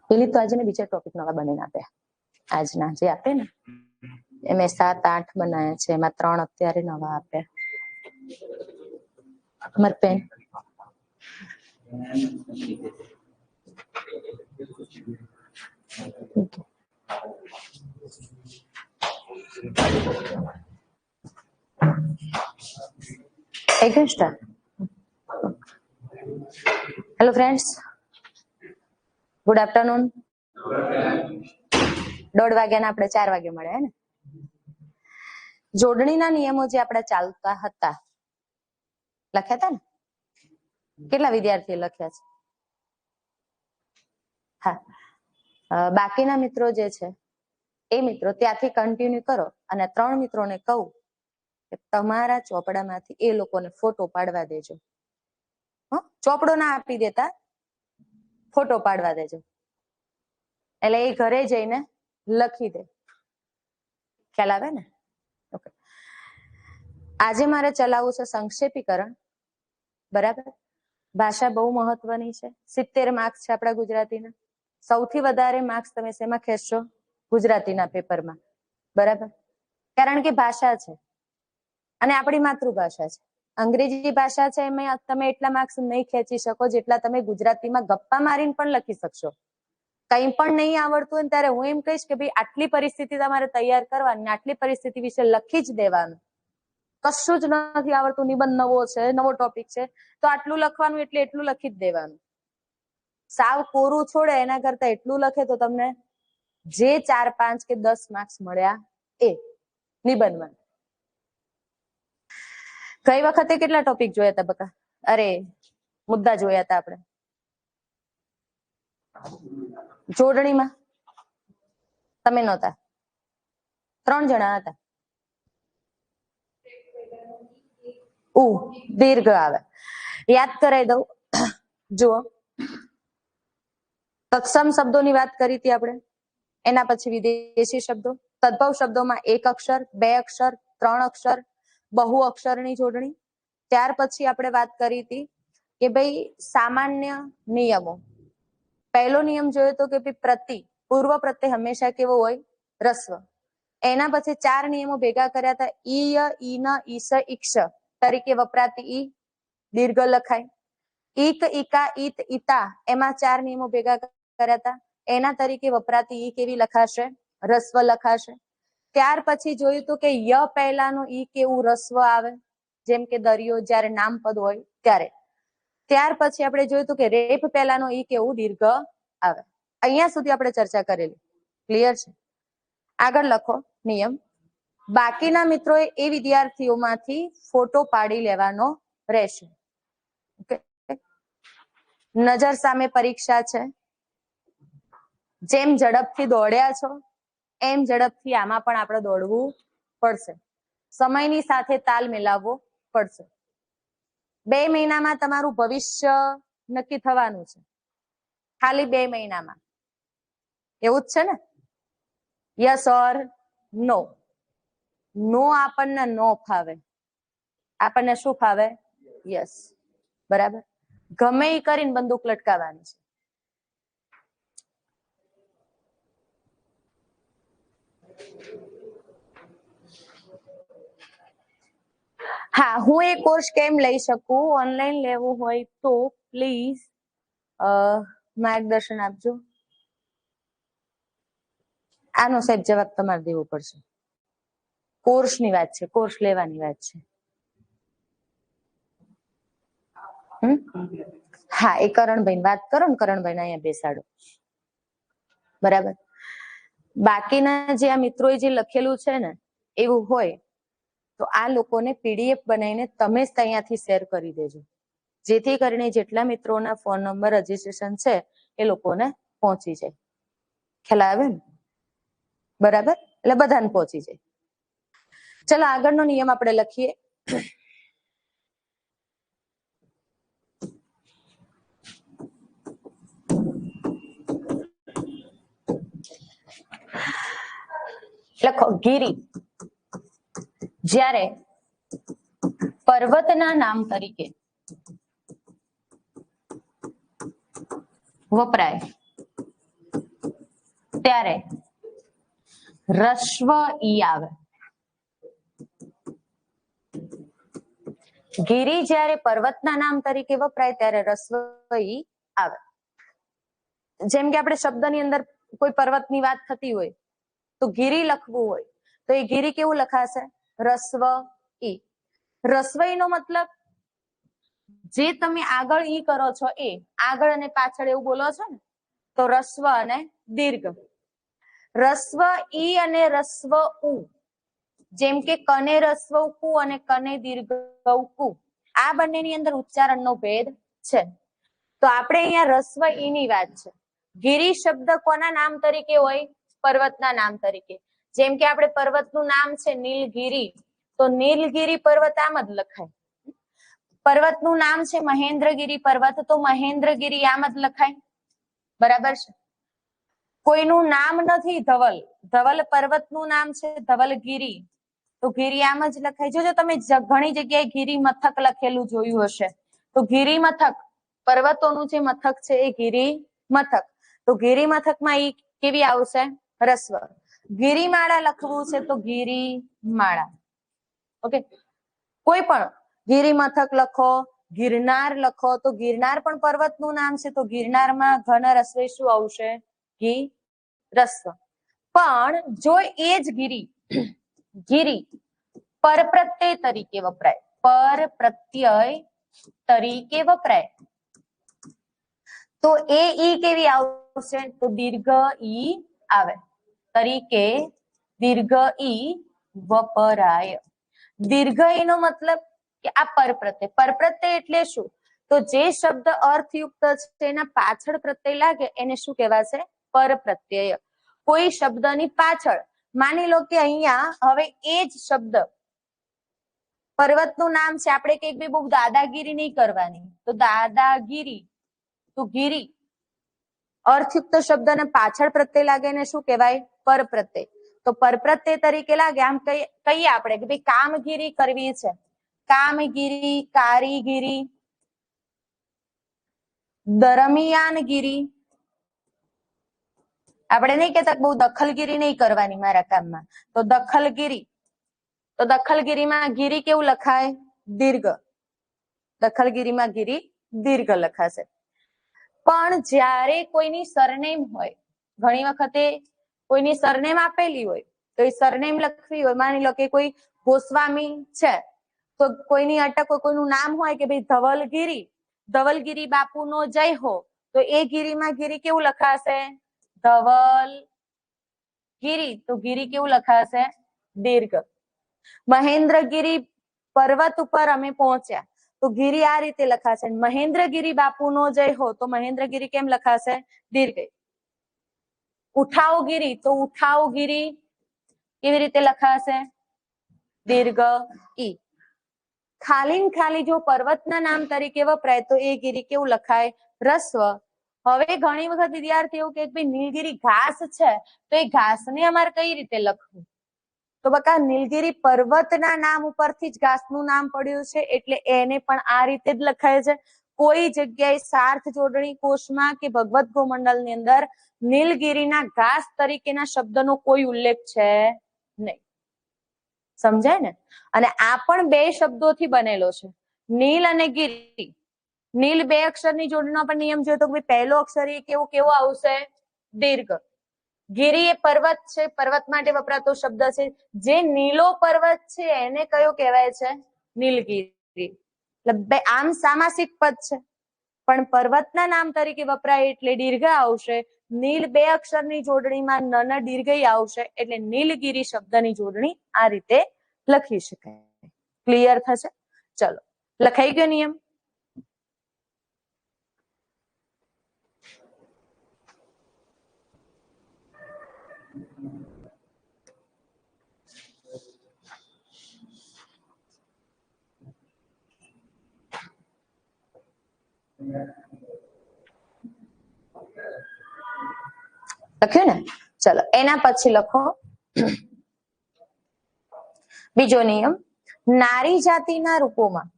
પેલી તો આજે બીજા ટોપિક નવા બનાવીને આપ્યા. આજના જે આપે ને એમાં 7-8 બનાવ્યા છે, એમાં 3 અત્યારે નવા આપ્યા. મારી pen start. Hello friends, good afternoon. 1:30 વાગ્યાના આપણે 4 વાગે મળ્યા ને. જોડણીના નિયમો જે આપણે ચાલતા હતા લખ્યા હતા ને, કેટલા વિદ્યાર્થીઓ લખ્યા છે? હા, બાકીના મિત્રો જે છે એ મિત્રો ત્યાંથી કન્ટિન્યુ કરો અને 3 મિત્રોને કહું કે તમારા ચોપડામાંથી એ લોકોને ફોટો પાડવા દેજો. ચોપડો ના આપી દેતા, ફોટો પાડવા દેજો. એટલે એ ઘરે જઈને લખી દે. ખ્યાલ આવે ને? ઓકે. આજે મારે ચલાવવું છે સંક્ષેપીકરણ. બરાબર? ભાષા બહુ મહત્વની છે. 70 માર્ક્સ છે આપણા ગુજરાતીના. સૌથી વધારે માર્ક્સ તમે શેમાં ખેંચશો? ગુજરાતીના પેપરમાં. બરાબર? કારણ કે ભાષા છે અને આપણી માતૃભાષા છે. અંગ્રેજી ભાષા છે એમાં તમે એટલા માર્ક્સ નહીં ખેંચી શકો જેટલા તમે ગુજરાતીમાં ગપ્પા મારીને પણ લખી શકશો. કંઈ પણ નહીં આવડતું હોય ત્યારે હું એમ કહીશ કે ભાઈ આટલી પરિસ્થિતિ તમારે તૈયાર કરવાની, આટલી પરિસ્થિતિ વિશે લખી જ દેવાનું. કશું જ નથી આવડતું, નિબંધ નવો છે, નવો ટોપિક છે, તો આટલું લખવાનું એટલે એટલું લખી જ દેવાનું. સાવ કોરું છોડે એના કરતા એટલું લખે તો તમને જે 4, 5 કે 10 માર્ક્સ મળ્યા એ નિબંધમાં. ગઈ વખતે કેટલા ટોપિક જોયા હતા બકા? અરે મુદ્દા જોયા હતા આપણે જોડણીમાં. તમે નહોતા, 3 જણા હતા. દીર્ઘ આવે, યાદ કરાવી દઉં. જુઓ, તત્સમ શબ્દોની વાત કરી હતી આપણે. એના પછી વિદેશી શબ્દો. તદ્ભવ શબ્દોમાં 1 અક્ષર, 2 અક્ષર, 3 અક્ષર, બહુ અક્ષરની જોડણી. ત્યાર પછી આપણે વાત કરી હતી કે ભાઈ સામાન્ય નિયમો. પહેલો નિયમ જોયો તો કે ભાઈ પ્રતિ, પૂર્વ પ્રત્યય હંમેશા કેવો હોય? રસ્વ. એના પછી 4 નિયમો ભેગા કર્યા હતા. ઈય, ઈન, ઈસ, ઈક્ષ તરીકે વપરાતી ઈ દીર્ઘ લખાય. ઈક, ઈકા, ઈત, ઈતા એમાં 4 નિયમો ભેગા કર્યા હતા. એના તરીકે વપરાતી ઈ કેવી લખાશે? રસ્વ લખાશે. ત્યાર પછી જોયું તો કે ય પહેલાનું ઈ કેવું રસ્વ આવે, જેમ કે દરિયો જ્યારે નામપદ હોય ત્યારે. ત્યાર પછી આપણે જોયું કે રેપ પહેલાનો ઈ કેવું દીર્ઘ આવે. અહીંયા સુધી આપણે ચર્ચા કરેલી. ક્લિયર છે? આગળ લખો નિયમ. બાકીના મિત્રોએ એ વિદ્યાર્થીઓમાંથી ફોટો પાડી લેવાનો રહેશે. ઓકે, નજર સામે પરીક્ષા છે. જેમ ઝડપથી દોડ્યા છો એમ ઝડપથી આમાં પણ આપણે દોડવું પડશે. સમયની સાથે તાલ મિલાવવો પડશે. 2 મહિનામાં તમારું ભવિષ્ય નક્કી થવાનું છે. ખાલી 2 મહિનામાં. એવું જ છે ને? યસ ઓર નો? નો આપણને નો ફાવે, આપણને શું ફાવે? યસ. બરાબર? ગમે એ કરીને બંદૂક લટકાવવાની છે. હા, હું એ કોર્સ કેમ લઈ શકું? ઓનલાઈન લેવું હોય તો પ્લીઝ માર્ગદર્શન આપજો. આનો સાહેબ જવાબ તમારે દેવો પડશે. કોર્સની વાત છે, કોર્સ લેવાની વાત છે. હા, એ કરણભાઈ વાત કરો ને, કરણભાઈ અહીંયા બેસાડો. બરાબર? બાકીના જે આ મિત્રોએ જે લખેલું છે ને એવું હોય તો આ લોકોને પીડીએફ બનાવીને તમે જ અહીંયાથી શેર કરી દેજો, જેથી કરીને જેટલા મિત્રોના ફોન નંબર રજીસ્ટ્રેશન છે એ લોકોને પહોંચી જાય. ખ્યાલ આવે ને? બરાબર? એટલે બધાને પહોંચી જાય. ચલો આગળનો નિયમ આપણે લખીએ. લખો, ગિરી જ્યારે પર્વતના નામ તરીકે વપરાય ત્યારે રસ્વ ઈ આવે. ગિરી જ્યારે પર્વતના નામ તરીકે વપરાય ત્યારે રસ્વ ઈ આવે. જેમ કે આપણે શબ્દની અંદર કોઈ પર્વતની વાત થતી હોય તો ગિરી લખવું હોય તો એ ગિરી કેવું લખાશે? રસ્વ ઈ. રસ્વ ઈ નો મતલબ જે તમે આગળ ઈ કરો છો એ આગળ અને પાછળ એવું બોલો છો ને, તો રસ્વ અને દીર્ઘ. રસ્વ ઈ અને રસ્વ ઉ, જેમ કે કને રસ્વ કુ અને કને દીર્ઘ કુ, આ બંનેની અંદર ઉચ્ચારણનો ભેદ છે. તો આપણે અહીંયા રસ્વ ઈ ની વાત છે. ગિરી શબ્દ કોના નામ તરીકે હોય? પર્વતના નામ તરીકે. જેમ કે આપણે પર્વતનું નામ છે નીલગિરી, તો નીલગિરી પર્વત આમ જ લખાય. પર્વતનું નામ છે મહેન્દ્રગિરી પર્વત, તો મહેન્દ્રગિરી આમ જ લખાય. બરાબર છે. કોઈનું નામ નથી ધવલ, ધવલ પર્વતનું નામ છે ધવલગીરી, તો ગિરી આમ જ લખાય. જોજો તમે ઘણી જગ્યાએ ગિરી મથક લખેલું જોયું હશે, તો ગિરી મથક પર્વતોનું જે મથક છે એ ગિરી મથક. તો ગિરી મથકમાં ઈ કેવી આવશે? રસ્વ. ગિરિમાળા લખવું છે તો ગિરિમાળા. ઓકે. કોઈ પણ ગિરી મથક લખો, ગિરનાર લખો, તો ગિરનાર પણ પર્વતનું નામ છે, તો ગિરનારમાં ઘન રસ્વ શું આવશે? ગી રસ્વ. પણ જો એ જ ગિરી પરપ્રત્યય તરીકે વપરાય, પરપ્રત્યય તરીકે વપરાય, તો એ ઈ કેવી આવશે? તો દીર્ઘ ઈ આવે. તરીકે દીર્ઘ ઈ વપરાય. દીર્ઘ ઈ નો મતલબ કે આ પરપ્રત્યય. પરપ્રત્યય એટલે શું? તો જે શબ્દ અર્થયુક્ત છે એના પાછળ પ્રત્યય લાગે એને શું કહેવાશે? પરપ્રત્યય. કોઈ શબ્દની પાછળ, માની લો કે અહીંયા હવે એ જ શબ્દ પર્વતનું નામ છે, આપણે કઈક બી બહુ દાદાગીરી નહીં કરવાની, તો દાદાગીરી, તો ગિરી અર્થયુક્ત શબ્દને પાછળ પ્રત્યય લાગે એને શું કહેવાય? પરપ્રત્યય. તો પરપ્રત્યય તરીકે લાગે આમ કહીએ આપણે કે ભાઈ કામગીરી કરવી છે, કામગીરી, કારીગીરી, દરમિયાનગીરી. આપણે નહીં કહેતા બહુ દખલગીરી નહીં કરવાની મારા કામમાં, તો દખલગીરી. તો દખલગીરીમાં ગિરી કેવું લખાય? દીર્ઘ. દખલગીરીમાં ગિરી દીર્ઘ લખાશે. પણ જ્યારે કોઈની સરનેમ હોય, ઘણી વખતે કોઈની સરનેમ આપેલી હોય તો એ સરનેમ લખવી હોય, માની લો કે કોઈ ગોસ્વામી છે તો કોઈની અટક કોઈનું નામ હોય કે ભાઈ ધવલગીરી, ધવલગીરી બાપુનો જય હો, તો એ ગિરીમાં ગિરી કેવું લખાશે? ધવલ ગિરી, તો ગિરી કેવું લખાશે? દીર્ઘ. મહેન્દ્રગીરી પર્વત ઉપર અમે પહોંચ્યા, તો ગિરી આ રીતે લખાશે. મહેન્દ્રગીરી બાપુનો જય હો, તો મહેન્દ્રગીરી કેમ લખાશે? દીર્ઘ. ઉઠાવગીરી, તો ઉઠાવગીરી કેવી રીતે લખાશે? દીર્ઘ ઈ. ખાલી ખાલી જો પર્વતના નામ તરીકે વપરાય તો એ ગિરી કેવું લખાય? રસ્વ. હવે ઘણી વખત વિદ્યાર્થીઓ કે ભાઈ નીલગિરી ઘાસ છે, તો એ ઘાસને અમારે કઈ રીતે લખવું? તો બકા નીલગિરી પર્વતના નામ ઉપરથી જ ઘાસનું નામ પડ્યું છે, એટલે એને પણ આ રીતે જ લખાય છે. કોઈ જગ્યાએ સાર્થ જોડણી કોષમાં કે ભગવત ગોમંડલની અંદર નીલગિરીના ઘાસ તરીકેના શબ્દનો કોઈ ઉલ્લેખ છે નહીં. સમજાય ને? અને આ પણ બે શબ્દોથી બનેલો છે, નીલ અને ગિરી. નીલ બે અક્ષરની જોડણીનો પણ નિયમ જોયો તો પહેલો અક્ષર એ કેવો આવશે? દીર્ઘ. ગિરી એ પર્વત છે, પર્વત માટે વપરાતો શબ્દ છે. જે નીલો પર્વત છે એને કયો કહેવાય છે? નીલગિરી. એટલે આમ સામાસિક પદ છે પણ પર્વતના નામ તરીકે વપરાય એટલે દીર્ઘ આવશે. નીલ બે અક્ષરની જોડણીમાં ન દીર્ઘ આવશે, એટલે નીલગિરી શબ્દની જોડણી આ રીતે લખી શકાય. ક્લિયર થશે? ચલો, લખાઈ ગયો નિયમ? લખ્યું ને? ચલો, એના પછી લખો બીજો નિયમ. નારી જાતિના રૂપોમાં,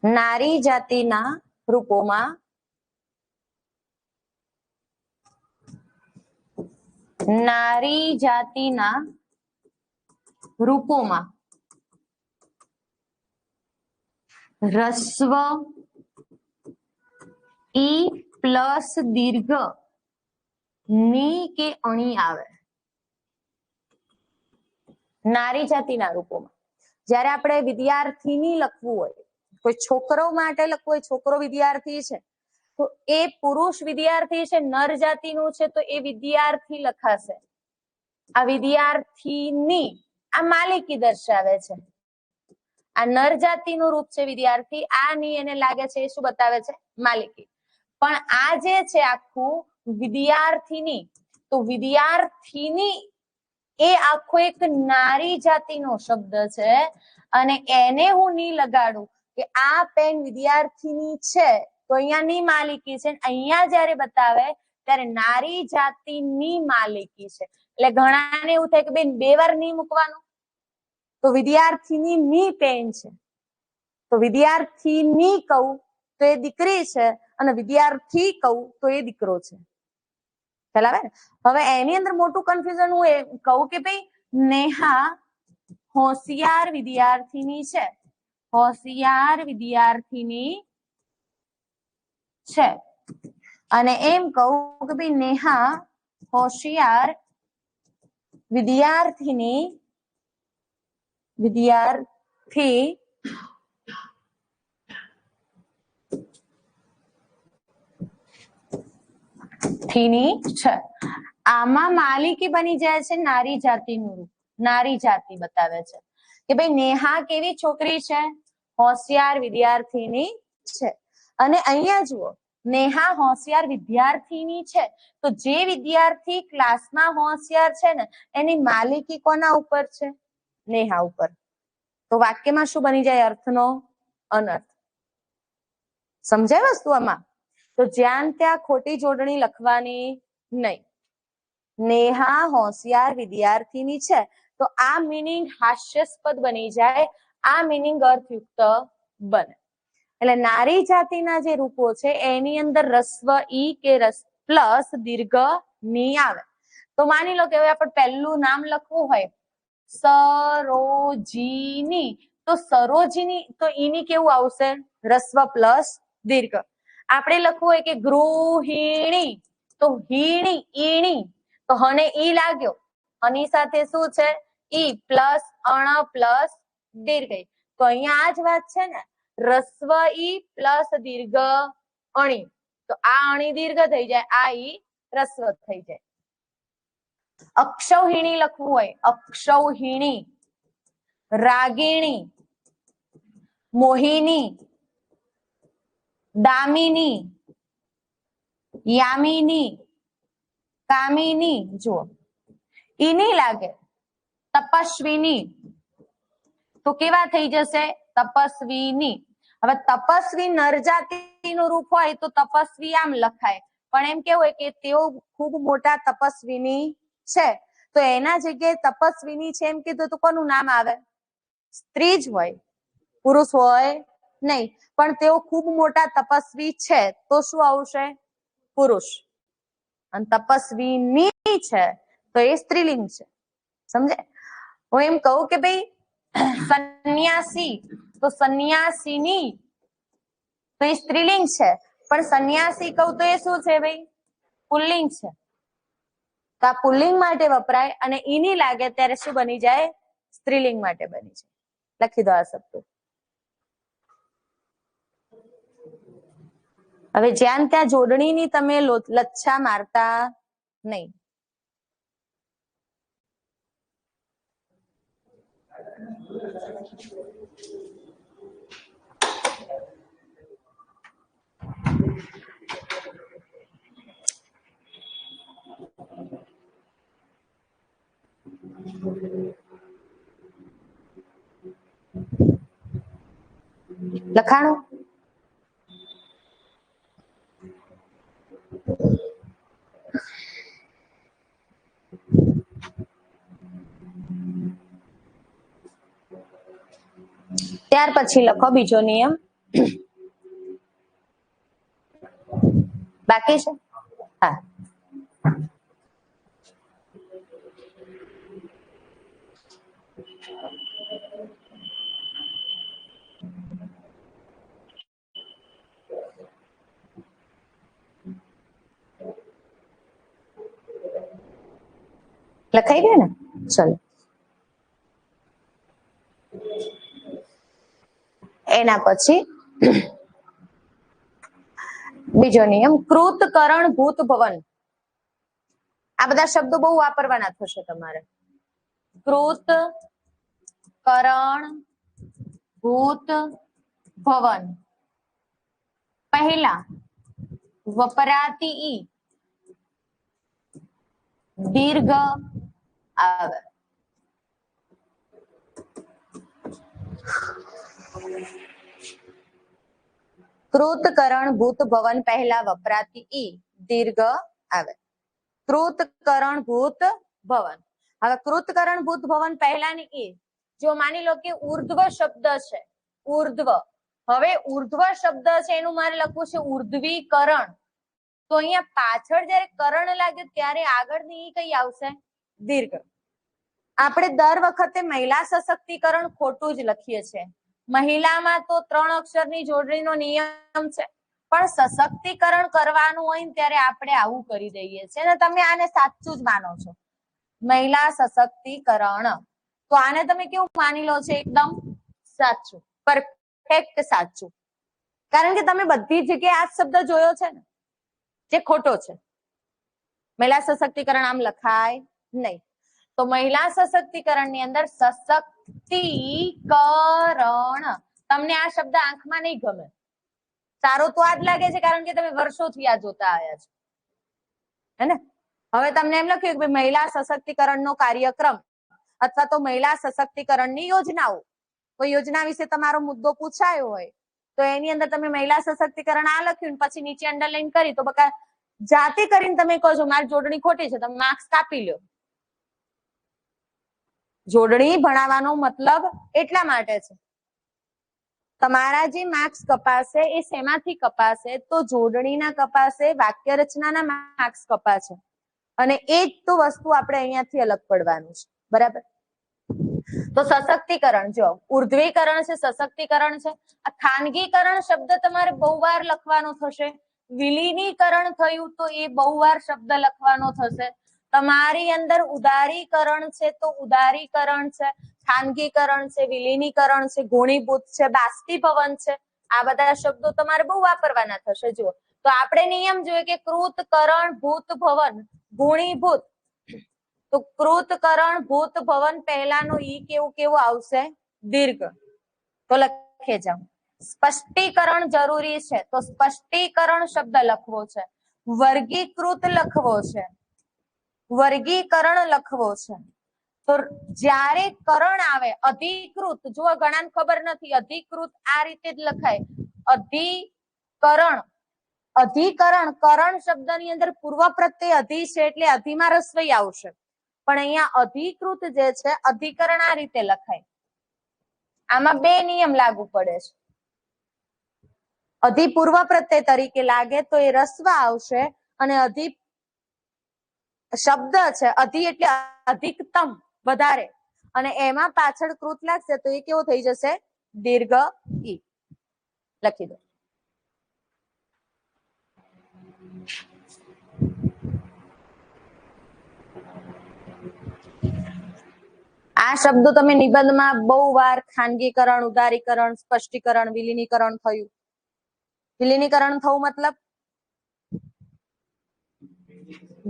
નારી જાતિના રૂપોમાં નારી જાતિના રૂપોમાં રસ્વ ઈ પ્લસ દીર્ઘ ની કે અણી આવે. નારી જાતિના રૂપોમાં જ્યારે આપણે વિદ્યાર્થીની લખવું હોય, કોઈ છોકરો માટે લખવું હોય, છોકરો વિદ્યાર્થી છે તો એ પુરુષ વિદ્યાર્થી છે, નર જાતિનું છે તો એ વિદ્યાર્થી લખાશે. આ વિદ્યાર્થીની આ માલિકી દર્શાવે છે. આ નર જાતિનું રૂપ છે વિદ્યાર્થી, આ ની એને લાગે છે એ શું બતાવે છે? માલિકી. પણ આ જે છે આખું વિદ્યાર્થીની, તો વિદ્યાર્થીની એ આખો એક નારી જાતિનો શબ્દ છે અને એને હું ની લગાડું કે આ પેન વિદ્યાર્થીની છે તો અહીંયા ની માલિકી છે, અહીંયા જયારે બતાવે ત્યારે નારી જાતિની માલિકી છે. એટલે ઘણાને એવું થાય કે બેન બે વાર ની મૂકવાનું, તો વિદ્યાર્થીની ની પેન છે તો વિદ્યાર્થીની કહું તો એ દીકરી છે અને વિદ્યાર્થી કહું તો એ દીકરો છે. ખ્યાલ આવે ને? હવે એની અંદર મોટું કન્ફ્યુઝન હું એ કહું કે ભાઈ નેહા હોશિયાર વિદ્યાર્થીની છે, હોશિયાર વિદ્યાર્થીની છે, અને એમ કહું કે ભાઈ નેહા હોશિયાર વિદ્યાર્થીની છે. આમાં માલિકી બની જાય છે નારી જાતિનું રૂપ. નારી જાતિ બતાવે છે કે ભાઈ નેહા કેવી છોકરી છે? હોશિયાર વિદ્યાર્થીની છે. અને અહીંયા જુઓ, નેહા હોશિયાર વિદ્યાર્થીની છે તો જે વિદ્યાર્થી ક્લાસમાં હોશિયાર છે ને એની માલિકી કોના ઉપર છે? નેહા ઉપર. તો વાક્યમાં શું બની જાય? અર્થનો અનર્થ. સમજાય વસ્તુ આમાં? તો જ્યાં ત્યાં ખોટી જોડણી લખવાની નહીં. નેહા હોશિયાર વિદ્યાર્થીની છે તો આ મીનિંગ હાસ્યાસ્પદ બની જાય, આ મીનિંગ અર્થયુક્ત બને. એટલે નારી જાતિના જે રૂપો છે એની અંદર રસ્વ ઈ કે પ્લસ દીર્ઘ ની આવે. તો માની લો કે હવે આપણે પહેલું નામ લખવું હોય સરોજીની, તો સરોજીની તો ઈની કેવું આવશે? રસ્વ પ્લસ દીર્ઘ. આપણે લખવું હોય કે ગૃહિણી, તો હીણી ઈણી, તો હને ઈ લાગ્યો, અની સાથે શું છે? ઈ પ્લસ અણ પ્લસ દીર્ઘ. તો અહીંયા આ જ વાત છે ને, રસ્વ ઈ પ્લસ દીર્ઘ અણી, તો આ અણી દીર્ઘ થઈ જાય, આ ઈ રસ્વ થઈ જાય. અક્ષૌહિણી લખવું હોય, અક્ષૌહિણી, રાગિણી, મોહિની, દામિની, યામિની, કામિની, જુઓ ઈ નહીં લાગે. તપસ્વીની, તો કેવા થઈ જશે? તપસ્વીની. હવે તપસ્વી નરજાતિનું રૂપ હોય તો તપસ્વી આમ લખાય, પણ એમ કેવું હોય કે તેઓ ખૂબ મોટા તપસ્વીની છે તો એના જગ્યાએ તપસ્વીની છે એમ કીધું તો કોનું નામ આવે? સ્ત્રી જ હોય, પુરુષ હોય નહીં. પણ તેઓ ખૂબ મોટા તપસ્વી છે તો શું આવશે? પુરુષ. અને તપસ્વીની છે તો એ સ્ત્રીલિંગ છે. સમજે? હું એમ કહું કે ભાઈ સંન્યાસી, તો સંન્યાસીની તો એ સ્ત્રીલિંગ છે, પણ સંન્યાસી કહું તો એ શું છે ભાઈ? પુલ્લિંગ છે. તો આ પુલ્લિંગ માટે વપરાય અને ઈની લાગે ત્યારે શું બની જાય? સ્ત્રીલિંગ માટે બની જાય. લખી દો આ શબ્દો. હવે જ્યાં ત્યાં જોડણીની તમે લચ્છા મારતા નહીં. લખાણું ત્યાર પછી લખો બીજો નિયમ. બાકી છે? હા. લખાઈ ગયું ને? ચલો, એના પછી બીજો નિયમ, કૃત કરણ ભૂત ભવન. આ બધા શબ્દો બહુ વાપરવાના થશે તમારે. કૃત કરણ ભૂત ભવન પહેલા વપરાતી ઈ દીર્ઘ આવે. કૃતકરણ ભૂત ભવન પહેલા વપરાતી ઈ દીર્ઘ આવે. કૃતકરણ ભૂત ભવન. હવે કૃતકરણ ભૂત ભવન પહેલાની ઈ, જો માની લો કે ઉર્ધ્વ શબ્દ છે, ઉર્ધ્વ, હવે ઉર્ધ્વ શબ્દ છે એનું મારે લખવું છે ઉર્ધ્વીકરણ, તો અહીંયા પાછળ જયારે કરણ લાગે ત્યારે આગળની ઈ કઈ આવશે? દીર્ઘ. આપણે દર વખતે મહિલા સશક્તિકરણ ખોટું જ લખીએ છીએ. મહિલામાં તો 3 અક્ષરની જોડણીનો નિયમ છે, પણ સશક્તિકરણ કરવાનું હોય ને ત્યારે આપણે આવું કરી દઈએ છીએ ને તમે આને સાચું જ માનો છો, મહિલા સશક્તિકરણ. તો આને તમે કેવું માની લો છો? એકદમ સાચું, પરફેક્ટ સાચું, કારણ કે તમે બધી જગ્યાએ આ શબ્દ જોયો છે ને, જે ખોટો છે. મહિલા સશક્તિકરણ આમ લખાય નહીં. તો મહિલા સશક્તિકરણ ની અંદર સશક્તિકરણ, તમને આ શબ્દ આંખમાં નહીં ગમે, સારો તો આ જ લાગે છે કારણ કે તમે વર્ષોથી આ જોતા આવ્યા છો, હે ને? હવે તમને એમ લખ્યું કે મહિલા સશક્તિકરણનો કાર્યક્રમ અથવા તો મહિલા સશક્તિકરણની યોજનાઓ, કોઈ યોજના વિશે તમારો મુદ્દો પૂછાયો હોય તો એની અંદર તમે મહિલા સશક્તિકરણ આ લખ્યું પછી નીચે અંડરલાઈન કરી, તો બકા જાતે કરીને તમે કહો છો મારી જોડણી ખોટી છે, તમે માર્ક્સ કાપી લો. જોડણી ભણાવવાનો મતલબ એટલા માટે છે, તમારા જે માર્ક્સ કપાશે એ શેમાંથી કપાશે? તો જોડણીના કપાશે, વાક્ય રચનાના માર્ક્સ કપાશે, અને એ જ તો વસ્તુ આપણે અહીંયાથી અલગ પડવાનું છે, બરાબર? તો સશક્તિકરણ, જો ઉર્ધ્વીકરણ છે, સશક્તિકરણ છે. આ ખાનગીકરણ શબ્દ તમારે બહુ વાર લખવાનો થશે. વિલીનીકરણ થયું તો એ બહુ વાર શબ્દ લખવાનો થશે. તમારી અંદર ઉદારીકરણ છે તો ઉદારીકરણ છે, ખાનગીકરણ છે, વિલીનીકરણ છે, ગુણીભૂત છે, બાષ્પીભવન છે, આ બધા શબ્દો તમારે બહુ વાપરવાના થશે. જુઓ, તો આપણે નિયમ જોઈએ કે કૃત કરણ ભૂત ભવન ગુણીભૂત, તો કૃતકરણ ભૂત ભવન પહેલાનો ઈ કેવું આવશે? દીર્ઘ. તો લખે જાઓ. સ્પષ્ટીકરણ જરૂરી છે તો સ્પષ્ટીકરણ શબ્દ લખવો છે. વર્ગીકૃત લખવો છે, વર્ગીકરણ લખવો છે. તો જ્યારે કરણ આવે, અધિકૃત, જો ઘણાને ખબર નથી, અધિકૃત આ રીતે જ લખાય, અધિકરણ. અધિકરણ, કરણ શબ્દની અંદર પૂર્વ પ્રત્યય અધિ છે એટલે અધિમાં રસ્વઈ આવશે, પણ અહીંયા અધિકૃત જે છે અધિકરણ આ રીતે લખાય. આમાં બે નિયમ લાગુ પડે છે. અધિ પૂર્વ પ્રત્યય તરીકે લાગે તો એ રસ્વ આવશે, અને અધિ શબ્દ છે, અધિ એટલે અધિકતમ, વધારે, અને એમાં પાછળ કૃત લાગશે તો એ કેવો થઈ જશે? દીર્ઘ ઈ. લખી દો. આ શબ્દો તમે નિબંધમાં બહુ વાર, ખાનગીકરણ, ઉદારીકરણ, સ્પષ્ટીકરણ, વિલીનીકરણ થયું. વિલીનીકરણ થવું મતલબ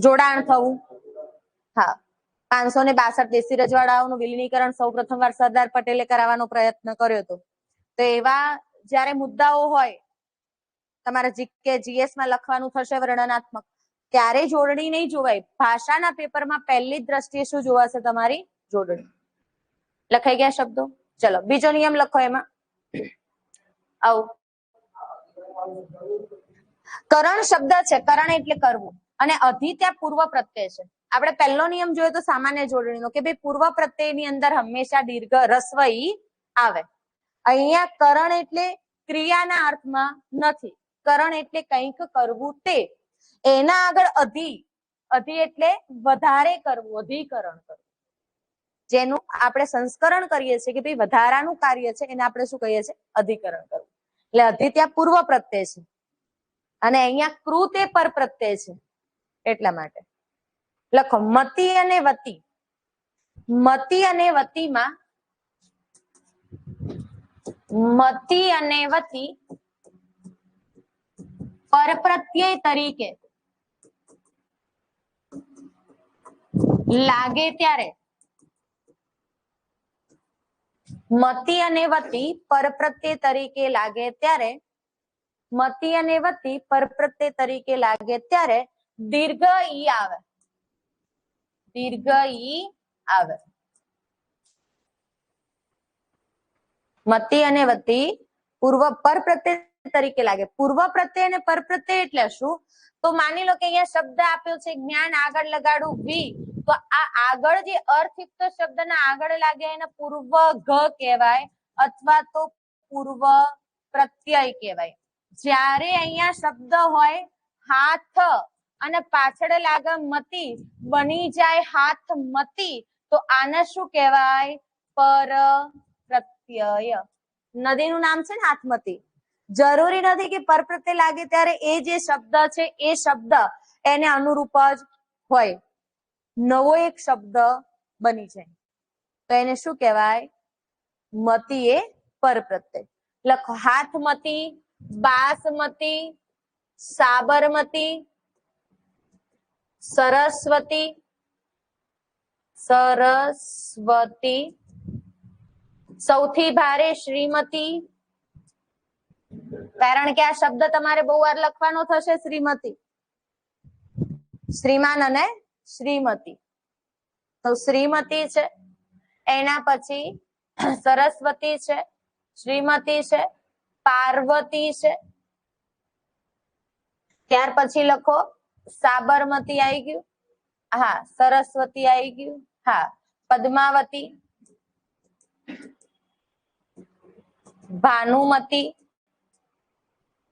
જોડાણ થવું. હા, 562 દેશી રજવાડાઓનું વિલીનીકરણ સૌ પ્રથમવાર સરદાર પટેલે કરાવવાનો પ્રયત્ન કર્યો હતો. તો એવા જ્યારે મુદ્દાઓ હોય તમારા જીકે જીએસ માં લખવાનું થશે વર્ણનાત્મક, ત્યારે જોડણી નહીં જોવાય. ભાષાના પેપરમાં પહેલી દ્રષ્ટિએ શું જોવાશે? તમારી જોડણી. લખાઈ ગયા શબ્દો? ચલો બીજો નિયમ લખો. એમાં આવો કરણ શબ્દ છે, કરણ એટલે કરવું, અને અધિ ત્યાં પૂર્વ પ્રત્યય છે. આપણે પહેલો નિયમ જોયો તો સામાન્ય જોડણીનો કે ભાઈ પૂર્વ પ્રત્યયની અંદર હંમેશા દીર્ઘ રસ્વ ઈ આવે. અહીંયા કરણ એટલે ક્રિયાના અર્થમાં નથી, કરણ એટલે કંઈક કરવું તે, એના આગળ અધિ, અધિ એટલે વધારે કરવું, અધિકરણ કરવું, જેનું આપણે સંસ્કરણ કરીએ છીએ કે ભાઈ વધારાનું કાર્ય છે એને આપણે શું કહીએ છીએ? અધિકરણ કરવું. એટલે અધિ ત્યાં પૂર્વ પ્રત્યય છે અને અહીંયા કૃત એ પર પ્રત્યય છે, એટલા માટે લખો મતિ અને વતિ. મતિ અને વતીમાં મતિ અને વતી પરપ્રત્યય તરીકે લાગે ત્યારે મતિ અને વતી પરપ્રત્યય તરીકે લાગે ત્યારે મતિ અને વતી પરપ્રત્યય તરીકે લાગે ત્યારે દીર્ઘ ઈ આવે. દીર્ઘ ઈ આવે. મતિ અને વતી પૂર્વ પરપ્રત્યય તરીકે લાગે. પૂર્વ પ્રત્યય અને પરપ્રત્યય એટલે શું? તો માની લો કે અહીંયા શબ્દ આપ્યો છે જ્ઞાન, આગળ લગાડું વી, તો આ આગળ જે અર્થયુક્ત શબ્દના આગળ લાગે એને પૂર્વ ગ કહેવાય અથવા તો પૂર્વ પ્રત્યય કહેવાય. જ્યારે અહીંયા શબ્દ હોય હાથ અને પાછળ લાગે મતિ, બની જાય હાથ મતિ, તો આને શું કહેવાય? પર પ્રત્યય. નદીનું નામ છે ને હાથમતી. જરૂરી નથી કે પરપ્રત્યય લાગે ત્યારે એ જે શબ્દ છે એ શબ્દ એને અનુરૂપ જ હોય. નવો એક શબ્દ બની જાય તો એને શું કહેવાય? મતિ એ પરપ્રત્યય. લખો હાથમતી, બાસમતી, સાબરમતી, સરસ્વતી, સરસ્વતી, સૌથી ભારે શ્રીમતી, કારણ કે આ શબ્દ તમારે બહુ વાર લખવાનો થશે. શ્રીમતી, શ્રીમાન અને શ્રીમતી, તો શ્રીમતી છે. એના પછી સરસ્વતી છે, શ્રીમતી છે, પાર્વતી છે. ત્યાર પછી લખો સાબરમતી આવી ગયું, હા સરસ્વતી આવી ગયું, હા પદ્માવતી, ભાનુમતી,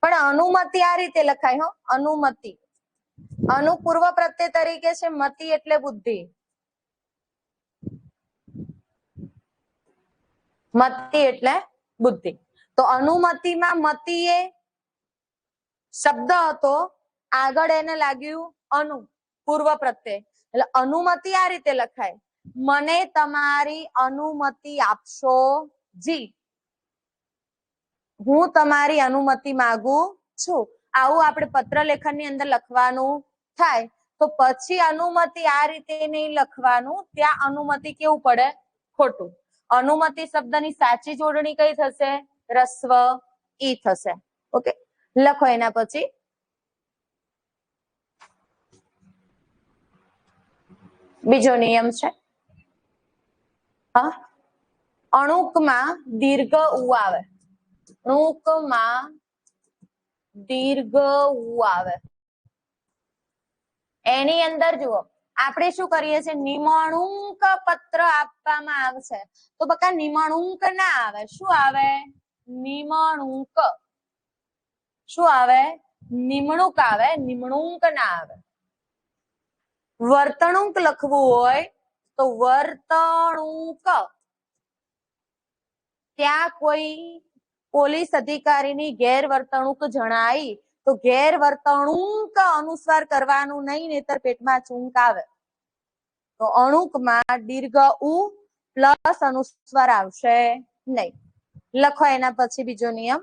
પણ અનુમતિ આ રીતે લખાય હો, અનુમતિ. અનુ પૂર્વ પ્રત્યય તરીકે છે, મતિ એટલે બુદ્ધિ. મતિ એટલે બુદ્ધિ. તો અનુમતિમાં મતિ એ શબ્દ હતો, આગળ એને લાગ્યું અનુ પૂર્વ પ્રત્યય, એટલે અનુમતિ આ રીતે લખાય, મને તમારી અનુમતિ આપશો જી, હું તમારી અનુમતિ માંગુ છું. આવું આપણે પત્ર લેખનની અંદર લખવાનું થાય. તો પછી અનુમતિ આ રીતે નહીં લખવાનું, ત્યાં અનુમતિ કેવું પડે? ખોટું. અનુમતિ શબ્દની સાચી જોડણી કઈ થશે? રસ્વ ઈ થશે. ઓકે, લખો એના પછી બીજો નિયમ છે, હા, અણુકમાં દીર્ઘ ઉ આવે. અણુકમાં દીર્ઘ ઉ આવે. એની અંદર જુઓ, આપણે શું કરીએ છીએ? નિમણૂક પત્ર આપવામાં આવશે તો બકા નિમણૂક ના આવે. શું આવે? નિમણૂક. શું આવે? નિમણૂક આવે, નિમણૂક ના આવે. વર્તણૂક લખવું હોય તો વર્તણૂક. ત્યાં કોઈ પોલીસ અધિકારીની ગેરવર્તણૂક જણાઈ તો ગેરવર્તણૂક અનુસ્વાર કરવાનું નહીં, નહીતર પેટમાં ચૂંક આવે. તો અણુકમાં દીર્ઘ ઉ પ્લસ અનુસ્વાર આવશે નહીં. લખો એના પછી બીજો નિયમ,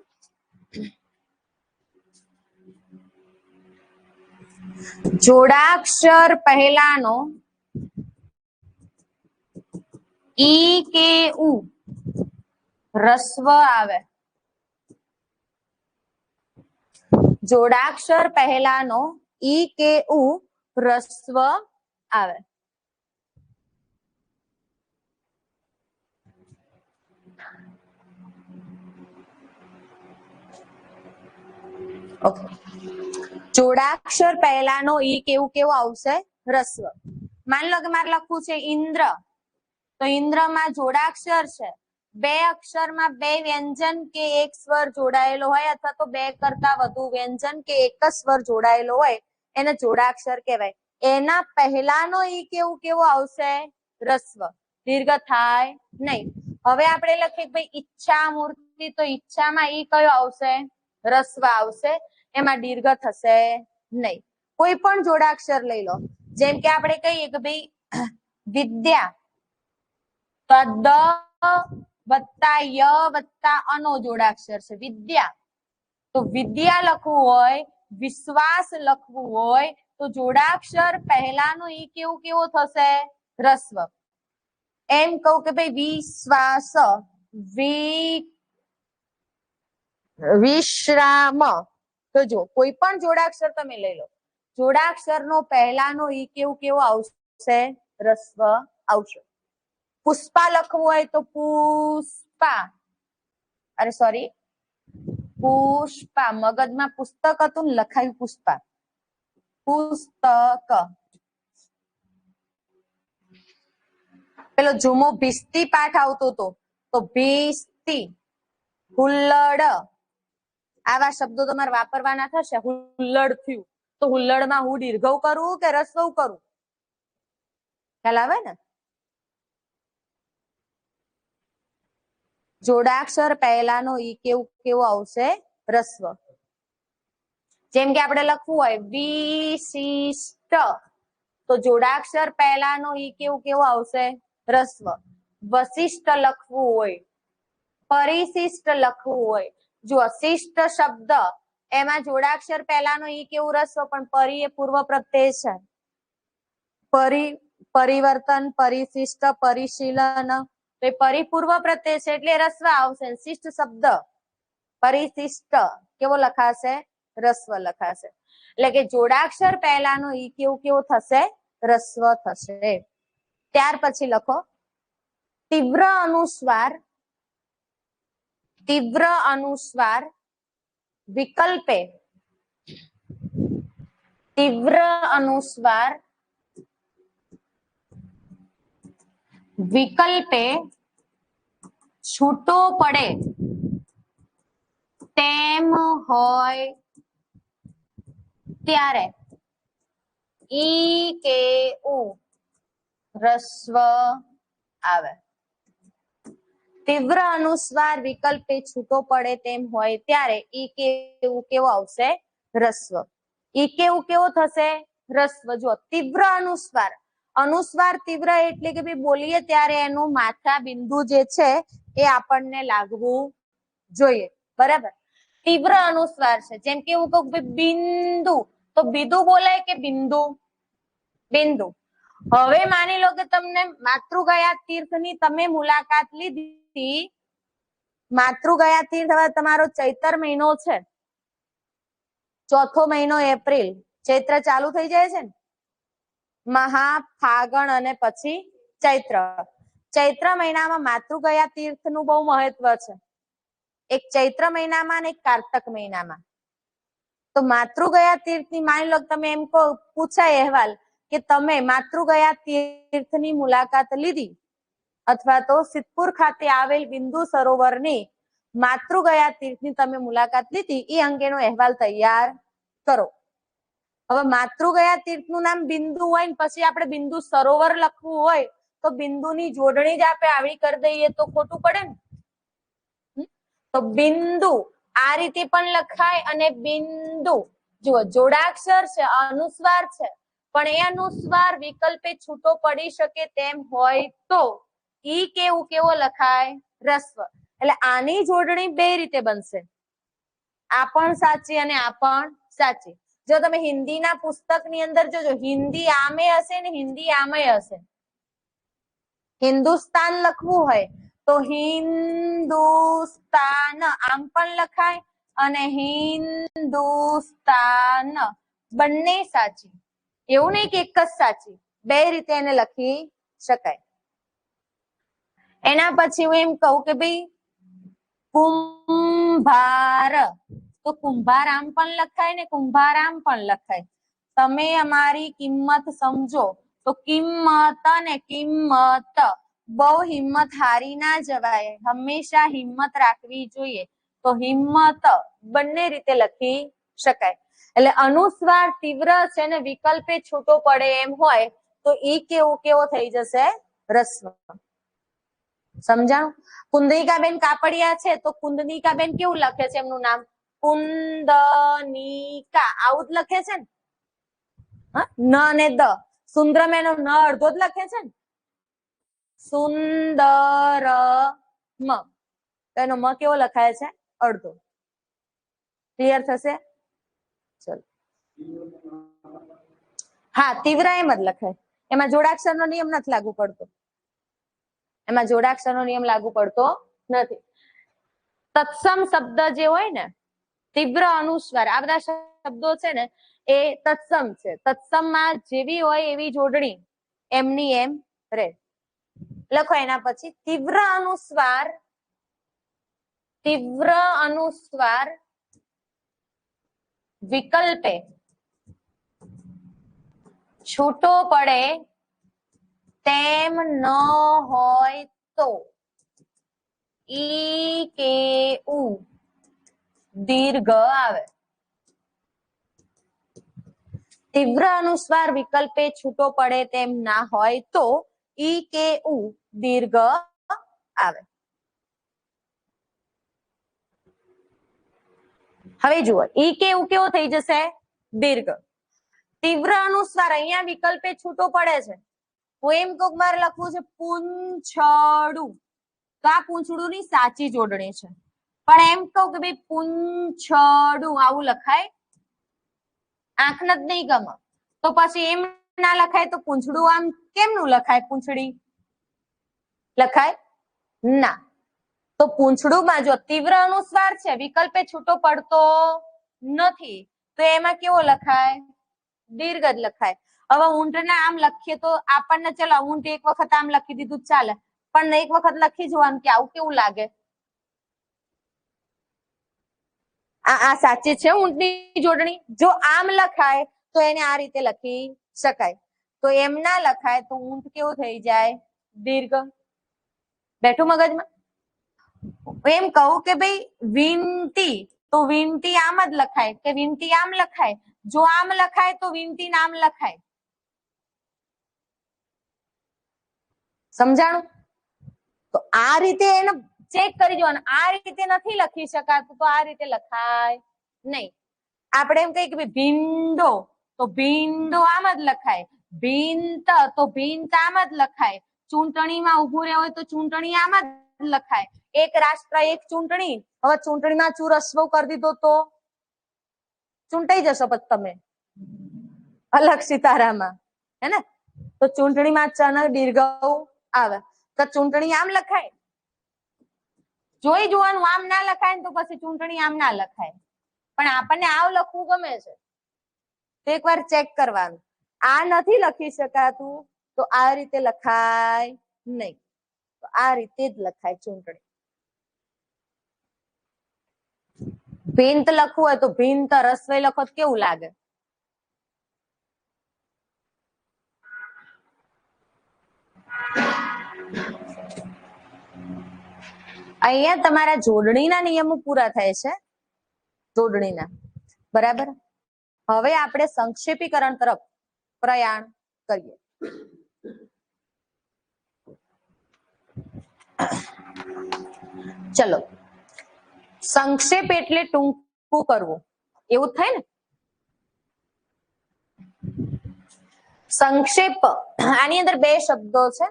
જોડાક્ષર પહેલાનો ઈ કે ઉ રસ્વ આવે. જોડાક્ષર પહેલાનો ઈ કે ઉ રસ્વ આવે. ઓકે, જોડાક્ષર પહેલાનો ઈ કેવું આવશે? રસ્વ. માની લો કે મારે લખવું છે ઇન્દ્ર, તો ઇન્દ્રમાં જોડાક્ષર છે. બે અક્ષરમાં બે વ્યંજન કે એક સ્વર જોડાયેલો હોય અથવા તો બે કરતા વધુ વ્યંજન કે એક જ સ્વર જોડાયેલો હોય એને જોડાક્ષર કહેવાય. એના પહેલાનો ઈ કેવું આવશે? રસ્વ. દીર્ઘ થાય નહીં. હવે આપણે લખીએ ભાઈ ઈચ્છા મૂર્તિ, તો ઈચ્છામાં ઈ કયો આવશે? રસ્વ આવશે. એમાં દીર્ઘ થશે નહીં. કોઈ પણ જોડાક્ષર લઈ લો, જેમ કે આપણે કહીએ કે ભાઈ વિદ્યા, તો દ વત્તા ય વત્તા અનો જોડાક્ષર છે વિદ્યા. તો વિદ્યા લખવું હોય, વિશ્વાસ લખવું હોય તો જોડાક્ષર પહેલાનો ઈ કેવો થશે? રસ્વ. એમ કહું કે ભાઈ વિશ્વાસ, વિશ્રામ. તો જો કોઈ પણ જોડાક્ષર તમે લઈ લો, જોડાક્ષર નો પહેલાનો ઈ કેવો આવશે? રસ્વ આવશે. પુષ્પા લખવું હોય તો પુષ્પા, અરે સોરી પુષ્પા, મગજમાં પુસ્તક હતું ને લખાયું પુષ્પા, પુસ્તક. પેલો જુમો ભીસ્તી પાઠ આવતો હતો તો ભીસ્તી, હુલ્લડ, આવા શબ્દો તમારે વાપરવાના થશે. હુલ્લડ થયું તો હુલ્લડમાં હું દીર્ઘવ કરું કે રસ્વ કરું? ખ્યાલ આવે ને? જોડાક્ષર પહેલાનો ઈ કેવો આવશે? રસ્વ. જેમ કે આપણે લખવું હોય વિશિષ્ટ, તો જોડાક્ષર પહેલાનો ઈ કેવો આવશે? રસ્વ. વશિષ્ટ લખવું હોય, પરિશિષ્ટ લખવું હોય, જો શિષ્ટ શબ્દ એમાં જોડાક્ષર પહેલાનો ઈ કેવું રસ્વ, પણ પરી એ પૂર્વ પ્રત્યય છે. પરિવર્તન, પરિશિષ્ટ, પરિશીલન, પરિપૂર્વ પ્રત્યય છે એટલે રસ્વ આવશે. શિષ્ટ શબ્દ પરિશિષ્ટ કેવો લખાશે? રસ્વ લખાશે. એટલે કે જોડાક્ષર પહેલાનો ઈ કેવો થશે? રસ્વ થશે. ત્યાર પછી લખો તીવ્ર અનુસ્વાર, તીવ્ર અનુસ્વાર વિકલ્પે, તીવ્ર અનુસ્વાર વિકલ્પે છૂટો પડે તેમ હોય ત્યારે ઈ કે ઉ રસ્વ આવે. તીવ્ર અનુસ્વાર વિકલ્પે છૂટો પડે તેમ હોય ત્યારે ઈ કેવો આવશે? રસ્વ. ઈ કેવો થશે? રસ્વ. જો તીવ્ર અનુસ્વાર, અનુસ્વાર તીવ્ર એટલે કે ભાઈ બોલીએ ત્યારે એનું માથા બિંદુ જે છે એ આપણને લાગવું જોઈએ. બરાબર? તીવ્ર અનુસ્વાર છે. જેમ કે હું કહું બિંદુ, તો બિંદુ બોલાય કે બિંદુ? બિંદુ. હવે માની લો કે તમને માતૃગયા તીર્થની તમે મુલાકાત લીધી. માતૃગયા તીર્થ હવે તમારો ચૈત્ર મહિનો છે, ચોથો મહિનો એપ્રિલ, ચૈત્ર ચાલુ થઈ જાય છે ને, મહા, ફાગણ અને પછી ચૈત્ર. ચૈત્ર મહિનામાં માતૃગયા તીર્થનું બહુ મહત્વ છે. એક ચૈત્ર મહિનામાં અને એક કારતક મહિનામાં. તો માતૃગયા તીર્થની માની લો તમે એમ કહો, પૂછાય અહેવાલ કે તમે માતૃગયા તીર્થની મુલાકાત લીધી અથવા તો સિદ્ધપુર ખાતે આવેલ બિંદુ સરોવરની માતૃગયા તીર્થની તમે મુલાકાત લીધી, એ અંગેનો અહેવાલ તૈયાર કરો. હવે માતૃગયા તીર્થનું નામ બિંદુ હોય ને પછી આપણે બિંદુ સરોવર લખવું હોય તો બિંદુની જોડણી જ આપણે આવી કરી દઈએ તો ખોટું પડે ને. તો બિંદુ આ રીતે પણ લખાય અને બિંદુ. જુઓ જોડાક્ષર છે, અનુસ્વાર છે, પણ એ અનુસ્વાર વિકલ્પે છૂટો પડી શકે તેમ હોય તો ઈ કેવો લખાય? રસ્વ. એટલે આની જોડણી બે રીતે બનશે, આ પણ સાચી અને આ પણ સાચી. જો તમે હિન્દીના પુસ્તકની અંદર જોજો, હિન્દી આમે હશે ને હિન્દી આમે હશે. હિન્દુસ્તાન લખવું હોય તો હિન્દુસ્તાન આમ પણ લખાય અને હિન્દુસ્તાન બંને સાચી. એવું નહીં કે એક જ સાચી, બે રીતે એને લખી શકાય. એના પછી હું એમ કહું કે ભાઈ કુંભાર, તો કુંભાર આમ પણ લખાય ને કુંભાર આમ પણ લખાય. તમે અમારી કિંમત સમજો તો કિંમત ને કિંમત, બહુ હિંમત હારી ના જવાય, હંમેશા હિંમત રાખવી જોઈએ. તો હિંમત બંને રીતે લખી શકાય. એટલે અનુસ્વાર તીવ્ર છે ને વિકલ્પે છૂટો પડે એમ હોય તો ઈ કેવો થઈ જશે? રસ્વ. સમજાણું? કુંદનિકાબેન કાપડિયા છે તો કુંદનિકાબેન કેવું લખે છે એમનું નામ? કુંદનિકા, આવું જ લખે છે ને. ન ને દ, સુંદરમ એનો ન અડધો જ લખે છે ને. સુંદરમ, તો એનો મ કેવો લખાય છે? અડધો. ક્લિયર થશે? ચલો, હા તીવ્ર એમ જ લખાય, એમાં જોડાક્ષર નો નિયમ નથી લાગુ પડતો, એમાં જોડાક્ષર નો નિયમ લાગુ પડતો નથી. તત્સમ શબ્દ જે હોય ને, તીવ્ર અનુસ્વાર, આ બધા શબ્દો છે ને એ તત્સમ છે. તત્સમ માં જેવી હોય એવી જોડણી એમની એમ રે. લખો એના પછી તીવ્ર અનુસ્વાર, તીવ્ર અનુસ્વાર વિકલ્પે છૂટો પડે તેમ ન હોય તો ઈ કે ઉ દીર્ઘ આવે. તીવ્ર અનુસ્વાર વિકલ્પે છૂટો પડે તેમ ના હોય તો ઈ કે ઉ દીર્ઘ આવે. હવે જુઓ, ઈ કે ઉ કેવો થઈ જશે? દીર્ઘ. તીવ્ર અનુસ્વાર અહીંયા વિકલ્પે છૂટો પડે છે. હું એમ કહું મારે લખવું છે પૂંછડું, તો આ પૂંછડું ની સાચી જોડણી છે. પણ એમ કહું કે ભાઈ પૂંછડું આવું લખાય? આંખ જ નહીં ગમે તો પછી એમ ના લખાય તો પૂંછડું આમ કેમનું લખાય? પૂંછડી લખાય ના. તો પૂંછડુંમાં જો તીવ્ર અનુસ્વાર છે, વિકલ્પે છૂટો પડતો નથી, તો એમાં કેવો લખાય? દીર્ઘ જ લખાય. હવે ઊંટને આમ લખીએ તો આપણને ચલો ઊંટ એક વખત આમ લખી દીધું ચાલે, પણ એક વખત લખી જોવાનું કે આવું કેવું લાગે. આ સાચી છે ઊંટની જોડણી. જો આમ લખાય તો એને આ રીતે લખી શકાય, તો એમ ના લખાય તો ઊંટ કેવું થઈ જાય? દીર્ઘ. બેઠું મગજમાં? એમ કહું કે ભાઈ વિનતી, તો વિનતી આમ જ લખાય કે વિનતી આમ લખાય? જો આમ લખાય તો વિનતી નામ લખાય. સમજાણું? તો આ રીતે એને ચેક કરી જોવાનું. આ રીતે નથી લખી શકાતું તો આ રીતે લખાય નહીં. આપણે એમ કહીએ કે ભાઈ ભીંડો, તો ભીંડો આમ જ લખાય. ભીંત, તો ભીંત આમ જ લખાય. ચૂંટણીમાં ઉભું રહેવું હોય તો ચૂંટણી આમ જ લખાય. એક રાષ્ટ્ર એક ચૂંટણી. હવે ચૂંટણીમાં ચુરસ્વ કરી દીધો તો ચૂંટાઈ જશો પછી તમે અલગ સિતારામાં, હે ને? તો ચૂંટણીમાં ચન દીર્ઘ આવે તો ચૂંટણી આમ લખાય? જોઈ જોવાનું, આમ ના લખાય તો પછી ચૂંટણી આમ ના લખાય. પણ આપણને આવ લખવું ગમે છે તો એકવાર ચેક કરવાનું. આ નથી લખી શકાતું તો આ રીતે લખાય નહીં, તો આ રીતે જ લખાય ચૂંટણી. ભીંત લખવું હોય તો ભીંત રસ્વઈ લખો તો કેવું લાગે? અહીંયા તમારા જોડણીના નિયમો પૂરા થાય છે, જોડણીના. બરાબર? હવે આપણે સંક્ષેપીકરણ તરફ પ્રયાણ કરીએ. ચલો, સંક્ષેપ એટલે ટૂંકું કરવું, એવું થાય ને? સંક્ષેપ, આની અંદર બે શબ્દો છે,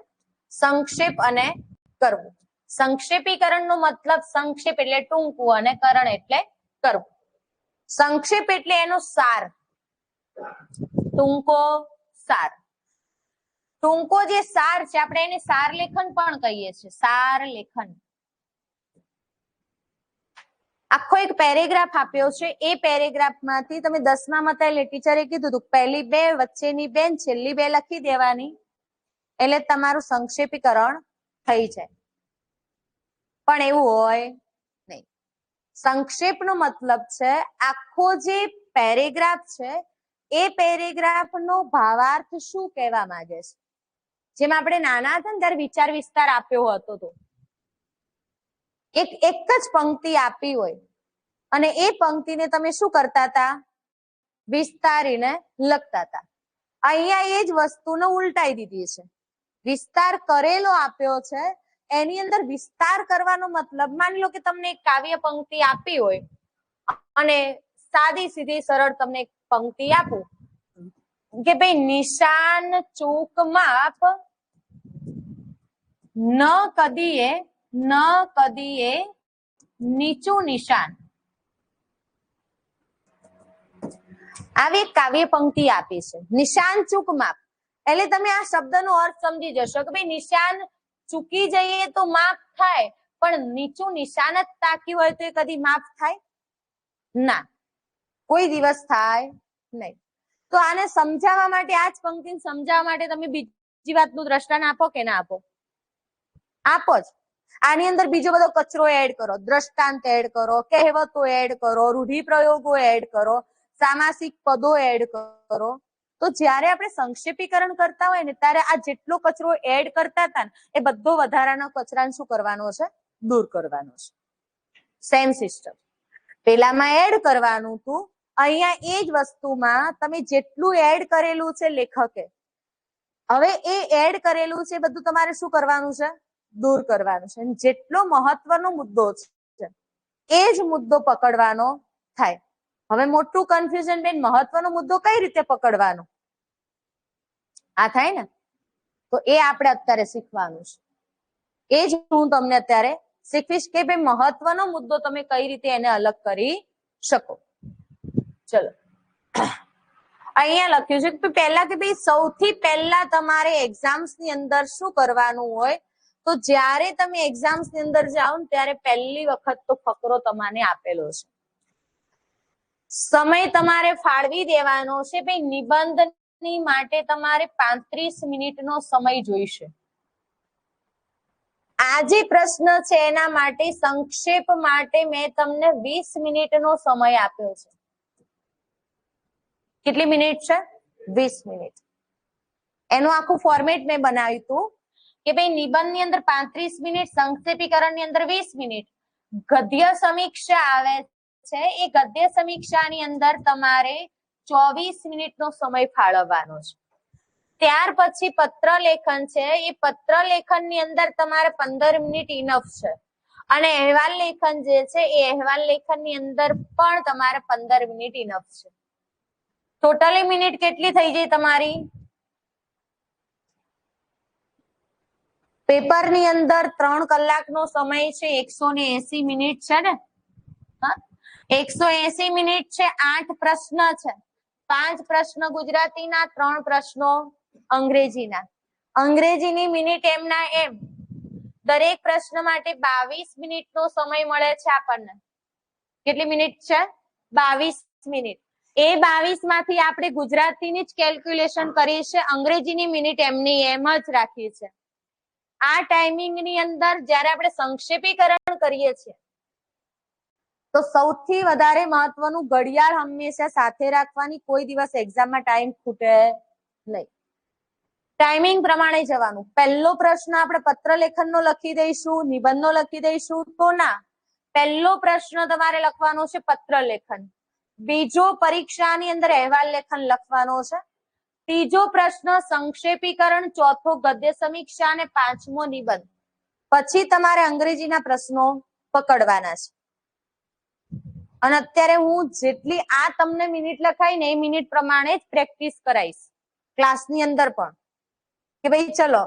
સંક્ષેપ અને કરવું. સંક્ષેપીકરણ નો મતલબ સંક્ષેપ એટલે ટૂંકું અને કરણ એટલે કરવું. સંક્ષેપ એટલે એનો સાર, ટૂંકો સાર. ટૂંકો જે સાર છે આપણે એને સાર લેખન પણ કહીએ છીએ. સાર લેખન. આખો એક પેરેગ્રાફ આપ્યો છે, એ પેરેગ્રાફ માંથી તમે 10માં એટલે ટીચરે કીધું હતું પહેલી બે, વચ્ચેની બે, છેલ્લી બે લખી દેવાની, એટલે તમારું સંક્ષેપીકરણ થઈ જાય. પણ એવું હોય નહીં. સંક્ષેપ નો મતલબ છે આખો જે પેરેગ્રાફ છે એ પેરેગ્રાફ નો ભાવાર્થ શું કહેવા માંગે છે. જેમ આપણે નાના હતા ને ત્યારે વિચાર વિસ્તાર આપ્યો હતો, તો એક જ પંક્તિ આપી હોય અને એ પંક્તિને તમે શું કરતા હતા? વિસ્તારીને લખતા હતા. અહીંયા એ જ વસ્તુને ઉલટાઈ દીધી છે. વિસ્તાર કરેલો આપ્યો છે, એની અંદર વિસ્તાર કરવાનો મતલબ, માની લો કે તમને એક કાવ્ય પંક્તિ આપી હોય અને સાદી સીધી સરળ તમને એક પંક્તિ આપું કે ભાઈ નિશાન ચૂક માપ ન કદીએ નીચું નિશાન. આવી કાવ્ય પંક્તિ આપી છે. નિશાન ચૂક માપ એટલે તમે આ શબ્દનો અર્થ સમજી જશો કે ભાઈ નિશાન ચૂકી જઈએ તો માફ થાય, પણ નીચું નિશાન જ તાક્યું હોય તો એ કદી માફ થાય ના, કોઈ દિવસ થાય નહીં. તો આને સમજાવવા માટે, આ જ પંક્તિને સમજાવવા માટે તમે બીજી વાતનું દ્રષ્ટાંત આપો કે ના આપો? આપો જ. આની અંદર બીજો બધો કચરો એડ કરો, દ્રષ્ટાંત એડ કરો, કહેવતો એડ કરો, રૂઢિપ્રયોગો એડ કરો, સામાસિક પદો એડ કરો. તો જ્યારે આપણે સંક્ષેપીકરણ કરતા હોય ને ત્યારે આ જેટલો કચરો એડ કરતા હતા ને એ બધો વધારાનો કચરાને શું કરવાનો છે? દૂર કરવાનો છે. Same system. પેલામાં એડ કરવાનું હતું, અહીંયા એ જ વસ્તુમાં તમે જેટલું એડ કરેલું છે લેખકે, હવે એ એડ કરેલું છે બધું તમારે શું કરવાનું છે? દૂર કરવાનું છે. જેટલો મહત્વનો મુદ્દો છે એ જ મુદ્દો પકડવાનો થાય. હવે મોટું કન્ફ્યુઝન બેન, મહત્વનો મુદ્દો કઈ રીતે પકડવાનો આ થાય ને, તો એ આપણે અત્યારે શીખવાનું છે. એ જ હું તમને અત્યારે શીખવીશ કે ભાઈ મહત્વનો મુદ્દો તમે કઈ રીતે એને અલગ કરી શકો. ચલો અહીંયા લખ્યું છે કે પહેલા કે ભાઈ સૌથી પહેલા તમારે એક્ઝામ્સ ની અંદર શું કરવાનું હોય, તો જ્યારે તમે એક્ઝામ્સ ની અંદર જાઓ ને ત્યારે પહેલી વખત તો ફકરો તમારે આપેલો છે. સમય તમારે ફાળવી દેવાનો છે. ભાઈ નિબંધની માટે તમારે 35 મિનિટનો સમય જોઈશે. આ જે પ્રશ્ન છે એના માટે સંક્ષેપ માટે મેં તમને 20 મિનિટનો સમય આપ્યો છે. કેટલી મિનિટ છે? 20 મિનિટ. એનું આખું ફોર્મેટ મેં બનાવ્યું હતું કે ભાઈ નિબંધની અંદર 35 મિનિટ, સંક્ષેપીકરણની અંદર 20 મિનિટ, ગદ્ય સમીક્ષા આવે છે એ ગદ્ય સમીક્ષાની અંદર તમારે 24 મિનિટનો સમય ફાળવવાનો છે. ત્યાર પછી પત્ર લેખન છે, એ પત્ર લેખનની અંદર તમારે 15 મિનિટ ઇનફ છે. અને અહેવાલ લેખન જે છે એ અહેવાલ લેખનની અંદર પણ તમારે 15 મિનિટ ઇનફ છે. ટોટલી મિનિટ કેટલી થઈ જાય તમારી? પેપરની અંદર 3 કલાકનો સમય છે, 180 મિનિટ છે ને? 180 મિનિટ છે, 8 પ્રશ્ન છે, 5 પ્રશ્ન ગુજરાતીના, 3 પ્રશ્નો અંગ્રેજીના. અંગ્રેજીની મિનિટ એમના એમ દરેક પ્રશ્ન માટે 22 મિનિટનો સમય મળે છે આપણને. કેટલી મિનિટ છે? 22 મિનિટ. એ 22 માંથી આપણે ગુજરાતીની જ કેલ્ક્યુલેશન કરી છે, અંગ્રેજીની મિનિટ એમની એમ જ રાખી છે. આ ટાઈમિંગની અંદર જ્યારે આપણે સંક્ષેપીકરણ કરીએ છીએ તો સૌથી વધારે મહત્વનું ઘડિયાળ હંમેશા સાથે રાખવાની, કોઈ દિવસ એક્ઝામમાં ટાઈમ ખૂટે નહીં. ટાઈમિંગ પ્રમાણે જવાનું. પહેલો પ્રશ્ન આપણે પત્ર લેખનનો લખી દઈશું, નિબંધનો લખી દઈશું તો ના, પહેલો પ્રશ્ન તમારે લખવાનો છે પત્ર લેખન, બીજો પરીક્ષાની અંદર અહેવાલ લેખન લખવાનો છે, ત્રીજો પ્રશ્ન સંક્ષેપીકરણ, ચોથો ગદ્ય સમીક્ષા અને પાંચમો નિબંધ. પછી તમારે અંગ્રેજીના પ્રશ્નો પકડવાના છે. અને અત્યારે હું જેટલી આ તમને મિનિટ લખાઈ ને એ મિનિટ પ્રમાણે જ પ્રેક્ટિસ કરાઈશ ક્લાસની અંદર પણ, કે ભાઈ ચલો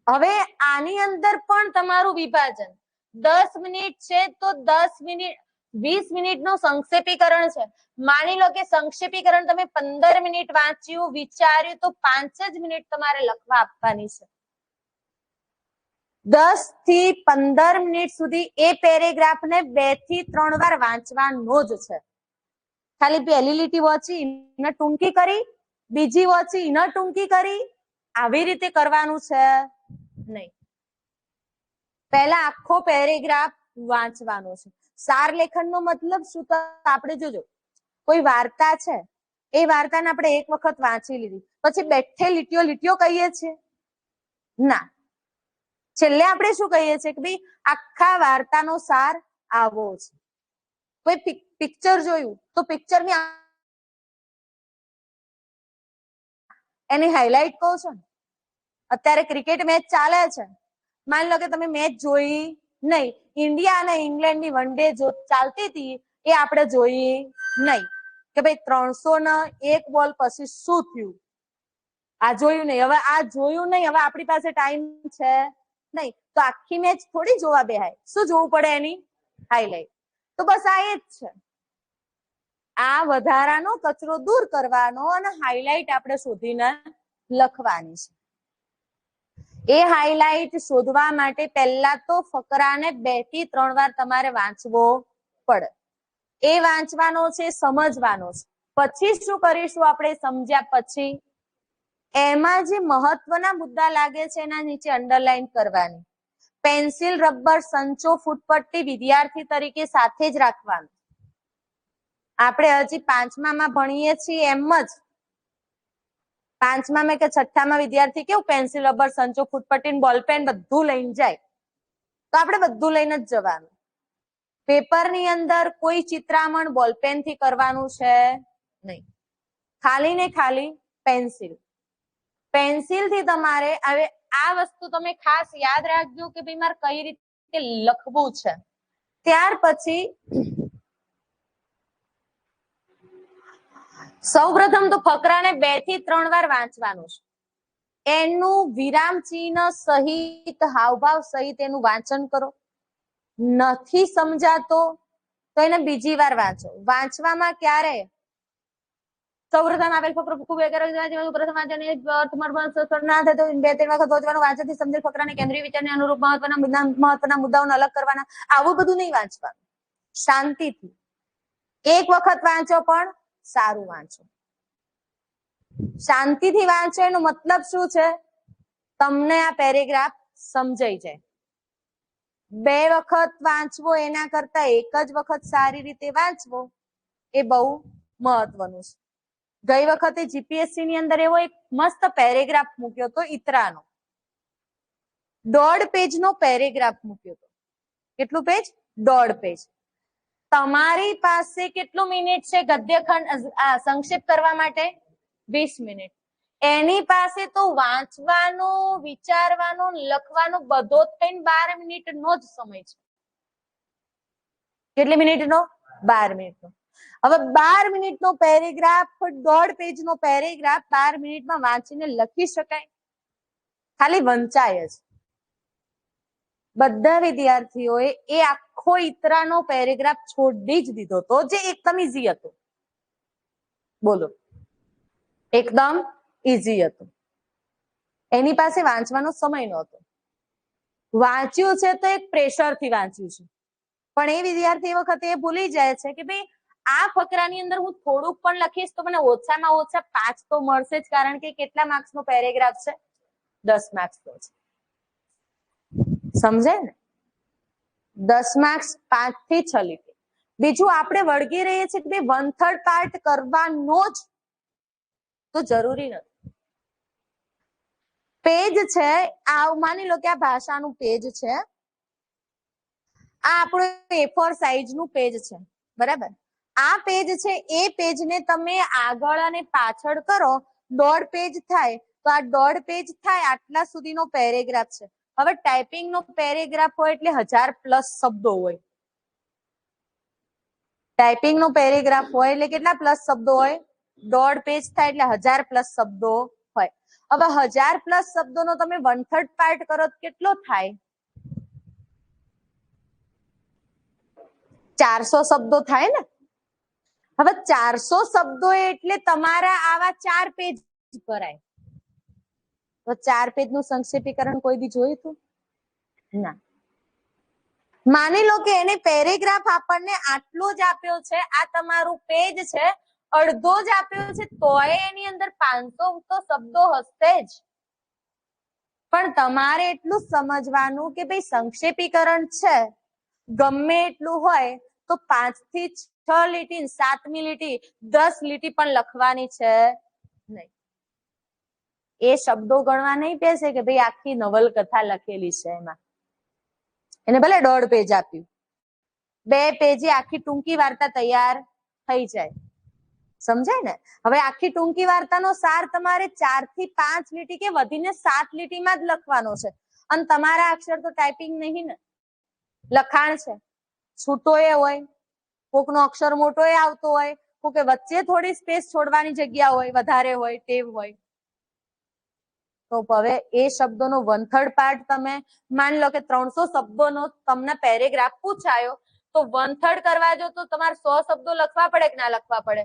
હવે આની અંદર પણ તમારું વિભાજન 10 મિનિટ છે તો 10 મિનિટ 20 મિનિટનું સંક્ષેપીકરણ છે. માની લો કે સંક્ષેપીકરણ તમે 15 મિનિટ વાંચ્યું, વિચાર્યું તો 5 જ મિનિટ તમારે લખવા આપવાની છે. 10 થી 15 મિનિટ સુધી એ પેરેગ્રાફને 2 થી 3 વાર વાંચવાનો જ છે. ખાલી પહેલી લીટી વાંચી એને ટૂંકી કરી, બીજી વાંચી એને ટૂંકી કરી, આવી રીતે કરવાનું છે નહીં. પહેલા આખો પેરેગ્રાફ વાંચવાનો છે. સાર લેખનનો મતલબ શું? તો આપણે જોજો કોઈ વાર્તા છે, એ વાર્તાને આપણે એક વખત વાંચી લીધી પછી બેઠે લીટીઓ કહીએ છીએ ના, છેલ્લે આપણે શું કહીએ છીએ કે ભાઈ આખા વાર્તાનો સાર આવો છે. કોઈ પિક્ચર જોયું તો પિક્ચરની એની હાઇલાઇટ કહો છો. અત્યારે ક્રિકેટ મેચ ચાલે છે, માની લો કે તમે મેચ જોઈ નહીં, ઇન્ડિયા અને ઇંગ્લેન્ડની વન ડે ચાલતી હતી એ આપણે જોઈ નહીં કે ભાઈ 301 બોલ પછી શું થયું, આ જોયું નહીં. હવે આ જોયું નહીં, હવે આપણી પાસે ટાઈમ છે નહીં તો આખી મેચ થોડી જોવા બેહાય. શું જોવું પડે? એની હાઈલાઈટ. તો બસ આ એ જ છે. આ વધારાનો કચરો દૂર કરવાનો અને હાઈલાઈટ આપણે શોધીને લખવાની છે. એ હાઈલાઈટ શોધવા માટે પહેલા તો ફકરાને 2 થી 3 વાર તમારે વાંચવો પડે. એ વાંચવાનો છે, સમજવાનો છે. પછી શું કરીશું આપણે? સમજ્યા પછી એમાં જે મહત્વના મુદ્દા લાગે છે એના નીચે અંડરલાઈન કરવાની. પેન્સિલ, રબર, સંચો, ફૂટપટ્ટી વિદ્યાર્થી તરીકે સાથે જ રાખવાનું. આપણે હજી 5મા ભણીએ છીએ એમ જ 5મા કે 6મા વિદ્યાર્થી કેવું પેન્સિલ, રબર, સંચો, ફૂટપટ્ટી, બોલપેન બધું લઈને જાય. તો આપણે બધું લઈને જ જવાનું. પેપરની અંદર કોઈ ચિત્રામણ બોલપેન થી કરવાનું છે નહીં. ખાલી ને ખાલી પેન્સિલ. પેન્સિલ થી તમારે હવે આ વસ્તુ તમે ખાસ યાદ રાખજો કે ભાઈ મારે કઈ રીતે લખવું છે. ત્યાર પછી સૌપ્રથમ તો ફકરાને 2 થી 3 વાર વાંચવાનું છે. એનું વિરામ ચિહ્ન સહિત, હાવભાવ સહિત એનું વાંચન કરો. નથી સમજાતો તો એને બીજી વાર વાંચો. વાંચવામાં ક્યારે સૌપ્રથમ આપેલ ફકરો ખૂબ પ્રથમ વાંચન ના થાય તો 2-3 વખત વાંચવાનું. વાંચનથી સમજેલ ફકરાને કેન્દ્રીય વિચારને અનુરૂપ મહત્વના મુદ્દાઓને અલગ કરવાના. આવું બધું નહીં વાંચવાનું. શાંતિથી એક વખત વાંચો પણ સારું વાંચો. શાંતિથી વાંચો એનો મતલબ શું છે? તમને આ પેરેગ્રાફ સમજાઈ જાય. 2 વખત વાંચવો એના કરતા એક જ વખત સારી રીતે વાંચવો એ બહુ મહત્વનું છે. ગઈ વખતે જીપીએસસી ની અંદર એવો એક મસ્ત પેરેગ્રાફ મૂક્યો હતો ઈતરાનો. 1.5 પેજનો પેરેગ્રાફ મૂક્યો હતો. કેટલું પેજ? 1.5 પેજ. તમારી પાસે કેટલું મિનિટ છે ગદ્યખંડ સંક્ષેપ કરવા માટે? 20 મિનિટ. એની પાસે તો વાંચવાનો, વિચારવાનો, લખવાનો બધો થઈને 12 મિનિટનો જ સમય છે. કેટલી મિનિટનો? 12 મિનિટનો. હવે 12 મિનિટનો પેરેગ્રાફ, 1.5 પેજનો પેરેગ્રાફ 12 મિનિટમાં વાંચીને લખી શકાય? ખાલી વંચાય જ. બધા વિદ્યાર્થીઓએ એ આખો ઈતરાનો પેરેગ્રાફ છોડી જ દીધો હતો, જે એકદમ ઈઝી હતો. બોલો, એકદમ ઈઝી હતું. એની પાસે વાંચવાનો સમય નહોતો. વાંચ્યું છે તો એક પ્રેશરથી વાંચ્યું છે. પણ એ વિદ્યાર્થી એ વખતે એ ભૂલી જાય છે કે ભાઈ આ ફકરાની અંદર હું થોડુંક પણ લખીશ તો મને ઓછામાં ઓછા 5 તો મળશે જ, કારણ કે કેટલા માર્ક્સનો પેરેગ્રાફ છે? 10 માર્ક્સનો છે. સમજે ને? 10 માર્ક્સ 5 થી 6 લીટી. બીજું આપણે વળગી રહીએ છીએ કે 1/3 પાર્ટ કરવાનો જ, તો જરૂરી નથી. પેજ છે આ, માની લો કે આ ભાષાનું પેજ છે. આ આપણું A4 સાઈઝનું પેજ છે, બરાબર? આ પેજ છે, એ પેજને તમે આગળ અને પાછળ કરો 1.5 પેજ થાય. તો આ 1.5 પેજ થાય આટલા સુધીનો પેરેગ્રાફ છે. હવે ટાઈપિંગનો પેરેગ્રાફ હોય એટલે 1000+ શબ્દો હોય. ટાઈપિંગનો પેરેગ્રાફ હોય એટલે કેટલા પ્લસ શબ્દો હોય? 1.5 પેજ થાય એટલે 1000+ શબ્દો હોય. હવે 1000+ શબ્દોનો તમે 1/3 પાર્ટ કરો તો કેટલો થાય? 400 શબ્દો થાય ને? હવે 400 શબ્દો એટલે તમારા આવા 4 પેજ ભરાય. તો 4 પેજનું સંક્ષેપીકરણ કોઈ દી જોયું હતું? ના. માની લો કે એને પેરેગ્રાફ આપણને આટલો જ આપ્યો છે, આ તમારું પેજ છે, અડધો જ આપ્યો છે, તોય એની અંદર 500 તો શબ્દો હશે જ. પણ તમારે એટલું સમજવાનું કે ભાઈ સંક્ષેપીકરણ છે, ગમે એટલું હોય તો 5 થી 6 લીટી, 7મી લીટી, 10 લીટી પણ લખવાની છે નહીં. એ શબ્દો ગણવા નહીં બેસે કે ભાઈ આખી નવલકથા લખેલી છે એમાં. એને ભલે 1.5 પેજ આપ્યું, 2 પેજે આખી ટૂંકી વાર્તા તૈયાર થઈ જાય. સમજાય ને? હવે આખી ટૂંકી વાર્તાનો સાર તમારે 4 થી 5 લીટી કે વધીને 7 લીટીમાં જ લખવાનો છે. અને તમારા અક્ષર તો ટાઈપિંગ નહીં ને, લખાણ છે. છૂટો એ હોય, કોકનો અક્ષર મોટો એ આવતો હોય, કોકે વચ્ચે થોડી સ્પેસ છોડવાની જગ્યા હોય, વધારે હોય, ટેવ હોય. તો હવે એ શબ્દોનો 1/3 પાર્ટ તમે માન લો કે 300 શબ્દોનો તમને પેરેગ્રાફ પૂછાયો તો 1/3 કરવા જો તો તમારે 100 શબ્દો લખવા પડે કે ના લખવા પડે?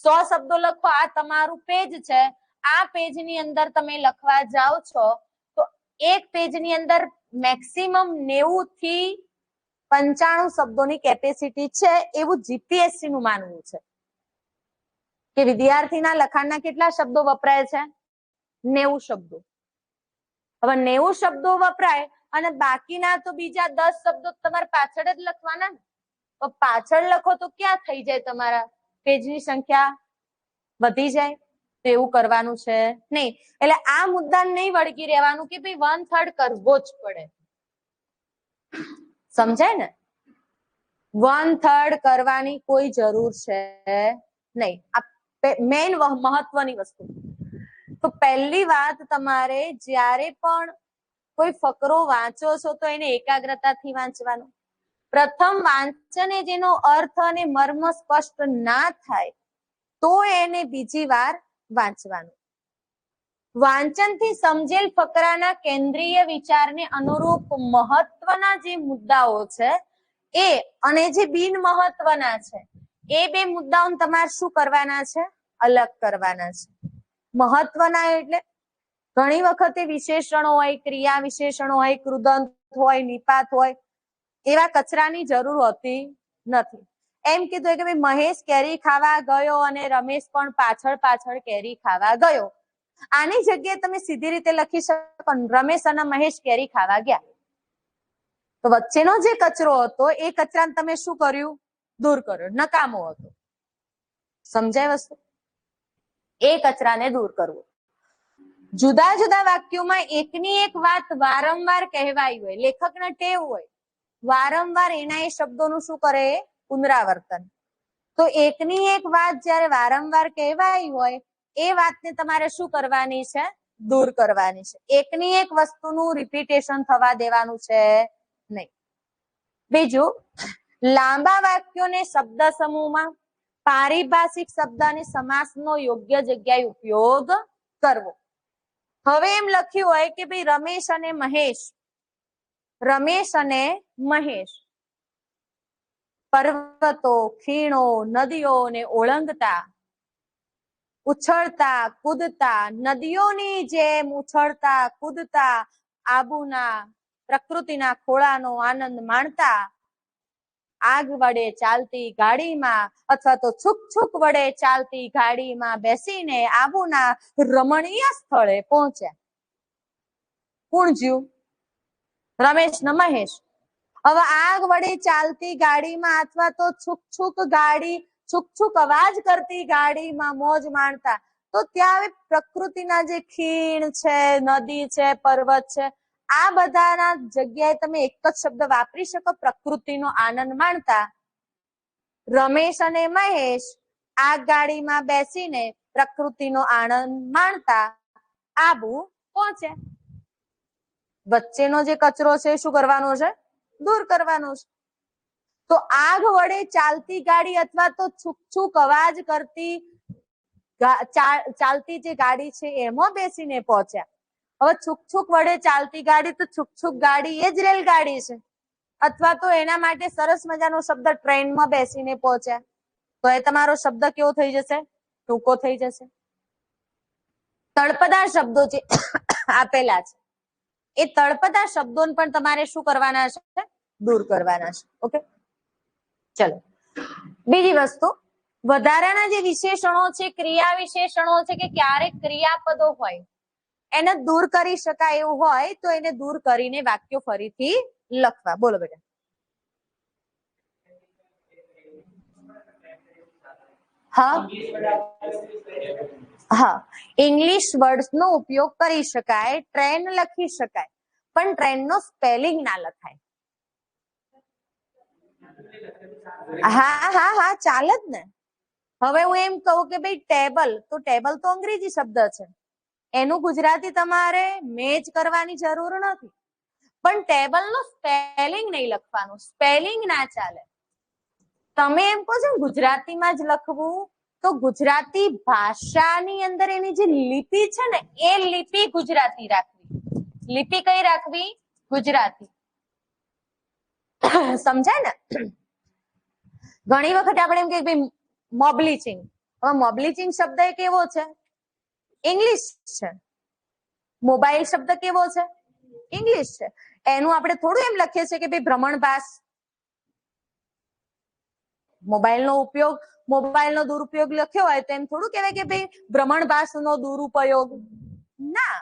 100 શબ્દો લખો. આ તમારું પેજ છે. આ પેજની અંદર તમે લખવા જાઓ છો તો એક પેજની અંદર મેક્સિમમ 90 થી 95 શબ્દોની કેપેસિટી છે એવું જીપીએસસી નું માનવું છે કે વિદ્યાર્થીના લખાણના કેટલા શબ્દો વપરાય છે? 90 શબ્દો. હવે 90 શબ્દો વપરાય અને બાકીના તો બીજા 10 શબ્દો તમારે પાછળ જ લખવાના ને. તો પાછળ લખો તો ક્યાં થઈ જાય, તમારા પેજની સંખ્યા વધી જાય. તો એવું કરવાનું છે નહીં. એટલે આ મુદ્દા નહીં વળગી રહેવાનું કે ભાઈ 1/3 કરવો જ પડે. સમજાય ને? 1/3 કરવાની કોઈ જરૂર છે નહીં. આ મેઇન મહત્વની વસ્તુ. તો પહેલી વાત, તમારે જ્યારે પણ કોઈ ફકરો વાંચો છો તો એને એકાગ્રતાથી વાંચવાનો. પ્રથમ વાંચને જેનો અર્થ અને મર્મ સ્પષ્ટ ના થાય તો એને બીજી વાર વાંચવાનું. વાંચનથી સમજેલ ફકરાના કેન્દ્રીય વિચારને અનુરૂપ મહત્વના જે મુદ્દાઓ છે એ અને જે બિન મહત્વના છે એ બે મુદ્દાઓ તમારે શું કરવાના છે? અલગ કરવાના છે. મહત્વના એટલે ઘણી વખતે વિશેષણો હોય, ક્રિયા વિશેષણો હોય, કૃદંત હોય, નિપાત હોય, એવા કચરાની જરૂર હોતી નથી. એમ કીધું કે ભાઈ મહેશ કેરી ખાવા ગયો અને રમેશ પણ પાછળ પાછળ કેરી ખાવા ગયો. આની જગ્યાએ તમે સીધી રીતે લખી શકો રમેશ અને મહેશ કેરી ખાવા ગયા. તો વચ્ચેનો જે કચરો હતો એ કચરાને તમે શું કર્યું? દૂર કર્યો. નકામો હતો. સમજાય વસ્તુ? એ કચરાને દૂર કરવો. જુદા જુદા વાક્યોમાં એકની એક વાત વારંવાર કહેવાય હોય, લેખકને ટેવ હોય વારંવાર એના એ શબ્દોનું શું કરે? પુનરાવર્તન. તો એકની એક વાત જયારે વારંવાર કહેવાય હોય એ વાતને તમારે શું કરવાની છે? દૂર કરવાની છે. એકની એક વસ્તુનું રિપીટેશન થવા દેવાનું છે નહીં. બીજું, લાંબા વાક્યોને શબ્દ સમૂહમાં પારિભાષિક શબ્દ અને સમાસનો યોગ્ય જગ્યાએ ઉપયોગ કરવો. હવે એમ લખ્યું હોય કે ભાઈ રમેશ અને મહેશ, રમેશ અને મહેશ પર્વતો, ખીણો, નદીઓને ઓળંગતા, ઉછળતા કૂદતા, નદીઓની જેમ ઉછળતા કૂદતા, આબુના પ્રકૃતિના ખોળાનો આનંદ માણતા, આગ વડે ચાલતી ગાડીમાં અથવા તો છુક છુક વડે ચાલતી ગાડીમાં બેસીને આબુના રમણીય સ્થળે પહોંચ્યા. કોણ જ્યું? રમેશ ને મહેશ. હવે આગ વડે ચાલતી ગાડીમાં અથવા તો છુક છુક ગાડી, છુક છુક અવાજ કરતી ગાડીમાં મોજ માણતા. તો ત્યાં પ્રકૃતિના જે ખીણ છે, નદી છે, પર્વત છે, આ બધાના જગ્યાએ તમે એક જ શબ્દ વાપરી શકો, પ્રકૃતિનો આનંદ માણતા. રમેશ અને મહેશ આ ગાડીમાં બેસીને પ્રકૃતિનો આનંદ માણતા આબુ પહોંચ્યા. વચ્ચેનો જે કચરો છે શું કરવાનો છે? દૂર કરવાનો છે. તો આગ વડે ચાલતી ગાડી અથવા તો છુક છુક અવાજ કરતી ચાલતી જે ગાડી છે એમાં બેસીને પહોંચ્યા. હવે છુક છુક વડે ચાલતી ગાડી, તો છુક છુક ગાડી એ જ રેલગાડી છે. અથવા તો એના માટે સરસ મજાનો શબ્દ ટ્રેનમાં બેસીને પહોંચ્યા. તો એ તમારો શબ્દ કેવો થઈ જશે? ટૂંકો થઈ જશે. તળપદા શબ્દો જે આપેલા છે એ તળપદા શબ્દોને પણ તમારે શું કરવાના છે? દૂર કરવાના છે. ઓકે, ચલો. બીજી વસ્તુ, વધારાના જે વિશેષણો છે, ક્રિયા વિશેષણો છે કે ક્યારેક ક્રિયાપદો હોય એને દૂર કરી શકાય એવું હોય તો એને દૂર કરીને વાક્યો ફરીથી લખવા. બોલો બેટા. હા હા, ઇંગ્લિશ વર્ડ્સ નો ઉપયોગ કરી શકાય, ટ્રેન લખી શકાય, પણ ટ્રેન નો સ્પેલિંગ ના લખાય. હા હા હા, ચાલે જ ને. હવે હું એમ કહું કે ભાઈ ટેબલ, તો ટેબલ તો અંગ્રેજી શબ્દ છે, એનું ગુજરાતી તમારે મેચ કરવાની જરૂર નથી, પણ ટેબલ નું સ્પેલિંગ નહીં લખવાનું. સ્પેલિંગ ના ચાલે. તમે એમ કહો છો ગુજરાતીમાં જ લખવું તો ગુજરાતી ભાષાની અંદર એની જે લિપિ છે ને એ લિપિ ગુજરાતી રાખવી. લિપિ કઈ રાખવી? ગુજરાતી. સમજાય ને? ઘણી વખત આપણે એમ કે ભાઈ મોબલીચિંગ. હવે મોબલીચિંગ શબ્દ એ કેવો છે? ઇંગ્લિશ છે. મોબાઈલ શબ્દ કેવો છે? ઇંગ્લિશ છે. એનું આપણે થોડું એમ લખીએ છીએ કે ભાઈ ભ્રમણભાસ. મોબાઈલનો દુરુપયોગ લખ્યો હોય તો એમ થોડું કહેવાય કે ભાઈ ભ્રમણભાસનો દુરુપયોગ. ના,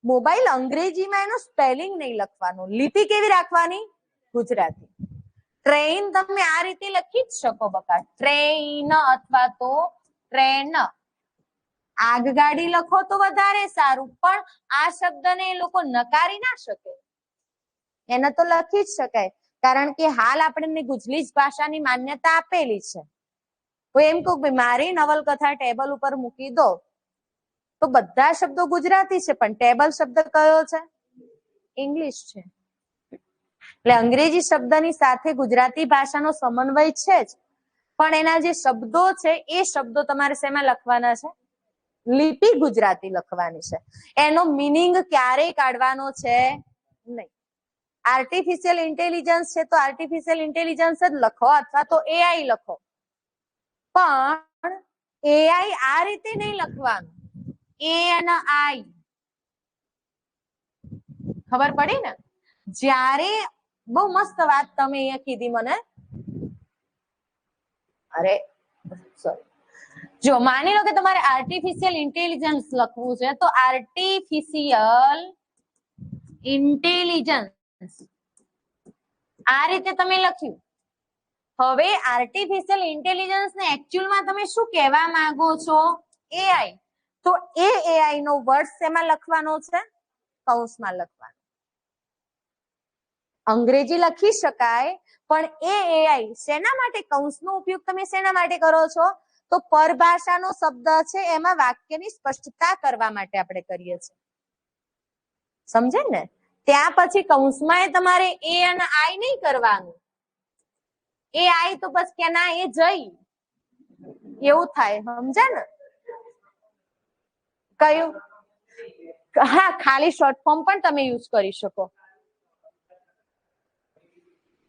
મોબાઈલ અંગ્રેજીમાં એનું સ્પેલિંગ નહીં લખવાનું. લિપિ કેવી રાખવાની? ગુજરાતી. ટ્રેન તમે આ રીતે લખી જ શકો બકા, ટ્રેન અથવા તો ટ્રેન. આગગાડી લખો તો વધારે સારું, પણ આ શબ્દને એ લોકો નકારી ના શકે. એને તો લખી જ શકાય, કારણ કે હાલ આપણને ગુજલીજ ભાષાની માન્યતા આપેલી છે. હું એમ કહું ભાઈ મારી નવલકથા ટેબલ ઉપર મૂકી દો તો બધા શબ્દો ગુજરાતી છે, પણ ટેબલ શબ્દ કયો છે? ઇંગ્લિશ છે. એટલે અંગ્રેજી શબ્દની સાથે ગુજરાતી ભાષાનો સમન્વય છે જ, પણ એના જે શબ્દો છે એ શબ્દો તમારે શેમાં લખવાના છે? લિપિ ગુજરાતી લખવાની છે. એનો મીનિંગ ક્યારેય કાઢવાનો છે નહીં. આર્ટિફિશિયલ ઇન્ટેલિજન્સ છે તો આર્ટિફિશિયલ ઇન્ટેલિજન્સ જ લખો અથવા તો એઆઈ લખો, પણ એઆઈ આ રીતે નહીં લખવાનું. એ અને આઈ. ખબર પડી ને? જ્યારે બહુ મસ્ત વાત તમે અહીંયા કીધી મને. અરે સોરી, જો માની લો કે તમારે આર્ટિફિશિયલ ઇન્ટેલિજન્સ લખવું છે તો આર્ટિફિશિયલ ઇન્ટેલિજન્સ આ રીતે તમે લખ્યું. હવે આર્ટિફિશિયલ ઇન્ટેલિજન્સ ને એકચ્યુઅલમાં તમે શું કહેવા માંગો છો? એઆઈ. તો એ એઆઈ નો વર્ડ શેમાં લખવાનો છે? કૌંસમાં લખવાનો. અંગ્રેજી લખી શકાય, પણ એ એઆઈ શેના માટે કૌંસનો ઉપયોગ તમે શેના માટે કરો છો? તો પરભાષાનો શબ્દ છે એમાં વાક્યની સ્પષ્ટતા કરવા માટે આપણે કરીએ છીએ. સમજે ને? ત્યાં પછી કૌંસમાં તમારે એ અને આઈ નહીં કરવાનું. એ આઈ તો બસ કે ના એ જઈ એવું થાય. સમજે ને? કયું? હા, ખાલી શોર્ટ ફોર્મ પણ તમે યુઝ કરી શકો.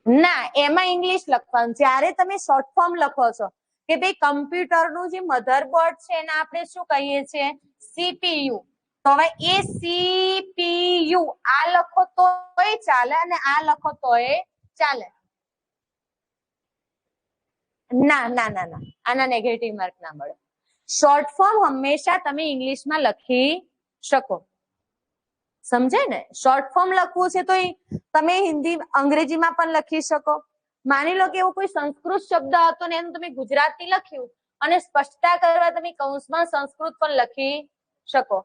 ના, એમાં ઇંગ્લિશ લખવાનું. જ્યારે તમે શોર્ટ ફોર્મ લખો છો કે ભાઈ કમ્પ્યુટરનું જે મધરબોર્ડ છે એને આપણે શું કહીએ છીએ? સીપીયુ. તો હવે એ સીપીયુ આ લખો તોય ચાલે અને આ લખો તોય ચાલે. ના ના ના ના, આના નેગેટિવ માર્ક ના મળે. શોર્ટ ફોર્મ હંમેશા તમે ઇંગ્લિશમાં લખી શકો. સમજે ને? શોર્ટ ફોર્મ લખવું છે તો તમે હિન્દી અંગ્રેજીમાં પણ લખી શકો. માની લો કે એવો કોઈ સંસ્કૃત શબ્દ હતો ને એનું તમે ગુજરાતી લખ્યું અને સ્પષ્ટતા કરવા તમે કૌંસમાં સંસ્કૃત પણ લખી શકો.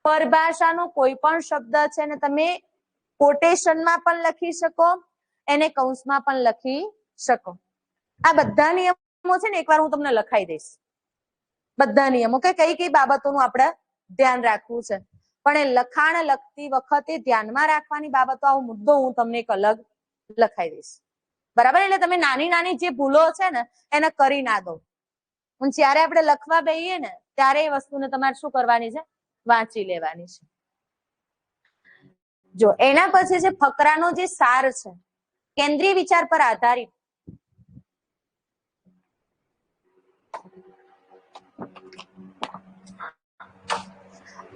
પરભાષાનો કોઈ પણ શબ્દ છે ને તમે કોટેશનમાં પણ લખી શકો, એને કૌંસમાં પણ લખી શકો. આ બધા નિયમો છે ને એકવાર હું તમને લખાઈ દઈશ. બધા નિયમો કે કઈ કઈ બાબતોનું આપણે ધ્યાન રાખવું છે, પણ એ લખાણ લખતી વખતે ધ્યાનમાં રાખવાની બાબતો આવો મુદ્દો હું તમને એક અલગ લખાઈ દઈશ. બરાબર? એટલે તમે નાની નાની જે ભૂલો છે ને એને કરી ના દો. જ્યારે આપણે લખવા બેહીએ ને ત્યારે એ વસ્તુને તમારે શું કરવાની છે? વાંચી લેવાની છે. જો એના પછી જે ફકરાનો જે સાર છે, કેન્દ્રીય વિચાર પર આધારિત.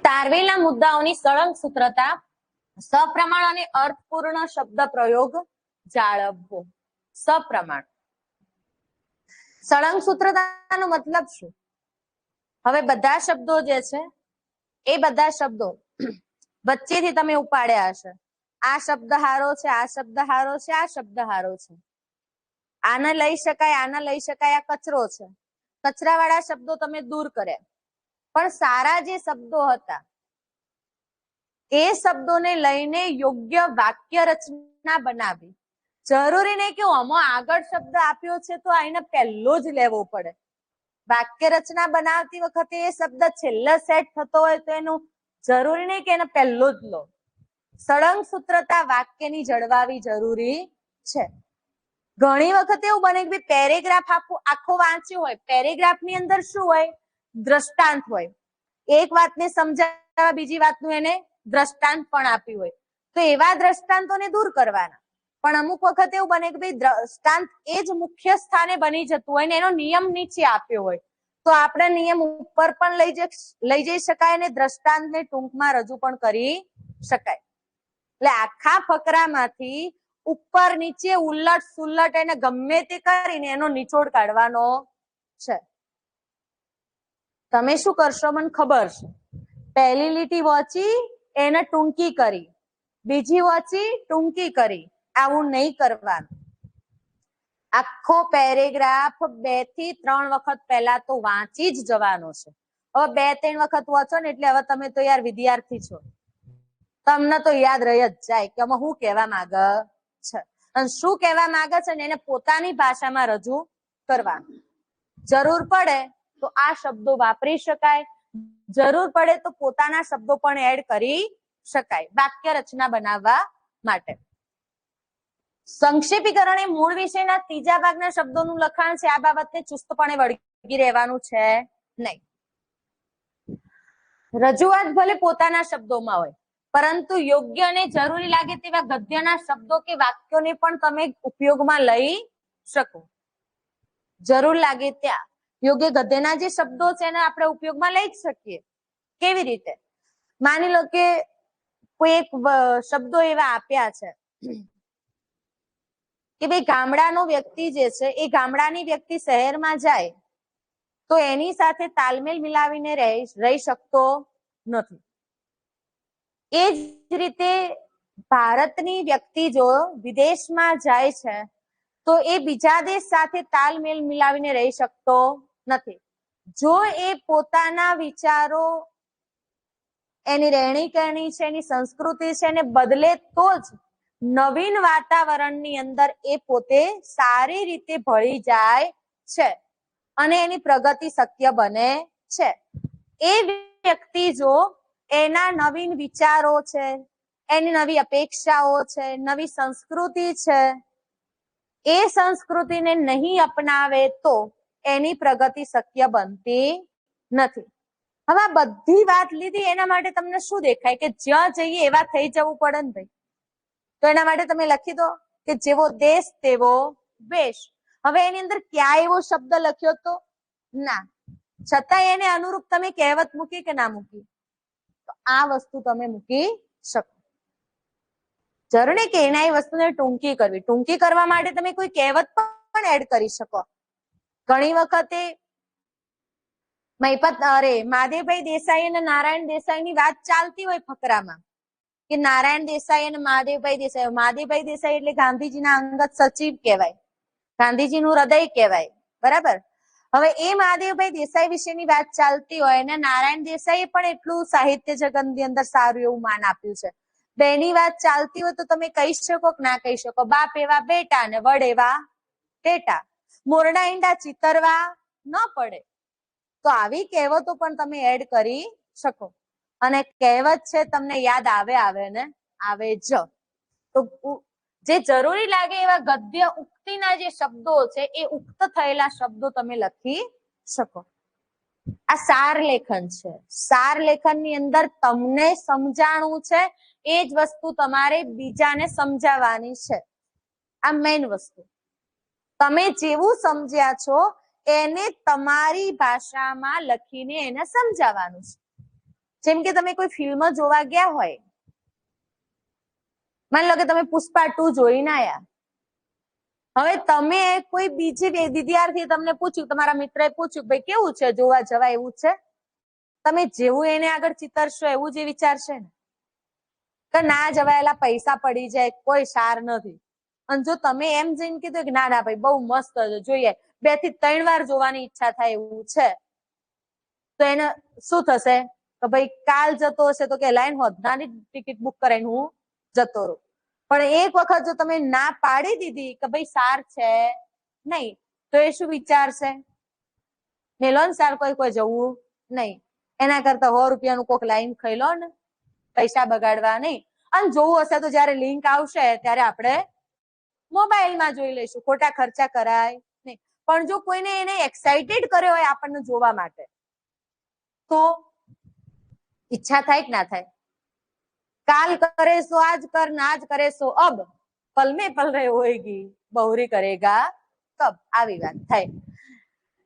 તારવેલા મુદ્દાઓની સળંગ સૂત્રતા, સપ્રમાણ અને અર્થપૂર્ણ શબ્દ પ્રયોગ જાળવવો. સપ્રમાણ. સળંગ સૂત્રતાનો મતલબ શું? હવે બધા શબ્દો જે છે એ બધા શબ્દો વચ્ચેથી તમે ઉપાડ્યા હશે. આ શબ્દ હારો છે, આ શબ્દ હારો છે, આ શબ્દ હારો છે. આને લઈ શકાય, આને લઈ શકાય, આ કચરો છે. કચરાવાળા શબ્દો તમે દૂર કર્યા, પણ સારા જે શબ્દો હતા એ શબ્દોને લઈને યોગ્ય વાક્ય રચના બનાવી. જરૂરી નહીં કે આમાં આગળ શબ્દ આપ્યો છે તો આને પહેલો જ લેવો પડે. વાક્ય રચના બનાવતી વખતે એ શબ્દ છેલ્લે સેટ થતો હોય તો એનું જરૂરી નહીં કે એને પહેલો જ લો. સળંગ સૂત્રતા વાક્યની જળવાવી જરૂરી છે. ઘણી વખત એવું બને કે પેરેગ્રાફ આખો વાંચ્યો હોય, પેરેગ્રાફ ની અંદર શું હોય? દ્રષ્ટાંત હોય. એક વાતને સમજાવવા બીજી વાતનું એને દ્રષ્ટાંત પણ આપ્યું હોય, તો એવા દ્રષ્ટાંતોને દૂર કરવાના. પણ અમુક વખત એવું બને કે ભાઈ દ્રષ્ટાંત એ જ મુખ્ય સ્થાને બની જતું હોય ને એનો નિયમ નીચે આપ્યો હોય, તો આપણે નિયમ ઉપર પણ લઈ જઈ શકાય અને દ્રષ્ટાંતને ટૂંકમાં રજૂ પણ કરી શકાય. એટલે આખા ફકરામાંથી ઉપર નીચે ઉલટ સુલટ એને ગમે તે કરીને એનો નિચોડ કાઢવાનો છે. તમે શું કરશો મને ખબર છે. પહેલી લીટી વાંચી એને ટૂંકી કરી, બીજી વાંચી ટૂંકી કરી, આવું નહીં કરવાનું. આખો પેરેગ્રાફ 2 થી 3 વખત પહેલા તો વાંચી જ જવાનો છે. હવે 2-3 વખત વાંચો ને એટલે હવે તમે તો યાર વિદ્યાર્થી છો, તમને તો યાદ રહી જ જાય કે આમાં શું કહેવા માંગે છે અને શું કહેવા માંગે છે ને એને પોતાની ભાષામાં રજૂ કરવાનું. જરૂર પડે તો આ શબ્દો વાપરી શકાય, જરૂર પડે તો પોતાના શબ્દો પણ એડ કરી શકાય વાક્ય રચના બનાવવા માટે. સંક્ષેપીકરણ એ મૂળ વિષયના 3જા ભાગના શબ્દોનું લખાણ છે. આ બાબતને ચુસ્તપણે વળગી રહેવાનું છે નહીં. રજૂઆત ભલે પોતાના શબ્દોમાં હોય, પરંતુ યોગ્ય અને જરૂરી લાગે તેવા ગદ્યના શબ્દો કે વાક્યોને પણ તમે ઉપયોગમાં લઈ શકો. જરૂર લાગે ત્યાં યોગ્ય ગદ્યના જે શબ્દો છે એને આપણે ઉપયોગમાં લઈ જ શકીએ. કેવી રીતે? માની લો કે કોઈ એક શબ્દો એવા આપ્યા છે કે ભાઈ ગામડાનો વ્યક્તિ જે છે એ ગામડાની વ્યક્તિ શહેરમાં જાય તો એની સાથે તાલમેલ મિલાવીને રહી શકતો નથી. એ જ રીતે ભારતની વ્યક્તિ જો વિદેશમાં જાય છે તો એ બીજા દેશ સાથે તાલમેલ મિલાવીને રહી શકતો નથી. જો એ પોતાના વિચારો, એની રહેણી કરણી છે, એની સંસ્કૃતિ છે એને બદલે તો જ નવીન વાતાવરણની અંદર એ પોતે સારી રીતે ભળી જાય છે અને એની પ્રગતિ શક્ય બને છે. એ વ્યક્તિ જો એના નવીન વિચારો છે, એની નવી અપેક્ષાઓ છે, નવી સંસ્કૃતિ છે, એ સંસ્કૃતિને નહીં અપનાવે તો એની પ્રગતિ શક્ય બનતી નથી. હવે આ બધી વાત લીધી એના માટે તમને શું દેખાય કે જ્યાં જઈએ એવા થઈ જવું પડે ને ભાઈ, તો એના માટે તમે લખી દો કે જેવો દેશ તેવો વેશ. હવે એની અંદર ક્યાં એવો શબ્દ લખ્યો તો ના, છતાં એને અનુરૂપ તમે કહેવત મૂકી કે ના મૂકી? તો આ વસ્તુ તમે મૂકી શકો. જરૂર નહીં કે એના એ વસ્તુને ટૂંકી કરવી. ટૂંકી કરવા માટે તમે કોઈ કહેવત પણ એડ કરી શકો. ઘણી વખતે મહાદેવભાઈ દેસાઈ અને નારાયણ દેસાઈની વાત ચાલતી હોય ફકરામાં કે નારાયણ દેસાઈ અને મહાદેવભાઈ દેસાઈ. મહાદેવભાઈ દેસાઈ એટલે ગાંધીજીના અંગત સચિવ કહેવાય, ગાંધીજીનું હૃદય કહેવાય, બરાબર? હવે એ મહાદેવભાઈ દેસાઈ વિશેની વાત ચાલતી હોય અને નારાયણ દેસાઈએ પણ એટલું સાહિત્ય જગતની અંદર સારું એવું માન આપ્યું છે. બેની વાત ચાલતી હોય તો તમે કહી શકો કે ના કહી શકો? બાપ એવા બેટા ને વડ એવા ટેટા, મોરડા ઈંડા ચિતરવા ન પડે. તો આવી કહેવતો પણ તમે એડ કરી શકો. અને કહેવત છે તમને યાદ આવે ને આવે જ. તો જે જરૂરી લાગે એવા ગદ્ય ઉક્તિના જે શબ્દો છે એ ઉક્ત થયેલા શબ્દો તમે લખી શકો. આ સાર લેખન છે. સાર લેખનની અંદર તમને સમજાણું છે એ જ વસ્તુ તમારે બીજાને સમજાવવાની છે. આ મેઇન વસ્તુ. તમે જેવું સમજ્યા છો એને તમારી ભાષામાં લખીને એને સમજાવવાનું છે. જેમ કે તમે કોઈ ફિલ્મ જોવા ગયા હોય, માની લો કે તમે પુષ્પા 2 જોઈને આયા. હવે તમે કોઈ બીજી વિદ્યાર્થી તમને પૂછ્યું, તમારા મિત્રએ પૂછ્યું ભાઈ કેવું છે, જોવા જવાય એવું છે? તમે જેવું એને આગળ ચિતરશો એવું જ વિચારશે ને કે ના જવાયેલા પૈસા પડી જાય, કોઈ સાર નથી. અને જો તમે એમ જઈને કીધું કે ના ના ભાઈ બહુ મસ્ત છે, જોઈએ 2 થી 3 વાર જોવાની ઈચ્છા થાય એવું છે, તો એને શું થશે કે ભાઈ કાલ જતો હશે તો કે લાઈન હોદનાની ટિકિટ બુક કરાઈને હું જતો રહું. પણ એક વખત જો તમે ના પાડી દીધી કે ભાઈ સાર છે નહીં, તો એ શું વિચારશે? મેલોન સાર કોઈ જવું નહીં, એના કરતા 100 રૂપિયાનું કોક લાઈન ખાઈ લો ને, પૈસા બગાડવા નહીં. અને જોવું હશે તો જયારે લિંક આવશે ત્યારે આપણે મોબાઈલમાં જોઈ લઈશું, ખોટા ખર્ચા કરાય નહીં. પણ જો કોઈને એને એક્સાઇટેડ કર્યો હોય આપણને જોવા માટે, તો ઈચ્છા થાય કે ના થાય? કાલ કરે સો આજ કર, આજ કરે સો અબ, પલ में पल रहे होएगी, बहुरी करेगा कब, આવી વાત થાય.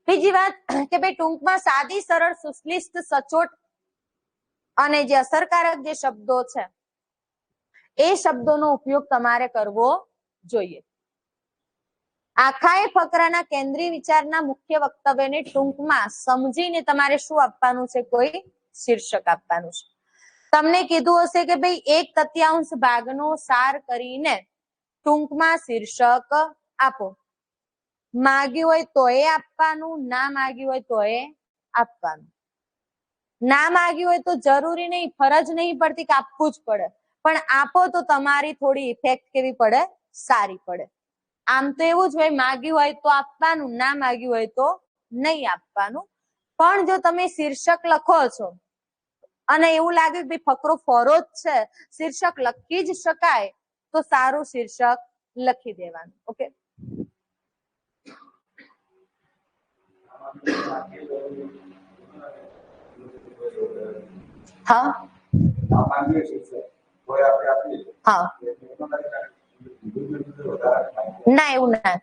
બીજી વાત કે ભાઈ ટૂંકમાં સાદી, સરળ, સુશ્લિષ્ટ, સચોટ અને જે અસરકારક જે શબ્દો છે એ શબ્દોનો ઉપયોગ તમારે કરવો જોઈએ. આખા એ ફકરાના કેન્દ્રીય વિચારના મુખ્ય વક્તવ્યને ટૂંકમાં સમજીને તમારે શું આપવાનું છે? કોઈ શીર્ષક આપવાનું છે. તમને કીધું હશે કે ભાઈ 1/3 ભાગનો સાર કરીને ટૂંકમાં શીર્ષક આપો. માગ્યું હોય તો એ આપવાનું, ના માગ્યું હોય તો એ આપવાનું. ના માગ્યું હોય તો જરૂરી નહીં, ફરજ નહીં પડતી કે આપવું જ પડે, પણ આપો તો તમારી થોડી ઇફેક્ટ કેવી પડે? સારી પડે. આમ તો એવું જ હોય, માગ્યું હોય તો આપવાનું, ના માગ્યું હોય તો નહીં આપવાનું. પણ જો તમે શીર્ષક લખો છો અને એવું લાગે કે ફકરો ફોરો જ છે, શીર્ષક લખી જ શકાય, તો સારું શીર્ષક લખી દેવાનું. ઓકે, હા હા, ના એવું ના,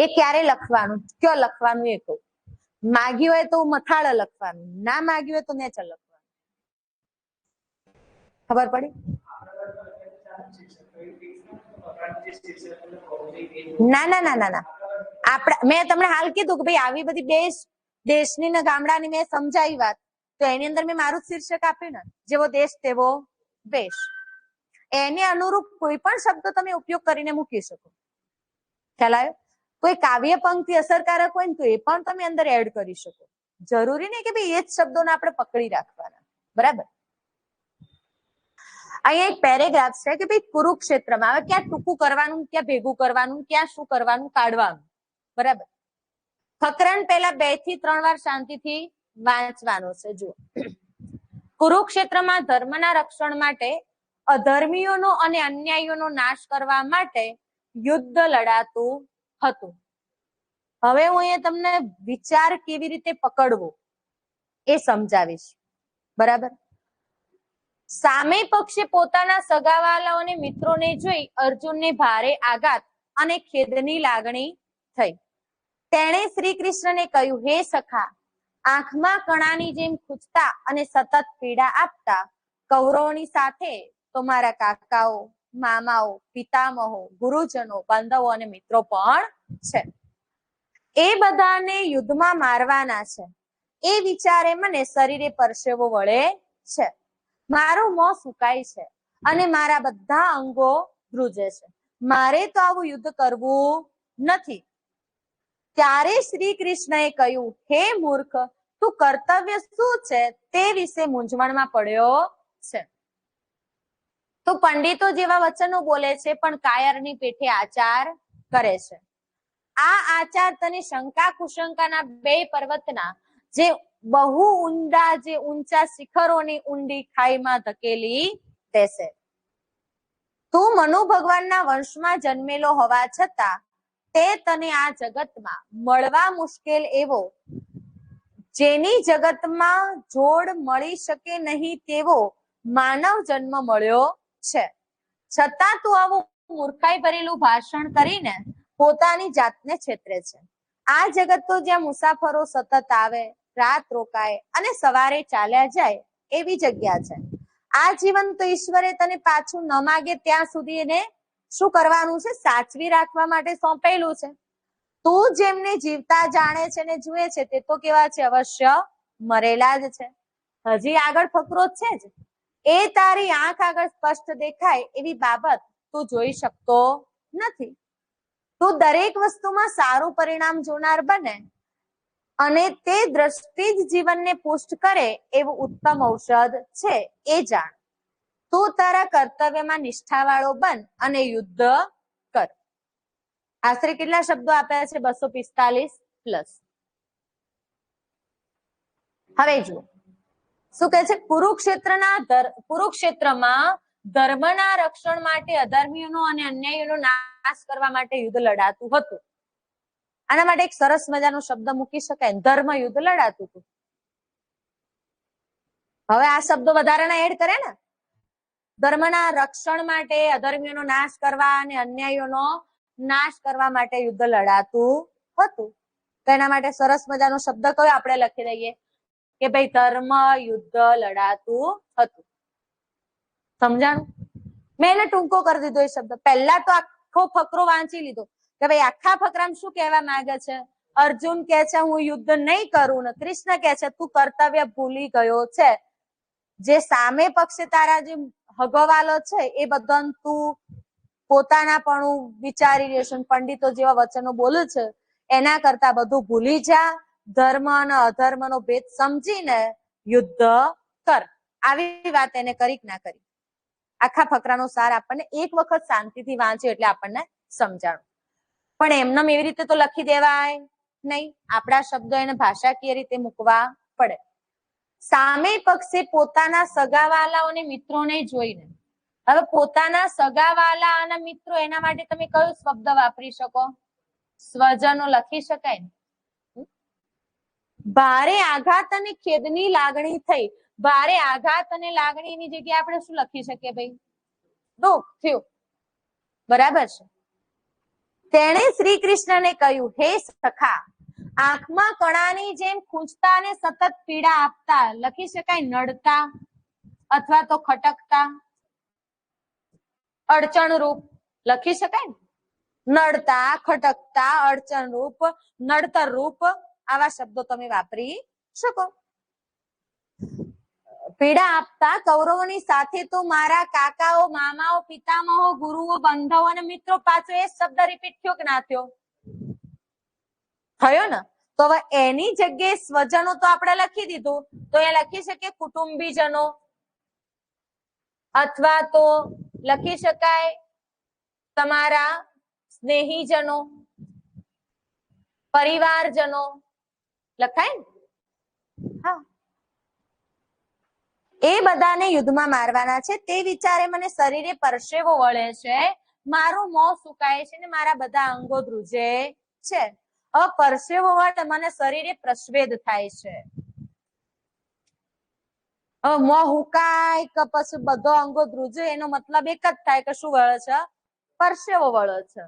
એ ક્યારે લખવાનું, કયો લખવાનું એ કહું. માગ્યું હોય તો મથાળે લખવાનું, ના માગ્યું હોય તો નેચર લખવાનું. ખબર પડી? ના ના ના ના ના, મેં તમને હાલ કીધું કે ભાઈ આવી બધી દેશની ને ગામડાની મેં સમજાવી વાત, તો એની અંદર મેં મારું શીર્ષક આપ્યું ને, જેવો દેશ તેવો વેશ. એને અનુરૂપ કોઈ પણ શબ્દ તમે ઉપયોગ કરીને મૂકી શકો. ખ્યાલ આવ્યો? કોઈ કાવ્ય પંક્તિ અસરકારક હોય ને તો એ પણ તમે અંદર એડ કરી શકો. જરૂરી નહીં કે ભાઈ એ જ શબ્દોને આપણે પકડી રાખવાના. બરાબર? અહીંયા એક પેરેગ્રાફ છે કે ભાઈ કુરુક્ષેત્રમાં, હવે ક્યાં ટૂંકું કરવાનું, ક્યાં ભેગું કરવાનું, ક્યાં શું કરવાનું, કાઢવાનું. બરાબર? ફકરાન પહેલા 2 થી 3 વાર શાંતિથી વાંચવાનું છે. જુઓ, કુરુક્ષેત્રમાં ધર્મના રક્ષણ માટે, અધર્મીઓનો અને અન્યાયીઓનો નાશ કરવા માટે યુદ્ધ લડાતું હતું. હવે હું અહીંયા તમને વિચાર કેવી રીતે પકડવો એ સમજાવીશ. બરાબર? સામે પક્ષે પોતાના સગાવાલાઓ અને મિત્રોને જોઈ અર્જુનને ભારે આઘાત અને ખેદની લાગણી થઈ. તેણે શ્રી કૃષ્ણને કહ્યું, હે સખા, આંખમાં કણાની જેમ ખૂંચતા અને સતત પીડા આપતા કૌરવોની સાથે તો મારા કાકાઓ, મામાઓ, પિતામહો, ગુરુજનો, બાંધવો અને મિત્રો પણ છે. એ બધાને યુદ્ધમાં મારવાના છે. એ વિચારે મને શરીરે પરસેવો વળે છે, મારું મોં સુકાય છે અને મારા બધા અંગો ધ્રુજે છે. મારે તો આવું યુદ્ધ કરવું નથી. ત્યારે શ્રી કૃષ્ણએ કહ્યું, હે મૂર્ખ, તું કર્તવ્ય શું છે તે વિશે મૂંઝવણમાં પડ્યો છે. તો પંડિતો જેવા વચનો બોલે છે, પણ કાયરની પેઠે આચાર કરે છે. આ આચાર તને શંકા કુશંકાના 2 પર્વતના જે બહુ ઊંડા, જે ઊંચા શિખરોની ઊંડી ખાઈમાં ધકેલી દેશે. તું મનુ ભગવાનના વંશમાં જન્મેલો હોવા છતાં તે તને આ જગતમાં મળવા મુશ્કેલ એવો, જેની જગતમાં જોડ મળી શકે નહીં તેવો માનવ જન્મ મળ્યો છે. છતાં તું આવું મૂર્ખાઈ ભરેલું ભાષણ કરીને પોતાની જાતને છેતરે છે. આ જગત તો જ્યાં મુસાફરો સતત આવે, રાત રોકાય અને સવારે ચાલ્યા જાય એવી જગ્યા છે. આ જીવન તો ઈશ્વરે તને પાછું ન માગે ત્યાં સુધી એને શું કરવાનું છે? સાચવી રાખવા માટે સોંપેલું છે. તું જેમને જીવતા જાણે છે ને જુએ છે તે તો કેવા છે? અવશ્ય મરેલા જ છે. હજી આગળ ફકરો છે જ. એ તારી આંખ આગળ સ્પષ્ટ દેખાય એવી બાબત તું જોઈ શકતો નથી. તું દરેક વસ્તુમાં સારું પરિણામ જોનાર બને અને તે દ્રષ્ટિ જ જીવનને પુષ્ટ કરે એવું ઉત્તમ ઔષધ છે એ જાણ. તું તારા કર્તવ્યમાં નિષ્ઠાવાળો બન અને યુદ્ધ કર. આશરે કેટલા શબ્દો આપ્યા છે? 245+. હવે જુઓ શું કહે છે? કુરુક્ષેત્રમાં ધર્મના રક્ષણ માટે અધર્મીઓનો અને અન્યાયીઓનો નાશ નાશ કરવા માટે યુદ્ધ લડાતું હતું. આના માટે એક સરસ મજાનો શબ્દ મૂકી શકાય, ધર્મ યુદ્ધ લડાતું હતું. હવે આ શબ્દો વધારાના એડ કરે ને, ધર્મના રક્ષણ માટે, અધર્મીઓનો નાશ કરવા અને અન્યાયીઓનો નાશ કરવા માટે યુદ્ધ લડાતું હતું. તો એના માટે સરસ મજાનો શબ્દ કયો આપણે લખી દઈએ કે ભાઈ ધર્મ યુદ્ધ લડાતું હતું. સમજાણું? મેં એને ટૂંકો કરી દીધો એ શબ્દ. પહેલા તો આખો ફકરો વાંચી લીધો કે ભાઈ આખા ફકરામાં શું કહેવા માંગે છે. અર્જુન કે છે હું યુદ્ધ નહીં કરું, ને કૃષ્ણ કે છે તું કર્તવ્ય ભૂલી ગયો છે. જે સામે પક્ષે તારા જે હગવાલો છે એ બધા તું પોતાના પણ વિચારી રહ્યો છે, પંડિતો જેવા વચનો બોલે છે એના કરતા બધું ભૂલી જા, ધર્મ અને અધર્મનો ભેદ સમજીને યુદ્ધ કર. આવી વાત એને કરી કે ના કરી? આખા ફકરાનો સાર આપણને એક વખત શાંતિથી વાંચ્યો એટલે આપણને સમજાણું. પણ એમને એવી રીતે તો લખી દેવાય નહીં, આપણા શબ્દો એને ભાષાકીય રીતે મૂકવા પડે. સામે પક્ષે પોતાના સગાવાલાઓ અને મિત્રોને જોઈને, હવે પોતાના સગાવાલા અને મિત્રો એના માટે તમે કયો શબ્દ વાપરી શકો? સ્વજનો લખી શકાય ને. ભારે આઘાત અને ખેદની લાગણી થઈ. ભારે આઘાત અને લાગણીની જગ્યાએ આપણે શું લખી શકીએ ભાઈ? દુઃખ થયું. બરાબર છે. તેણે શ્રી કૃષ્ણને કહ્યું, હે સખા, આંખમાં કણાની જેમ ખૂંચતા અને સતત પીડા આપતા, લખી શકાય નડતા અથવા તો ખટકતા. અડચણરૂપ લખી શકાય ને, નડતા, ખટકતા, અડચણરૂપ, નડતરરૂપ આવા શબ્દો તમે વાપરી શકો. પીડા આપતા કૌરવોની સાથે તો મારા કાકાઓ, મામાઓ, પિતામહો, ગુરુઓ, બંધુઓ અને મિત્રો. પાછો એ શબ્દ રિપીટ થયો કે ના થયો? થયો ને. તો હવે એની જગ્યાએ સ્વજનો તો આપણે લખી દીધું, તો એ લખી શકીએ કુટુંબીજનો, અથવા તો લખી શકાય તમારા સ્નેહીજનો, પરિવારજનો. લખાય ને? હા. એ બધાને યુદ્ધમાં મારવાના છે. તે વિચારે મને શરીરે પરસેવો વળે છે, મારું મોં સુકાય છે ને મારા બધા અંગો ધ્રુજે છે. હવે પરસેવો વળે મને શરીરે પ્રસ્વેદ થાય છે. હવે મોં હુકાય કે પછી બધો અંગો ધ્રુજે, એનો મતલબ એક જ થાય કે શું વળે છે? પરસેવો વળે છે.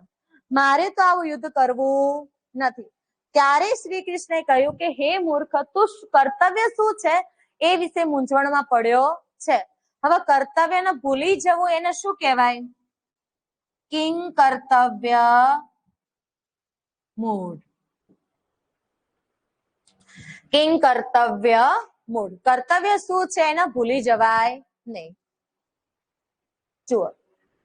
મારે તો આવું યુદ્ધ કરવું નથી. ત્યારે શ્રી કૃષ્ણે કહ્યું કે હે મૂર્ખ, તું કર્તવ્ય શું છે એ વિશે મૂંઝવણમાં પડ્યો છે. હવે કર્તવ્યને ભૂલી જવું એને શું કહેવાય? કિંગ કર્તવ્ય મૂઢ. કિંગ કર્તવ્ય મૂઢ. કર્તવ્ય શું છે એને ભૂલી જવાય નહીં. જુઓ,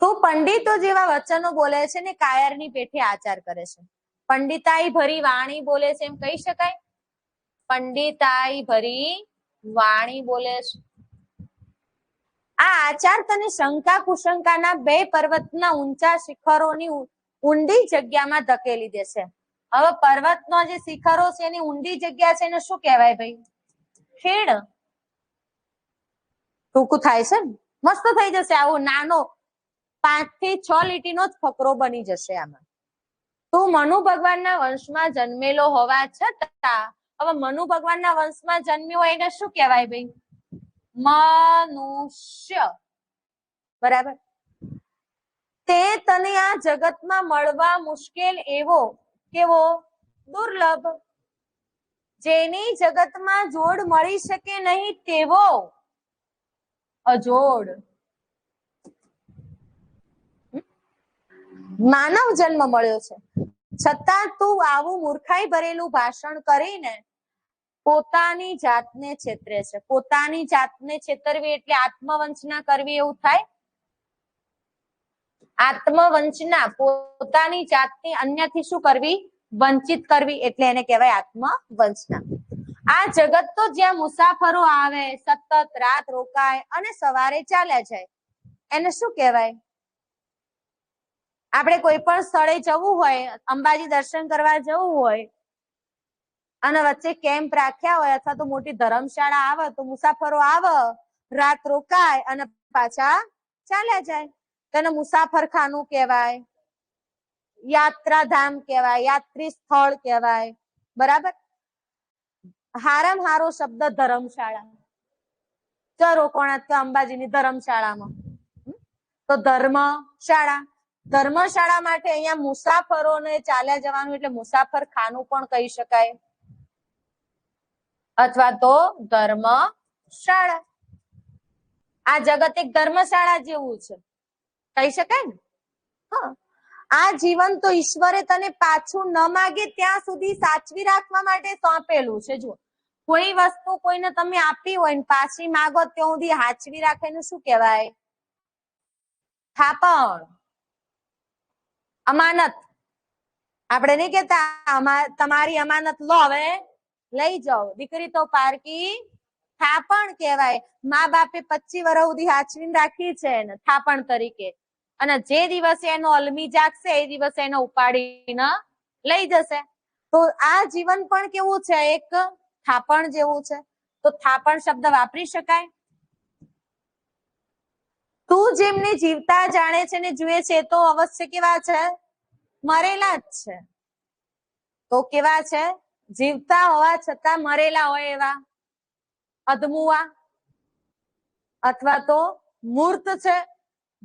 તું પંડિતો જેવા વચનો બોલે છે ને કાયરની પેઠે આચાર કરે છે. પંડિતાઈ ભરી વાણી બોલે છે એમ કહી શકાય? પંડિતાઈ ભરી વાણી બોલે છે. આ આચાર તને શંકા કુશંકાના બે પર્વતના ઊંચા શિખરોની ઊંડી જગ્યામાં ધકેલી દેશે. હવે પર્વતનો જે શિખરો છે એની ઊંડી જગ્યા છે એને શું કહેવાય ભાઈ? ખેડ. ટૂંકું થાય છે ને, મસ્ત થઈ જશે. આવો નાનો 5 થી 6 લીટીનો જ ફકરો બની જશે આમાં. તું મનુ ભગવાનના વંશમાં જન્મેલો હોવા છતાં, હવે મનુ ભગવાનના વંશમાં જન્મ્યો એને શું કહેવાય ભાઈ? મનુષ્ય. બરાબર. તે તને આ જગતમાં મળવા મુશ્કેલ એવો કેવો દુર્લભ, જેની જગતમાં જોડ મળી શકે નહીં તેવો અજોડ માનવ જન્મ મળ્યો છે. છતાં તું આવું મૂર્ખાઈ ભરેલું ભાષણ કરીને પોતાની જાતને છેતરે છે. પોતાની જાતને છેતરવી એટલે આત્મવંચના કરવી એવું થાય? આત્મવંચના, પોતાની જાતને અન્યથી શું કરવી? વંચિત કરવી, એટલે એને કહેવાય આત્મવંચના. આ જગત તો જ્યાં મુસાફરો આવે, સતત રાત રોકાય અને સવારે ચાલ્યા જાય, એને શું કહેવાય? આપણે કોઈ પણ સ્થળે જવું હોય, અંબાજી દર્શન કરવા જવું હોય અને વચ્ચે કેમ્પ રાખ્યા હોય અથવા તો મોટી ધર્મશાળા આવે, તો મુસાફરો આવે, રાત રોકાય અને પાછા ચાલ્યા જાય, તેને મુસાફરખાનું કહેવાય. યાત્રાધામ કહેવાય, યાત્રી સ્થળ કહેવાય, બરાબર. હારામાં હારો શબ્દ ધર્મશાળા. ચરો કોણાત કે અંબાજીની ધર્મશાળામાં તો ધર્મશાળા. ધર્મશાળા માટે અહીંયા મુસાફરોને ચાલ્યા જવાનું એટલે મુસાફર ખાનું પણ કહી શકાય, અથવા તો ધર્મશાળા. આ જગત એક ધર્મશાળા જેવું છે, કહી શકાય ને. હા, આ જીવન તો ઈશ્વરે તને પાછું ન માગે ત્યાં સુધી સાચવી રાખવા માટે સોંપેલું છે. જો કોઈ વસ્તુ કોઈને તમે આપી હોય ને પાછી માગો ત્યાં સુધી સાચવી રાખે ને શું કહેવાય? થાપણ, અમાનત. આપણે નહીં કેતા તમારી અમાનત લો હવે લઈ જાઓ. દીકરી તો પારકી થાપણ કહેવાય. મા બાપે 25 વર્ષ સુધી સાચવીને રાખી છે ને થાપણ તરીકે, અને જે દિવસે એનો અલમી જાગશે એ દિવસે એને ઉપાડીને લઈ જશે. તો આ જીવન પણ કેવું છે? એક થાપણ જેવું છે. તો થાપણ શબ્દ વાપરી શકાય. તું જેમને જીવતા જાણે છે ને જુએ છે તો અવશ્ય કેવા છે? મરેલા જ છે. તો કેવા છે? જીવતા હોવા છતાં મરેલા હોય એવા, અધમુઆ અથવા તો મૂર્ત છે.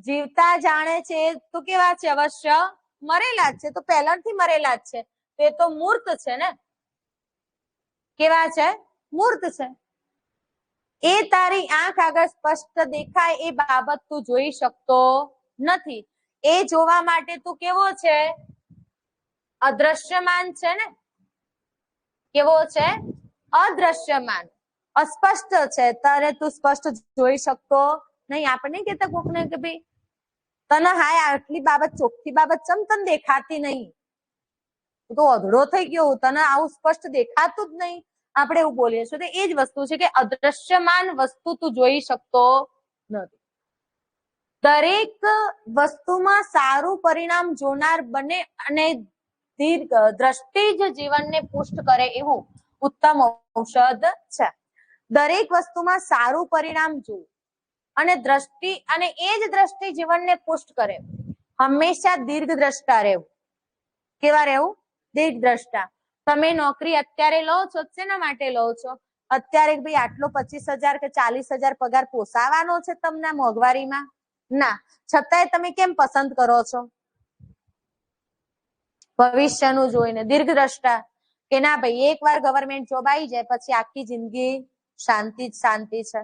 જીવતા જાણે છે તો કેવા છે? અવશ્ય મરેલા જ છે. તો પહેલાથી મરેલા જ છે, તે તો મૂર્ત છે ને. કેવા છે? મૂર્ત છે. એ તારી આંખ આગળ સ્પષ્ટ દેખાય એ બાબત તું જોઈ શકતો નથી. એ જોવા માટે તું કેવો છે? અદ્રશ્યમાન છે ને. કેવો છે? અદ્રશ્યમાન, અસ્પષ્ટ છે. તારે તું સ્પષ્ટ જોઈ શકતો નહીં. આપણે કેતા કોકને કે ભાઈ તને હાય આટલી બાબત ચોખ્ખી બાબત ચમ તને દેખાતી નહીં, તો અધળો થઈ ગયો, તને આવું સ્પષ્ટ દેખાતું જ નહીં. આપણે એવું બોલીએ છીએ. તો એ જ વસ્તુ છે કે અદ્રશ્યમાન વસ્તુ તું જોઈ શકતો નથી. દરેક વસ્તુમાં સારું પરિણામ જોનાર બને અને દીર્ઘ દ્રષ્ટિ જ જીવનને પુષ્ટ કરે એવું ઉત્તમ ઔષધ છે. દરેક વસ્તુમાં સારું પરિણામ જોવું અને દ્રષ્ટિ, અને એ જ દ્રષ્ટિ જીવનને પુષ્ટ કરે. હંમેશા દીર્ઘ દ્રષ્ટા રહેવું. કેવા રહેવું? દીર્ઘ દ્રષ્ટા. તમે નોકરી અત્યારે લો છો, શેના માટે લો છો? અત્યારે ભાઈ આટલો 25,000 કે 40,000 પગાર પોસાવાનો છે તમને મોંઘવારીમાં? ના. છતાંય તમે કેમ પસંદ કરો છો? ભવિષ્યનું જોઈને, દીર્ઘ દ્રષ્ટા. કે ના ભાઈ એકવાર ગવર્મેન્ટ જોબ આવી જાય પછી આખી જિંદગી શાંતિ જ શાંતિ છે,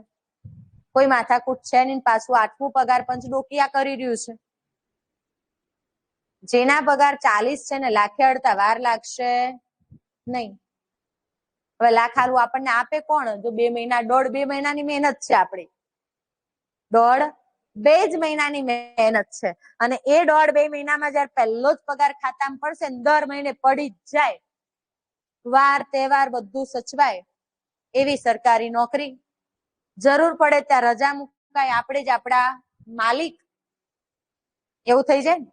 કોઈ માથાકૂટ છે નહીં, પાછું 8મું પગાર પંચ ડોકિયા કરી રહ્યું છે. જેના પગાર 40 છે ને લાખે અડતા વાર લાગશે નહીં. હવે લાખ હાલું આપણને આપે કોણ? જો 2 મહિના, 1.5-2 મહિનાની મહેનત છે આપણી, 1.5-2 જ મહિનાની મહેનત છે. અને એ 1.5-2 મહિનામાં જયારે પહેલો જ પગાર ખાતામાં પડશે ને દર મહિને પડી જ જાય, વાર તહેવાર બધું સચવાય એવી સરકારી નોકરી. જરૂર પડે ત્યાં રજા મુકાય, આપણે જ આપણા માલિક. એવું થઈ જાય.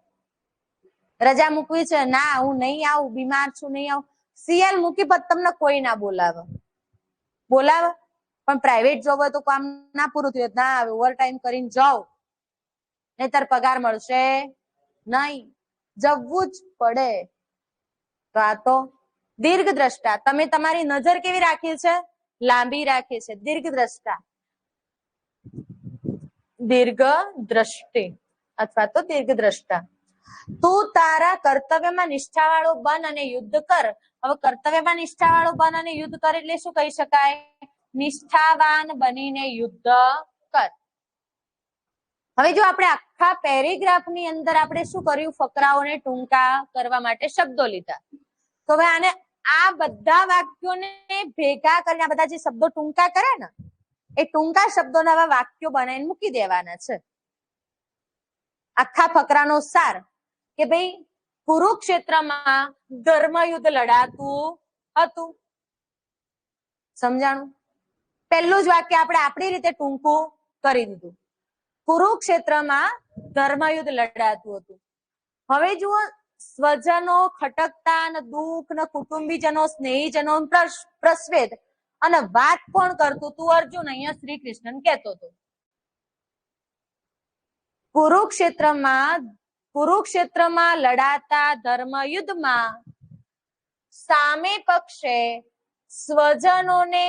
રજા મૂકવી છે, ના હું નહીં આવું, બીમાર છું, નહીં આવું. સીએલ મૂકી પછી તમને કોઈ ના બોલાવે. બોલાવે પણ પ્રાઇવેટ જોબ હોય તો કામ ના પૂરું થયું, ના ઓવર ટાઈમ કરીને જાઓ નહીતર પગાર મળશે નહીં, જવું જ પડે. તો આ તો દીર્ઘ દ્રષ્ટા. તમે તમારી નજર કેવી રાખી છે? લાંબી રાખી છે. દીર્ઘ દ્રષ્ટા, દીર્ઘ દ્રષ્ટિ અથવા તો દીર્ઘ દ્રષ્ટા. તું તારા કર્તવ્યમાં નિષ્ઠાવાળો બન અને યુદ્ધ કર. હવે કર્તવ્યમાં નિષ્ઠાવાળો બન અને યુદ્ધ કર એટલે શું કહી શકાય? નિષ્ઠાવાન બનીને યુદ્ધ કર. હવે જો આપણે આખા પેરેગ્રાફની અંદર આપણે શું કર્યું? ફકરાઓને ટૂંકા કરવા માટે શબ્દો લીધા. તો હવે આને આ બધા વાક્યોને ભેગા કરીને આ બધા જે શબ્દો ટૂંકા કરે ને એ ટૂંકા શબ્દોના આવા વાક્યો બનાવીને મૂકી દેવાના છે. આખા ફકરાનો સાર કે ભાઈ કુરુક્ષેત્રમાં ધર્મયુદ્ધ લડાતું હતું. સમજાણું? પહેલું જ વાક્ય આપણે આપણી રીતે ટૂંકું કરી દીધું. કુરુક્ષેત્રમાં ધર્મયુદ્ધ લડાતું હતું. હવે જુઓ, સ્વજનો ખટકતા અને દુઃખ ને કુટુંબીજનો સ્નેહીજનો પ્રસ્વેદ અને વાત કોણ કરતું હતું? અર્જુન અહીંયા શ્રી કૃષ્ણ કહેતો હતો. કુરુક્ષેત્રમાં લડાતા ધર્મયુદ્ધમાં સામે પક્ષે સ્વજનોને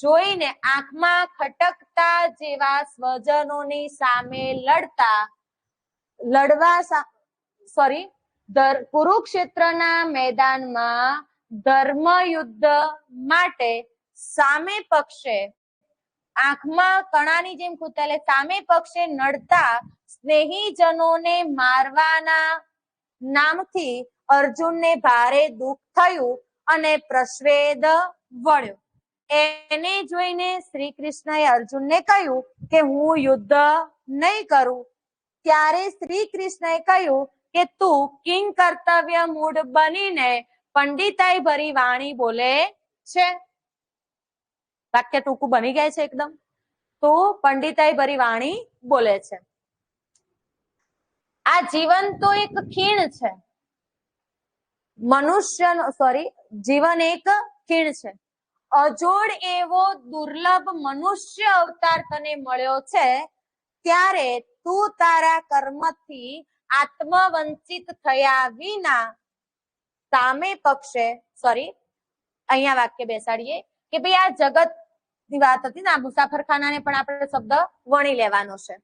જોઈને આંખમાં ખટકતા જેવા સ્વજનોની સામે કુરુક્ષેત્રના મેદાનમાં ધર્મયુદ્ધ માટે સામે પક્ષે આંખમાં કણાની જેમ ખૂંટેલે સામે પક્ષે નડતા સ્નેહીજનોને મારવાના નામથી અર્જુનને ભારે દુઃખ થયું અને પ્રશ્વેદ વળ્યો. એને જોઈને શ્રી કૃષ્ણએ અર્જુનને કહ્યું કે હું યુદ્ધ નહીં કરું. ત્યારે શ્રી કૃષ્ણએ કહ્યું કે તું કિંગ કર્તવ્ય મૂઢ બનીને પંડિતાઈ ભરી વાણી બોલે છે. વાક્ય ટૂંકું બની ગયા છે એકદમ. તું પંડિતાઈ ભરી વાણી બોલે છે. આ જીવન તો એક ખીણ છે. જીવન એક ખીણ છે. અજોડ એવો દુર્લભ મનુષ્ય અવતાર તને મળ્યો છે, ત્યારે તું તારા કર્મથી આત્મવંચિત થયા વિના સામે પક્ષે અહીંયા વાક્ય બેસાડીએ કે ભાઈ આ જગત ની વાત હતી ને, આ મુસાફરખાનાને પણ આપણે શબ્દ વણી લેવાનો છે.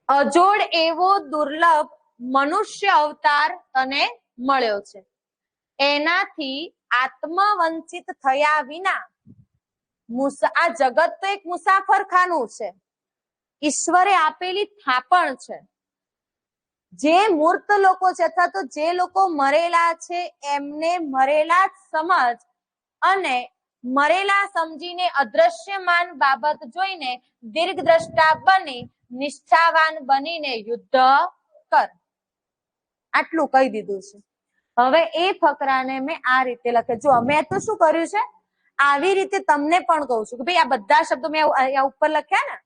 અજોડ એવો દુર્લભ મનુષ્ય અવતાર તને મળ્યો છે, એનાથી આત્મવંચિત થયા વિના આ જગત તો એક મુસાફરખાનું છે, ઈશ્વરે આપેલી થાપણ છે. જે મૂર્ત લોકો છે અથવા તો જે લોકો મરેલા છે એમને મરેલા જ સમજ અને મરેલા સમજીને અદ્રશ્યમાન બાબત જોઈને દીર્ઘદ્રષ્ટા બની નિષ્ઠાવાન બનીને યુદ્ધ કર. આટલું કહી દીધું છે. હવે એ ફકરાને મેં આ રીતે લખે. જો મેં તો શું કર્યું છે, આવી રીતે તમને પણ કહું છું કે ભાઈ આ બધા શબ્દો મેં આ ઉપર લખ્યા ને,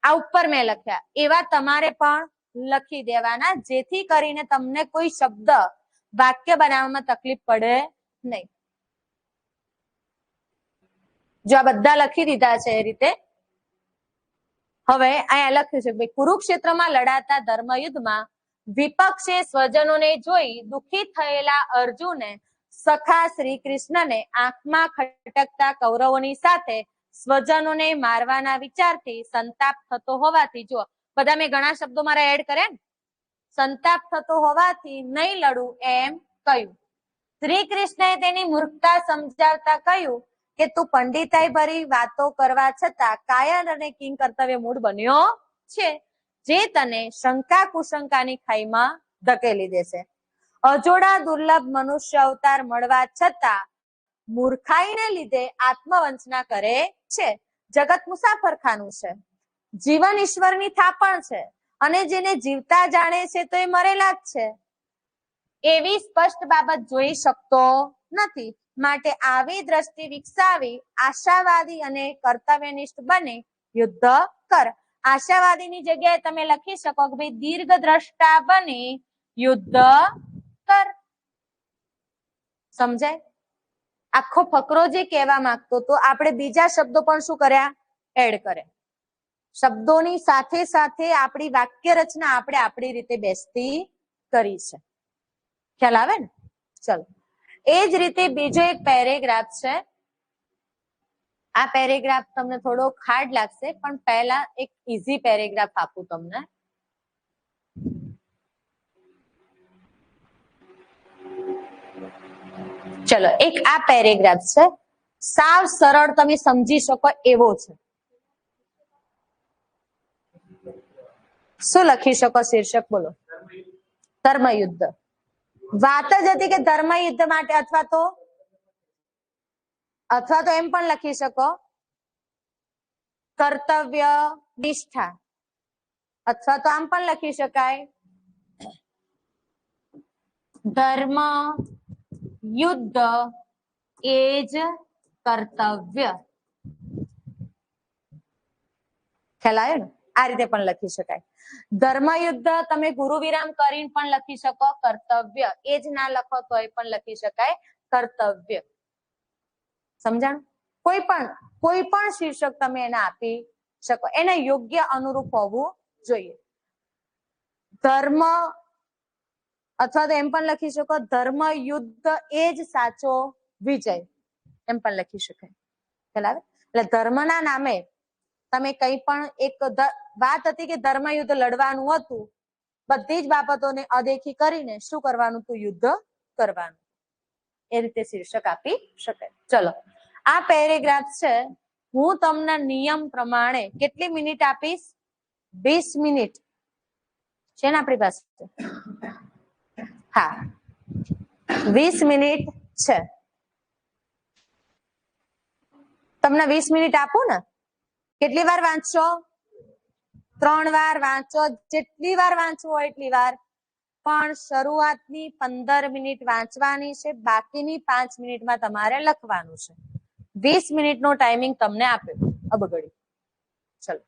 આ ઉપર મેં લખ્યા એવા તમારે પણ લખી દેવાના, જેથી કરીને તમને કોઈ શબ્દ વાક્ય બનાવવામાં તકલીફ પડે નહીં. જો આ બધા લખી દીધા છે એ રીતે. હવે અહીંયા લખ્યું છે ભાઈ, કુરુક્ષેત્રમાં લડાતા ધર્મયુદ્ધમાં વિપક્ષે સ્વજનોને જોઈ દુઃખી થયેલા અર્જુને સખા શ્રી કૃષ્ણને આંખમાં ખટકતા કૌરવોની સાથે સ્વજનોને મારવાના વિચારથી સંતાપ થતો હોવાથી, જો બધા મેં ઘણા શબ્દો મારા એડ કર્યા ને, સંતાપ થતો હોવાથી નહીં લડું એમ કહ્યું. શ્રી કૃષ્ણએ તેની મૂર્ખતા સમજાવતા કહ્યું કે તું પંડિતાઈ ભરી વાતો કરવા છતાં કાયર અને કિંગ કર્તવ્ય મૂળ બન્યો છે, જે તને શંકા કુશંકાની ખાઈમાં ધકેલી દેશે. અજોડા દુર્લભ મનુષ્ય અવતાર મળવા છતાં મૂર્ખાઈને લીધે આત્મવંચના કરે છે. જગત મુસાફરખાનું છે, જીવન ઈશ્વરની થાપણ છે, અને જેને જીવતા જાણે છે તો એ મરેલા જ છે એવી સ્પષ્ટ બાબત જોઈ શકતો નથી. માટે આવી દ્રષ્ટિ વિકસાવી આશાવાદી અને કર્તવ્યનિષ્ઠ બની યુદ્ધ કર. આશાવાદીની જગ્યાએ તમે લખી શકો કે ભાઈ દીર્ઘ દ્રષ્ટા બની યુદ્ધ કર. સમજાય? આખો ફકરો જે કહેવા માંગતો તો આપણે બીજા શબ્દો પણ શું કર્યા, એડ કરે. શબ્દોની સાથે સાથે આપણી વાક્ય રચના આપણે આપણી રીતે બેસતી કરી છે. ખ્યાલ આવે ને? ચલો, એ જ રીતે બીજો એક પેરેગ્રાફ છે. આ પેરેગ્રાફ તમને થોડો હાર્ડ લાગશે, પણ પહેલા એક ઈઝી પેરેગ્રાફ આપું તમને. ચલો, એક આ પેરેગ્રાફ છે, સાવ સરળ, તમે સમજી શકો એવો છે. શું લખી શકો શીર્ષક? બોલો. ધર્મયુદ્ધ. વાત જ હતી કે ધર્મયુદ્ધ માટે, અથવા તો એમ પણ લખી શકો કર્તવ્ય નિષ્ઠા, અથવા તો આમ પણ લખી શકાય ધર્મ યુદ્ધ એ જ કર્તવ્ય. ખ્યાલ આવ્યો ને? આ રીતે પણ લખી શકાય. ધર્મયુદ્ધ તમે ગુરુ વિરામ કરીને પણ લખી શકો કર્તવ્ય, એ જ ના લખો તો એ પણ લખી શકાય કર્તવ્ય. સમજાણ? કોઈ પણ શીર્ષક તમે એને આપી શકો, એને યોગ્ય અનુરૂપ હોવું જોઈએ. ધર્મ અથવા તો એમ પણ લખી શકો ધર્મ યુદ્ધ એ જ સાચો વિજય, એમ પણ લખી શકાય. ખ્યાલ આવે? એટલે ધર્મના નામે તમે કઈ પણ એક વાત હતી કે ધર્મ યુદ્ધ લડવાનું હતું, બધી જ બાબતોને અદેખી કરીને શું કરવાનું હતું? યુદ્ધ કરવાનું. એ રીતે શીર્ષક આપી શકાય. ચલો, આ પેરેગ્રાફ છે. હું તમને નિયમ પ્રમાણે કેટલી મિનિટ આપીશ? 20 મિનિટ છે ને આપણી પાસે? હા, 20 મિનિટ છે. તમને 20 મિનિટ આપું ને? કેટલી વાર વાંચશો? 3 વાર વાંચો, જેટલી વાર વાંચવું હોય એટલી વાર. પણ શરૂઆતની 15 મિનિટ વાંચવાની છે, બાકીની 5 મિનિટમાં તમારે લખવાનું છે. 20 મિનિટનો ટાઈમિંગ તમને આપ્યો. અબગડી. ચલો.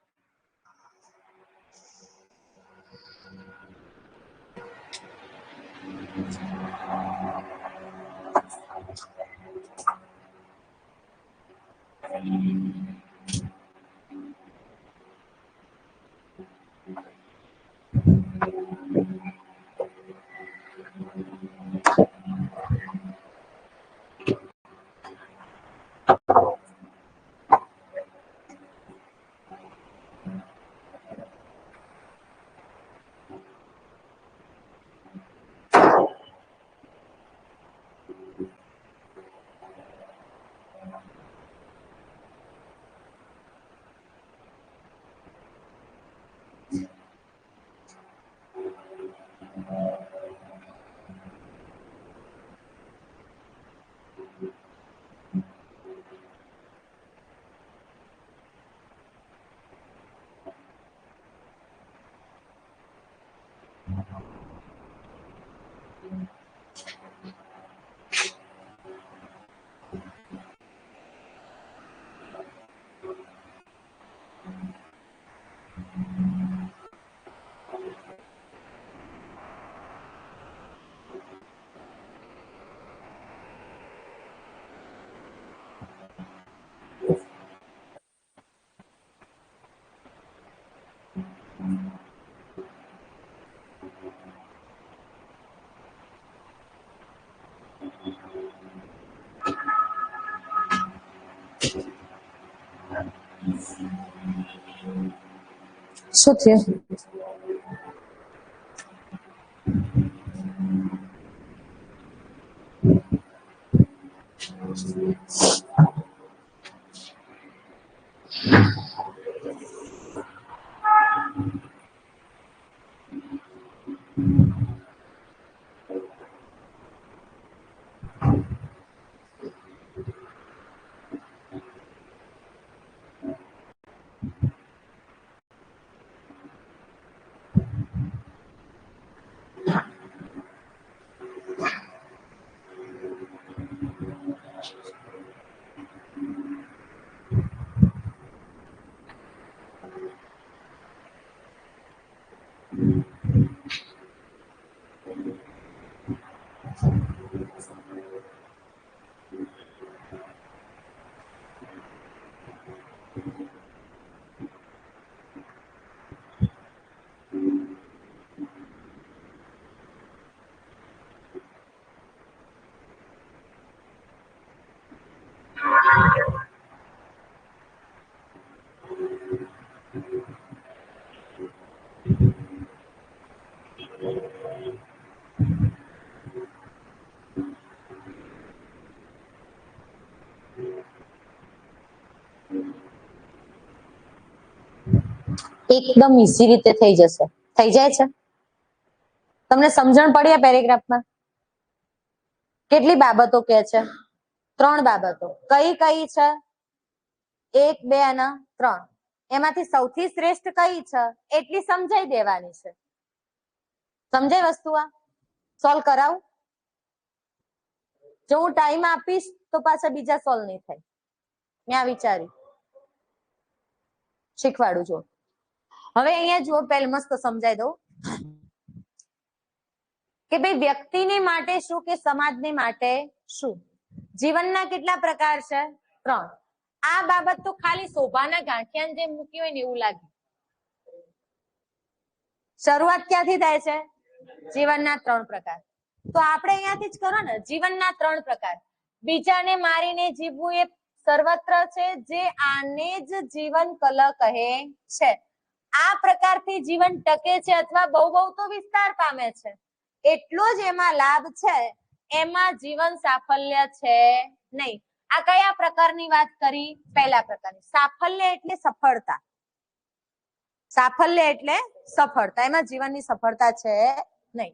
શું થયું? એકદમ ઈઝી રીતે થઈ જશે. થઈ જાય છે? તમને સમજણ પડી આ પેરેગ્રાફમાં? કેટલી બાબતો કે છે? 3 બાબતો. કઈ કઈ છે? 1, 2 અને 3. એમાંથી સૌથી શ્રેષ્ઠ કઈ છે એટલી સમજાઈ દેવાની છે. સમજાય વસ્તુ? આ સોલ્વ કરાવું? જો હું ટાઈમ આપીશ તો પાછા બીજા સોલ્વ નહીં થાય. મેં આ વિચાર્યું, શીખવાડું છું. હવે અહીંયા જુઓ, પહેલા મસ્ત સમજાઈ દઉં કે ભાઈ વ્યક્તિને માટે શું કે સમાજને માટે શું. જીવનના કેટલા પ્રકાર છે? 3. આ બાબત તો ખાલી શોભાના ગાંઠિયાને જેમ મૂકી હોય ને એવું લાગે. શરૂઆત ક્યાંથી થાય છે? જીવનના 3 પ્રકાર. તો આપણે અહીંયાથી જ કરો ને, જીવનના 3 પ્રકાર. બીજાને મારીને જીવવું એ સર્વત્ર છે, જે આને જ જીવન કલ કહે છે. આ પ્રકારથી જીવન ટકે છે અથવા બહુ બહુ તો વિસ્તાર પામે છે, એટલો જ એમાં લાભ છે, એમાં જીવન સાફલ્ય છે નહીં. આ કયા પ્રકારની વાત કરી? પહેલા પ્રકારની. સાફલ્ય એટલે સફળતા. સાફલ્ય એટલે સફળતા, એમાં જીવનની સફળતા છે નહીં.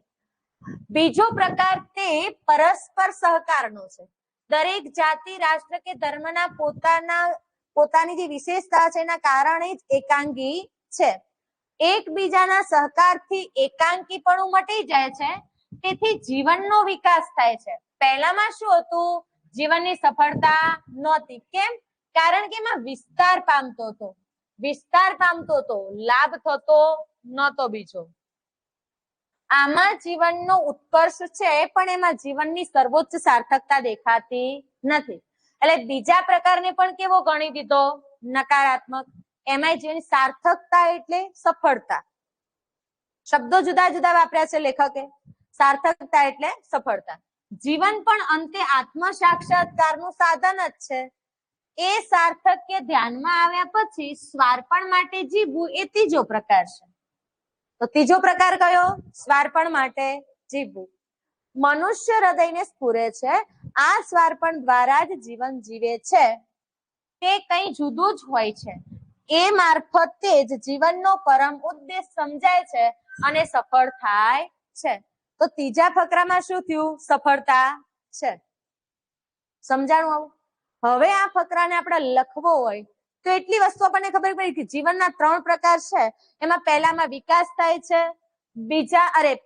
બીજો પ્રકાર તે પરસ્પર સહકારનો છે. દરેક જાતિ, રાષ્ટ્ર કે ધર્મના પોતાની જે વિશેષતા છે એના કારણે જ એકાંગી છે. એકબીજાના સહકારથી એકાંકીપણું મટી જાય છે, તેથી જીવનનો વિકાસ થાય છે. પહેલામાં શું હતું? જીવનની સફળતા નહોતી. કેમ? કારણ કે એમાં વિસ્તાર પામતો હતો, લાભ થતો નહોતો. બીજો, આમાં જીવનનો ઉત્કર્ષ છે, પણ એમાં જીવનની સર્વોચ્ચ સાર્થકતા દેખાતી નથી. એટલે બીજા પ્રકારને પણ કેવો ગણી દીધો? નકારાત્મક. એમાં જીવનની સાર્થકતા એટલે સફળતા. શબ્દો જુદા જુદા વાપર્યા છે લેખકે. સાર્થકતા એટલે સફળતા. જીવન પણ અંતે આત્મ સાક્ષાત્કારનું સાધન જ છે. એ સાર્થક્ય ધ્યાનમાં આવ્યા પછી સ્વાર્પણ માટે જીવવું એ ત્રીજો પ્રકાર છે. તો ત્રીજો પ્રકાર કયો? સ્વાર્પણ માટે જીવવું. મનુષ્ય હૃદયને સ્ફુરે છે, આ સ્વાર્પણ દ્વારા જ જીવન જીવે છે. તે કંઈ જુદું જ હોય છે. એ મારફતે જ જીવનનો પરમ ઉદ્દેશ સમજાય છે અને સફળ થાય છે. તો ત્રીજા ફકરામાં શું થયું? સફળતા છે. સમજાણું આવું? હવે આ ફકરાને આપણે લખવો હોય તો એટલી વસ્તુ આપણને ખબર પડી કે જીવનના 3 પ્રકાર છે. એમાં પહેલામાં વિકાસ થાય છે,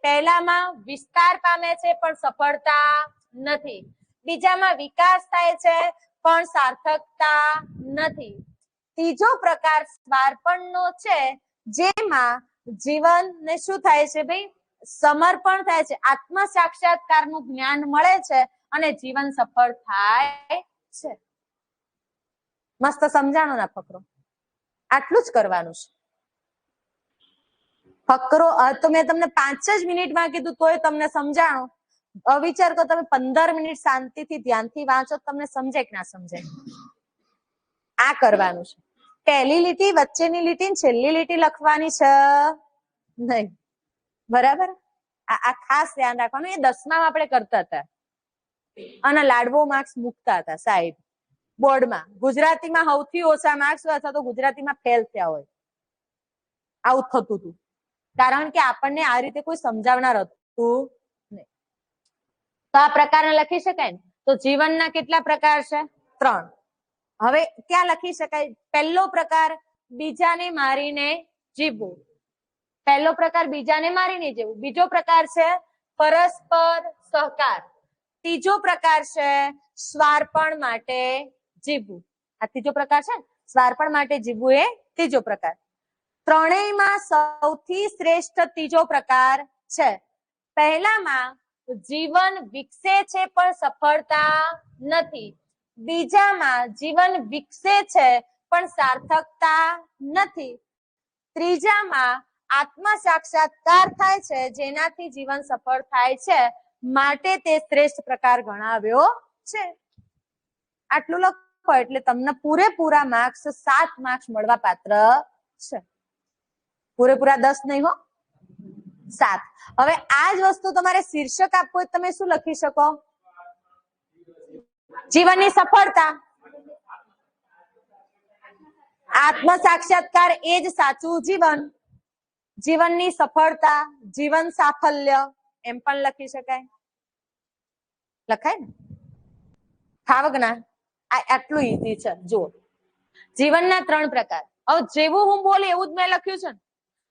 પહેલામાં વિસ્તાર પામે છે પણ સફળતા નથી. બીજામાં વિકાસ થાય છે પણ સાર્થકતા નથી. ત્રીજો પ્રકાર સ્વાર્પણનો છે, જેમાં જીવનને શું થાય છે ભાઈ? સમર્પણ થાય છે, આત્મ સાક્ષાત્કારનું જ્ઞાન મળે છે અને જીવન સફળ થાય છે. મસ્ત સમજાણો ના ફકરો? આટલું જ કરવાનું છે. ફકરો તો મેં તમને 5 જ મિનિટમાં કીધું તોય તમને સમજાણો. વિચાર કરો, તમે 15 મિનિટ શાંતિથી ધ્યાનથી વાંચો, તમને સમજે કે ના સમજે? આ કરવાનું છે. પહેલી લીટી, વચ્ચેની લીટી, છેલ્લી લીટી લખવાની છે નહીં. બરાબર? આ ખાસ ધ્યાન રાખવાનું. એ 10માં આપણે કરતા હતા અને લાડવો માર્ક્સ મૂકતા હતા સાહેબ બોર્ડમાં. ગુજરાતીમાં સૌથી ઓછા માર્ક્સ અથવા તો ગુજરાતીમાં ફેલ થયા હોય, આવું થતું હતું. કારણ કે આપણને આ રીતે કોઈ સમજાવનાર હતું નહીં. તો આ પ્રકારને લખી શકાય ને? તો જીવનના કેટલા પ્રકાર છે? 3. હવે ક્યાં લખી શકાય? પહેલો પ્રકાર બીજાને મારીને જીવવું. પહેલો પ્રકાર બીજાને મારીને જીવવું. બીજો પ્રકાર છે પરસ્પર સહકાર. ત્રીજો પ્રકાર છે સ્વાર્પણ માટે જીવવું. આ ત્રીજો પ્રકાર છે. સ્વાર્પણ માટે જીવવું એ ત્રીજો પ્રકાર. ત્રણેયમાં સૌથી શ્રેષ્ઠ ત્રીજો પ્રકાર છે. પહેલામાં જીવન વિકસે છે પણ સફળતા નથી. બીજામાં જીવન વિકસે છે પણ સાર્થકતા નથી. ત્રીજામાં આત્મ સાક્ષાત્કાર થાય છે, જેનાથી જીવન સફળ થાય છે, માટે તે શ્રેષ્ઠ પ્રકાર ગણાવ્યો છે. આટલું લખો એટલે તમને પૂરેપૂરા માર્ક્સ 7 માર્ક્સ મળવા પાત્ર છે. પૂરેપૂરા 10 નહીં હો, 7. હવે આ જ વસ્તુ તમારે શીર્ષક આપવું હોય તમે શું લખી શકો? જીવનની સફળતા. આત્મ સાક્ષાત્કાર એ જ સાચું જીવન. જીવનની સફળતા, જીવન સાફલ્ય એમ પણ લખી શકાય. લખાય ને? ખાવગના આટલું ઈઝી છે. જુઓ, જીવનના 3 પ્રકાર. હવે જેવું હું બોલે એવું જ મેં લખ્યું છે.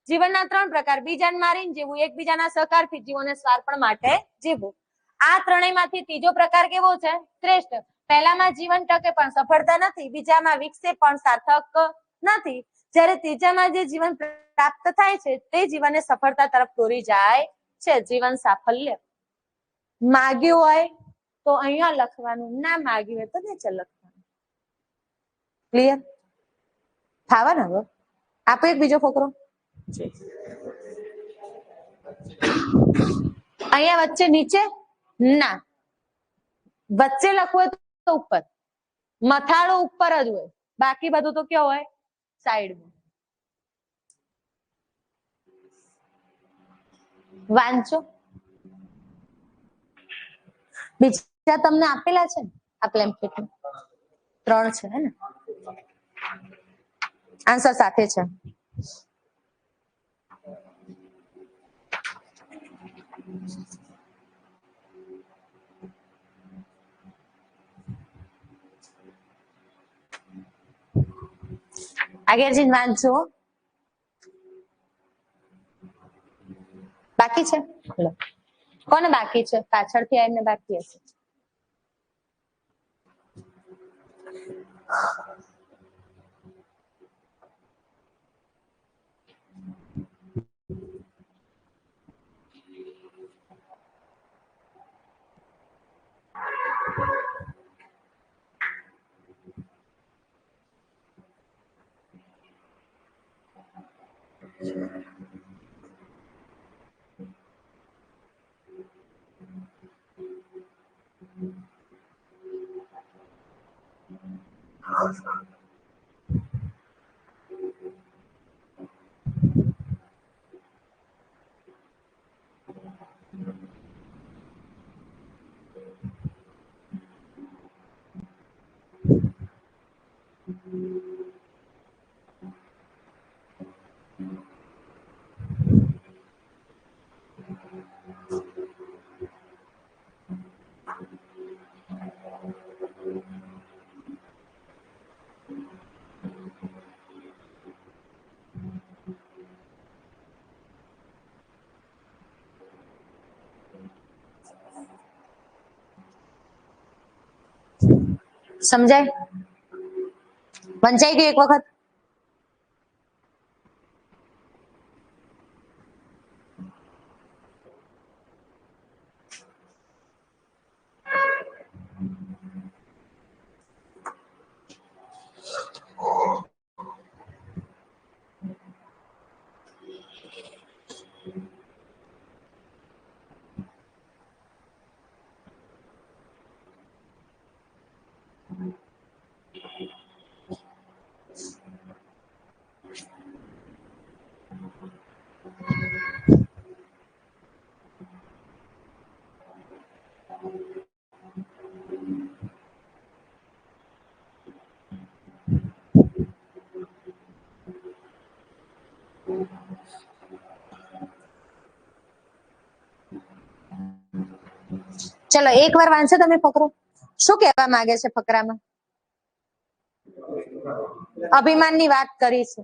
જીવનના 3 પ્રકાર: બીજાને મારીને જીવવું, એકબીજાના સહકારથી જીવવું અને સ્વાર્પણ માટે જીવવું. આ ત્રણેયમાંથી ત્રીજો પ્રકાર કેવો છે? શ્રેષ્ઠ. પહેલામાં જીવન ટકે પણ સફળતા નથી, બીજામાં વિકસે પણ સાર્થક નથી, જ્યારે ત્રીજામાં જે જીવન પ્રાપ્ત થાય છે તે જીવનને સફળતા તરફ દોરી જાય છે, જીવન સાફલ્ય. માગ્યું હોય તો અહીંયા લખવાનું, ના માગ્યું હોય તો નીચે લખવાનું. ક્લિયર? થાવા ને? હવે આપો એક બીજો ફકરો. અહીંયા વચ્ચે નીચે ના, વચ્ચે લખવું હોય તો ઉપર, મથાળો ઉપર જ હોય, બાકી બધું તો કેવું હોય સાઈડમાં. વાંચો, બીજા તમને આપેલા છે ને આ પેમ્ફલેટ 3 છે હે ને, આન્સર સાથે છે. આગળ જઈને વાંચો. બાકી છે? કોને બાકી છે? પાછળથી આવીને બાકી હશે. સમજાય? વંચાઈ ગયું એક વખત? ચલો એકવાર વાંચો તમે ફકરો. શું કહેવા માંગે છે ફકરામાં? અભિમાનની વાત કરી છે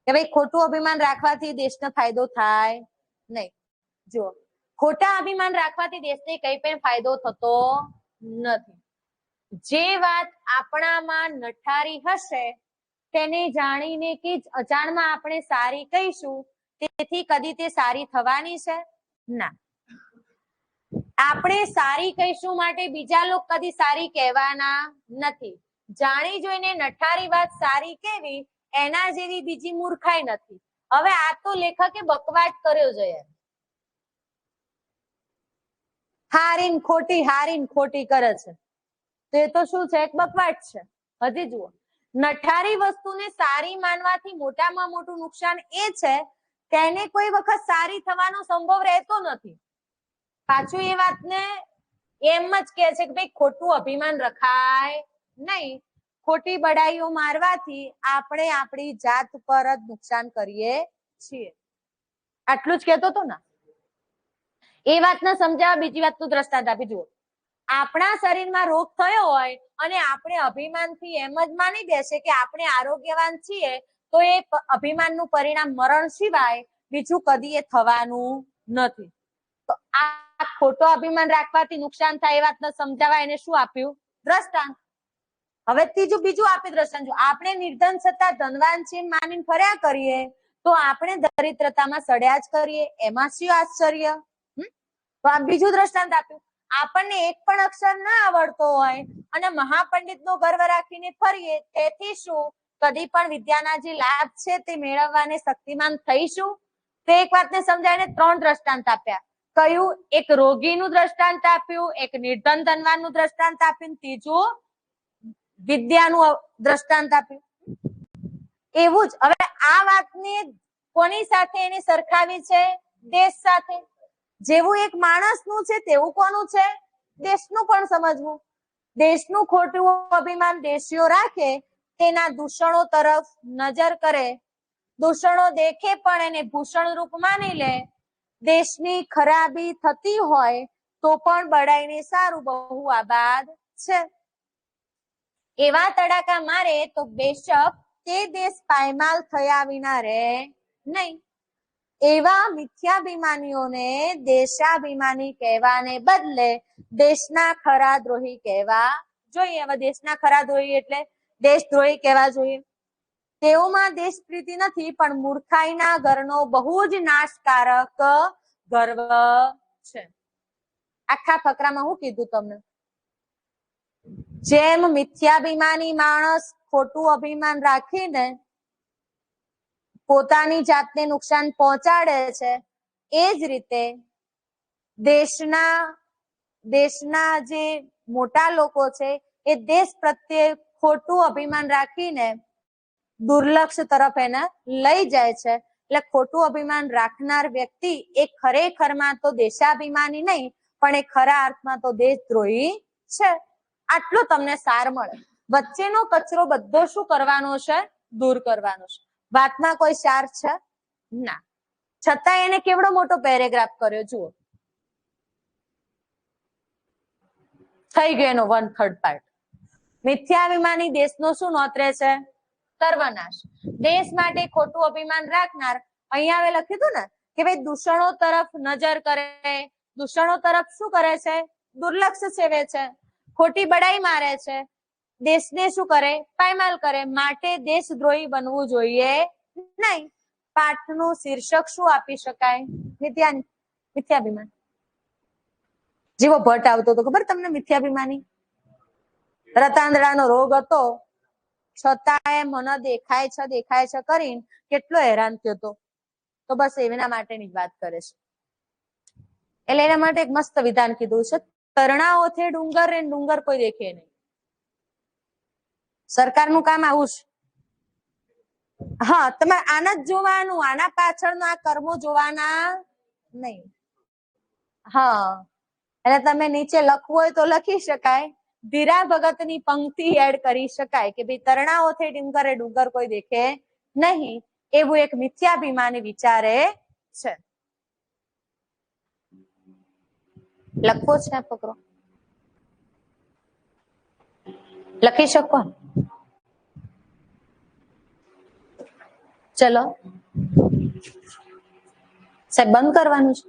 કે ભાઈ ખોટું અભિમાન રાખવાથી દેશને ફાયદો થાય નહીં. જો ખોટા અભિમાન રાખવાથી દેશને કઈ પણ ફાયદો થતો નથી. જે વાત આપણામાં નઠારી હશે તેને જાણીને કે અજાણમાં આપણે સારી કહીશું, તેથી કદી તે સારી થવાની છે ના. આપણે સારી કહીશું માટે બીજા લોકો કદી સારી કહેવાના નથી. જાણી જોઈને નઠારી વાત સારી કેવી એના જેવી બીજી મૂર્ખાઈ નથી. હવે આ તો લેખકે બકવાટ કર્યો છે. હારીન ખોટી કરે છે તો એ તો શું છે? એક બકવાટ છે. હજી જુઓ, નઠારી વસ્તુને સારી માનવાથી મોટામાં મોટું નુકસાન એ છે કે એને કોઈ વખત સારી થવાનો સંભવ રહેતો નથી. પાછું એ વાતને એમ જ કહે છે કે ભાઈ ખોટું અભિમાન રખાય નહીં. ખોટી બડાઈઓ મારવાથી આપણે આપણી જાત પર જ નુકસાન કરીએ છીએ. આટલું જ કહેતો હતો ને. એ વાતને સમજાવવા બીજી વાતનું દ્રષ્ટાંત આપી જુઓ. આપણા શરીરમાં રોગ થયો હોય અને આપણે અભિમાનથી એમ જ માની બેસે કે આપણે આરોગ્યવાન છીએ, તો એ અભિમાનનું પરિણામ મરણ સિવાય બીજું કદી એ થવાનું નથી. તો આ ખોટો અભિમાન રાખવાથી નુકસાન થાય એ વાતને સમજાવવા એને શું આપ્યું? દ્રષ્ટાંત. હવે બીજું આપી દ્રષ્ટાંત. આપણે નિર્ધન છતાં ધનવાન છે માનીને ફર્યા કરીએ તો આપણે દરિદ્રતામાં સડ્યા જ કરીએ. એમાં શું આશ્ચર્ય? તો આ બીજું દ્રષ્ટાંત આપ્યું. આપણને એક પણ અક્ષર ના આવડતો હોય અને મહાપંડિતનો ગર્વ રાખીને ફરીએ, તેથી શું કદી પણ વિદ્યાના જે લાભ છે તે મેળવવાને શક્તિમાન થઈશું તો એક વાતને સમજાવીને 3 દ્રષ્ટાંત આપ્યા. કયું? એક રોગીનું દ્રષ્ટાંત આપ્યું, એક નિર્ધન ધનવાનનું દ્રષ્ટાંત આપ્યું, ત્રીજું વિદ્યાનું દ્રષ્ટાંત આપ્યું. એવું જ હવે આ વાતને કોની સાથે એની સરખાવી છે? દેશ સાથે. જેવું એક માણસનું છે તેવું કોનું છે? દેશનું પણ સમજવું. દેશનું ખોટું અભિમાન દેશીઓ રાખે, તેના દૂષણો તરફ નજર કરે, દૂષણો દેખે પણ એને ભૂષણ રૂપ માની લે, દેશની ખરાબી થતી હોય તો પણ બડાઈને સારું બહુ આબાદ છે. એવા તડાકા મારે તો બેશક તે દેશ પાયમાલ થયા વિના રે નહીં. એવા મિથ્યાભિમાનીઓને દેશાભિમાની કહેવાને બદલે દેશના ખરા દ્રોહી કહેવા જોઈએ. હવે દેશના ખરા દ્રોહી એટલે દેશદ્રોહી કહેવા જોઈએ. તેઓમાં દેશ પ્રીતિ નથી, પણ મૂર્ખાઈના ઘરનો બહુ જ નાશકારક ગર્વ છે. આખા ફકરામાં હું કીધું તમને? જેમ મિથ્યાભિમાની માણસ ખોટું અભિમાન રાખીને પોતાની જાતને નુકસાન પહોંચાડે છે, એ જ રીતે દેશના જે મોટા લોકો છે એ દેશ પ્રત્યે ખોટું અભિમાન રાખીને દુર્લક્ષ તરફ એને લઈ જાય છે. એટલે ખોટું અભિમાન રાખનાર વ્યક્તિ એ ખરેખરમાં તો દેશાભિમાની નહીં, પણ એ ખરા અર્થમાં તો દેશદ્રોહી છે. આટલું તમને સાર મળે. વચ્ચેનો કચરો બધો શું કરવાનો છે? દૂર કરવાનો છે. વાતમાં કોઈ સાર છે ના, છતાં એને કેવડો મોટો પેરેગ્રાફ કર્યો જુઓ. થઈ ગયો એનો 1/3 પાર્ટ. મિથ્યાભિમાની દેશનો શું નોતરે છે? સર્વનાશ. દેશ માટે ખોટું અભિમાન રાખનાર, અહીંયા હવે લખ્યું હતું ને કે ભાઈ દૂષણો તરફ નજર કરે, દૂષણો તરફ શું કરે છે? દુર્લક્ષ સેવે છે, ખોટી બડાઈ મારે છે, દેશને શું કરે? પાયમાલ કરે. માટે દેશદ્રોહી બનવું જોઈએ નહીં. પાઠનું શીર્ષક શું આપી શકાય? મિથ્યાભિમાન. જેવો ભટ્ટ આવતો હતો ખબર તમને? મિથ્યાભિમાની રતાંદડાનો રોગ હતો, છતાંય મને દેખાય છે કરીને કેટલો હેરાન થયો હતો. તો બસ એના માટેની જ વાત કરે છે. એટલે એના માટે એક મસ્ત વિધાન કીધું છે, તરણાઓથી ડુંગર ને ડુંગર કોઈ દેખે નહીં. સરકારનું કામ આવું છે. હા, તમારે આના જ જોવાનું, આના પાછળના આ કર્મો જોવાના નહીં. હા, એટલે તમે નીચે લખવું હોય તો લખી શકાય. ધીરા ભગતની પંક્તિ એડ કરી શકાય કે ભાઈ તરણાઓથી ડુંગરે ડુંગર કોઈ દેખે નહીં, એવું એક મિથ્યાભિમાની વિચારે છે. લખવો છે ફકરો? લખી શકો? ચલો સાહેબ બંધ કરવાનું છે.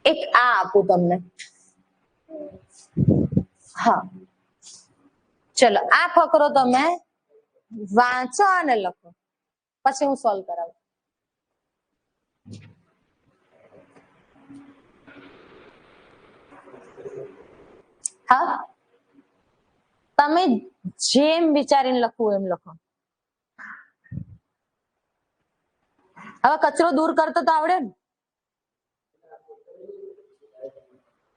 એક આ આપું તમને. હા ચલો, આ ફકરો તમે વાંચો અને લખો, પછી હું સોલ્વ કરાવું. હા, તમે જેમ વિચારીને લખવું એમ લખો. હવે કચરો દૂર કરતો તો આવડે ને?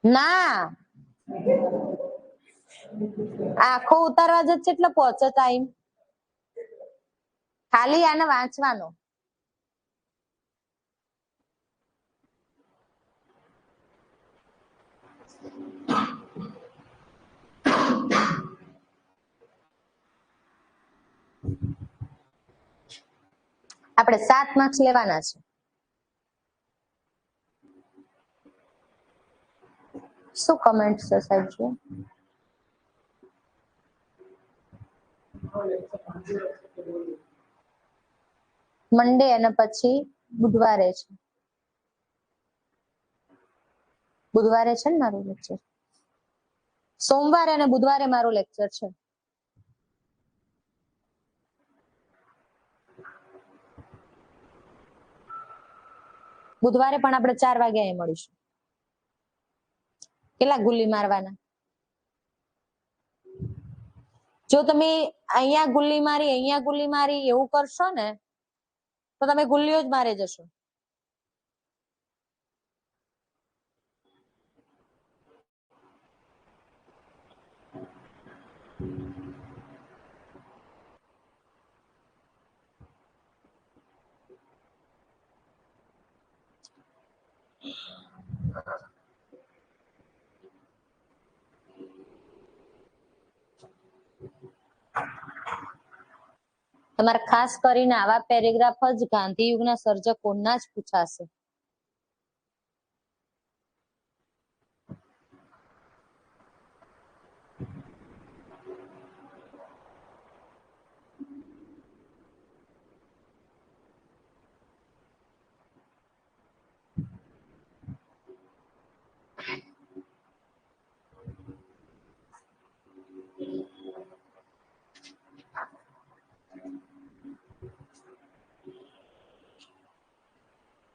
ના, આખો ઉતારવા જ કેટલો પહોંચે ટાઈમ? ખાલી આને વાંચવાનો. આપણે 7 માર્ક્સ લેવાના છે. શું કમેન્ટ છે સાહેબ? જો મંડે અને પછી બુધવારે છે. બુધવારે છે ને મારું લેક્ચર. સોમવારે અને બુધવારે મારું લેક્ચર છે. બુધવારે પણ આપણે 4 વાગે અહીં મળીશું. કેટલા ગુલ્લી મારવાના? જો તમે અહીંયા ગુલ્લી મારી એવું કરશો ને તો તમે ગુલ્લીઓ જ મારે જશો. તમારે ખાસ કરીને આવા પેરેગ્રાફ જ ગાંધી યુગના સર્જકોના જ પૂછાશે.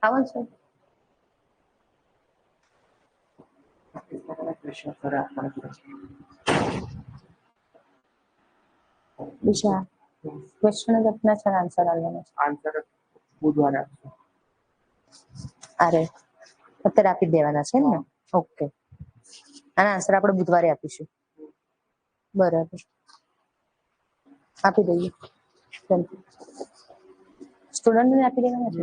આવો છો બીજા ક્વેશ્ચન જ આપના છે, આન્સર આવવાનો છે. આન્સર બુધવારે આપશો. અરે અત્યારે આપી દેવાના છે ને? ઓકે, આના આન્સર આપણે બુધવારે આપીશું. બરાબર, આપી દઈએ. સ્ટુડન્ટને આપી દેવાના છે.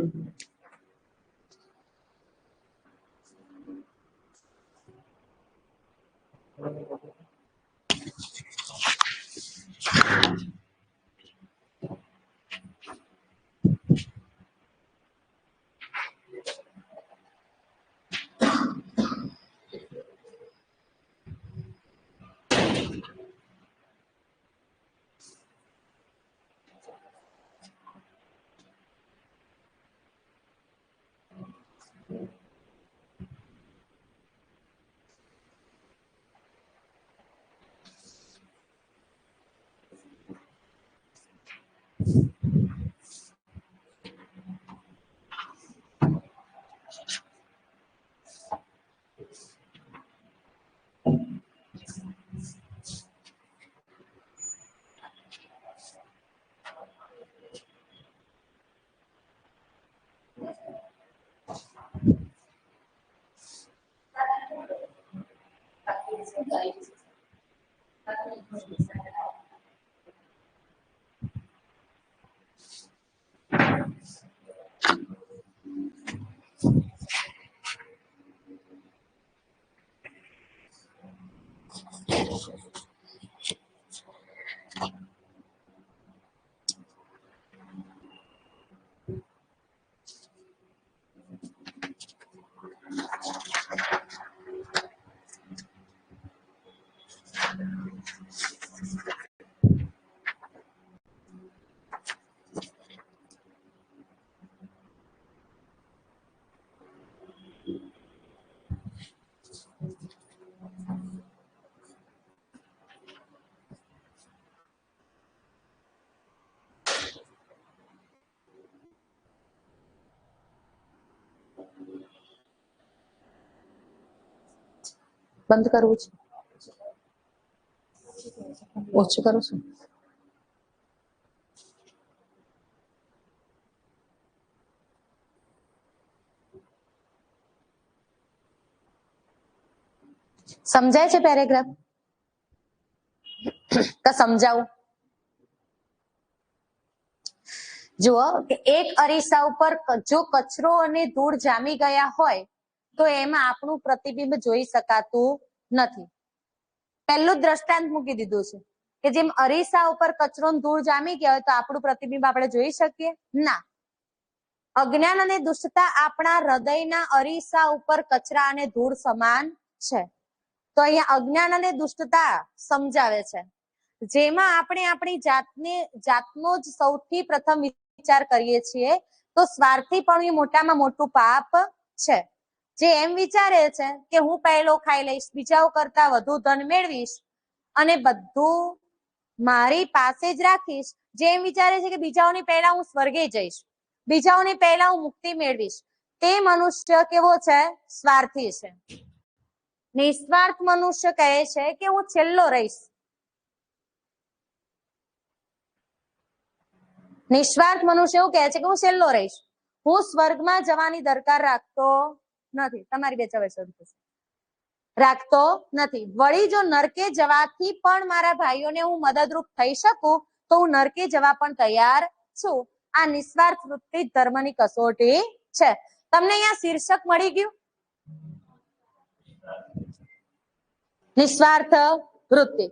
બંધ કરવું છે, ઓછું કરું છું. સમજાય છે પેરેગ્રાફ કે સમજાવું? જુઓ કે એક અરીસા ઉપર જો કચરો અને ધૂળ જામી ગયા હોય તો એમાં આપણું પ્રતિબિંબ જોઈ શકાતું નથી. પહેલું દ્રષ્ટાંત મૂકી દીધું છે કે જેમ અરીસા ઉપર કચરો અને ધૂળ જામી ગયા હોય તો આપણું પ્રતિબિંબ આપણે જોઈ શકીએ ના. અજ્ઞાન અને દુષ્ટતા આપણા હૃદયના અરીસા ઉપર કચરા અને ધૂળ સમાન છે. તો અહીંયા અજ્ઞાન અને દુષ્ટતા સમજાવે છે, જેમાં આપણે આપણી જાતનો જ સૌથી પ્રથમ વિચાર કરીએ છીએ તો સ્વાર્થીપણું એ મોટામાં મોટું પાપ છે. જે એમ વિચારે છે કે હું પહેલો ખાઈ લઈશ, બીજાઓ કરતા વધુ ધન મેળવીશ અને બધું મારી પાસે જ રાખીશ, જે એમ વિચારે છે કે બીજાઓની પહેલા હું સ્વર્ગે જઈશ, બીજાઓની પહેલા હું મુક્તિ મેળવીશ, તે મનુષ્ય કેવો છે? સ્વાર્થી છે. નિસ્વાર્થ મનુષ્ય કહે છે કે હું છેલ્લો રહીશ. નિસ્વાર્થ મનુષ્ય એવું કહે છે કે હું છેલ્લો રહીશ, હું સ્વર્ગમાં જવાની દરકાર રાખતો નથી. તમારી બે હવે શરૂ થશે. રાખતો નથી. વળી જો નરકે જવાથી પણ મારા ભાઈઓને હું મદદરૂપ થઈ શકું તો હું નરકે જવા પણ તૈયાર છું. આ નિસ્વાર્થ વૃત્તિ ધર્મની કસોટી છે. તમને અહીંયા શીર્ષક મળી ગયું, નિસ્વાર્થ વૃત્તિ.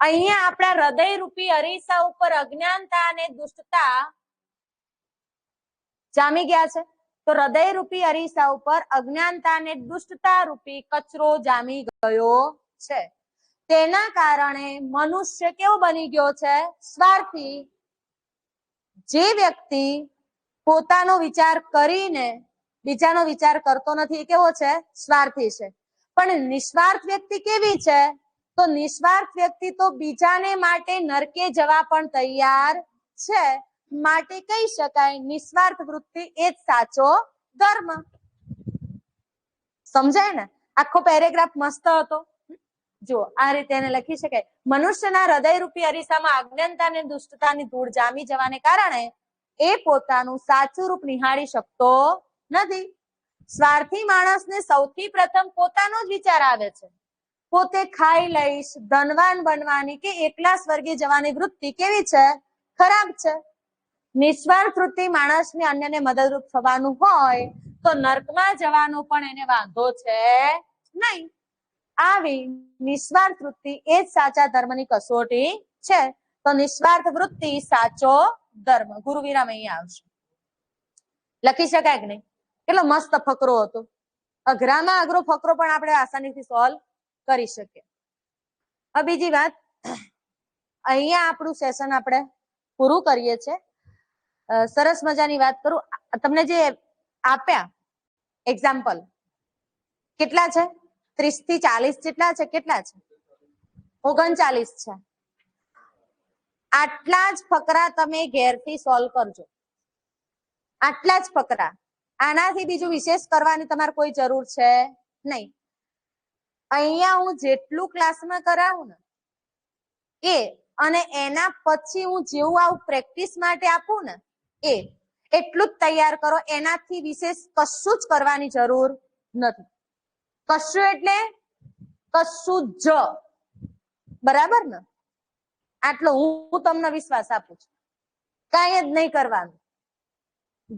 અહીંયા આપણા હૃદય રૂપી અરીસા ઉપર અજ્ઞાનતા અને દુષ્ટતા જામી ગયા છે. તો હૃદય રૂપી અરીસા ઉપર અજ્ઞાનતા અને દુષ્ટતા રૂપી કચરો જામી ગયો છે. તેના કારણે મનુષ્ય કેવો બની ગયો છે? સ્વાર્થી. જે વ્યક્તિ પોતાનો વિચાર કરીને બીજાનો વિચાર કરતો નથી એ કેવો છે? સ્વાર્થી છે. પણ નિસ્વાર્થ વ્યક્તિ કેવી છે? તો નિસ્વાર્થ વ્યક્તિ તો બીજાને માટે નરકે જવા પણ તૈયાર છે. માટે કહી શકાય નિસ્વાર્થ વૃત્તિ એ જ સાચો ધર્મ. સમજાય ને? આખો પેરેગ્રાફ મસ્ત હતો. જો આ રીતે એને લખી શકાય, મનુષ્યના હૃદય રૂપી અરીસામાં અજ્ઞાનતા અને દુષ્ટતાની ધૂળ જામી જવાને કારણે એ પોતાનું સાચું રૂપ નિહાળી શકતો નથી. સ્વાર્થી માણસને સૌથી પ્રથમ પોતાનો જ વિચાર આવે છે. પોતે ખાઈ લઈશ, ધનવાન બનવાની કે એકલા સ્વર્ગે જવાની વૃત્તિ કેવી છે? ખરાબ છે. નિસ્વાર્થ વૃત્તિ માણસને અન્યને મદદરૂપ થવાનું હોય તો નર્કમાં જવાનો પણ એને વાંધો છે નહીં. આવી નિસ્વાર્થ વૃત્તિ એ જ સાચા ધર્મની કસોટી છે. તો નિસ્વાર્થ વૃત્તિ સાચો ધર્મ. ગુરુ વિરામ અહીંયા આવશે. લખી શકાય કે નહીં? કેટલો મસ્ત ફકરો હતો. અઘરામાં અઘરો ફકરો પણ આપણે આસાનીથી સોલ્વ કરી શકીએ. હવે બીજી વાત, અહીંયા આપણું સેશન આપણે પૂરું કરીએ છીએ. સરસ મજાની વાત કરું, તમને જે આપ્યા એક્ઝામ્પલ કેટલા છે? 30 થી 40 જેટલા છે. કેટલા છે? 39 છે. આટલા જ ફકરા તમે ઘેરથી સોલ્વ કરજો. આટલા જ ફકરા. આનાથી બીજું વિશેષ કરવાની તમારે કોઈ જરૂર છે નહીં. અહીંયા હું જેટલું ક્લાસમાં કરાવું ને એ અને એના પછી હું જેવું આવું પ્રેક્ટિસ માટે આપું ને એ એટલું જ તૈયાર કરો. એનાથી વિશેષ કશું જ કરવાની જરૂર નથી. કશું એટલે કશું જ. બરાબર ને? આટલો હું તમને વિશ્વાસ આપું છું. કાંઈ જ નહીં કરવાનું.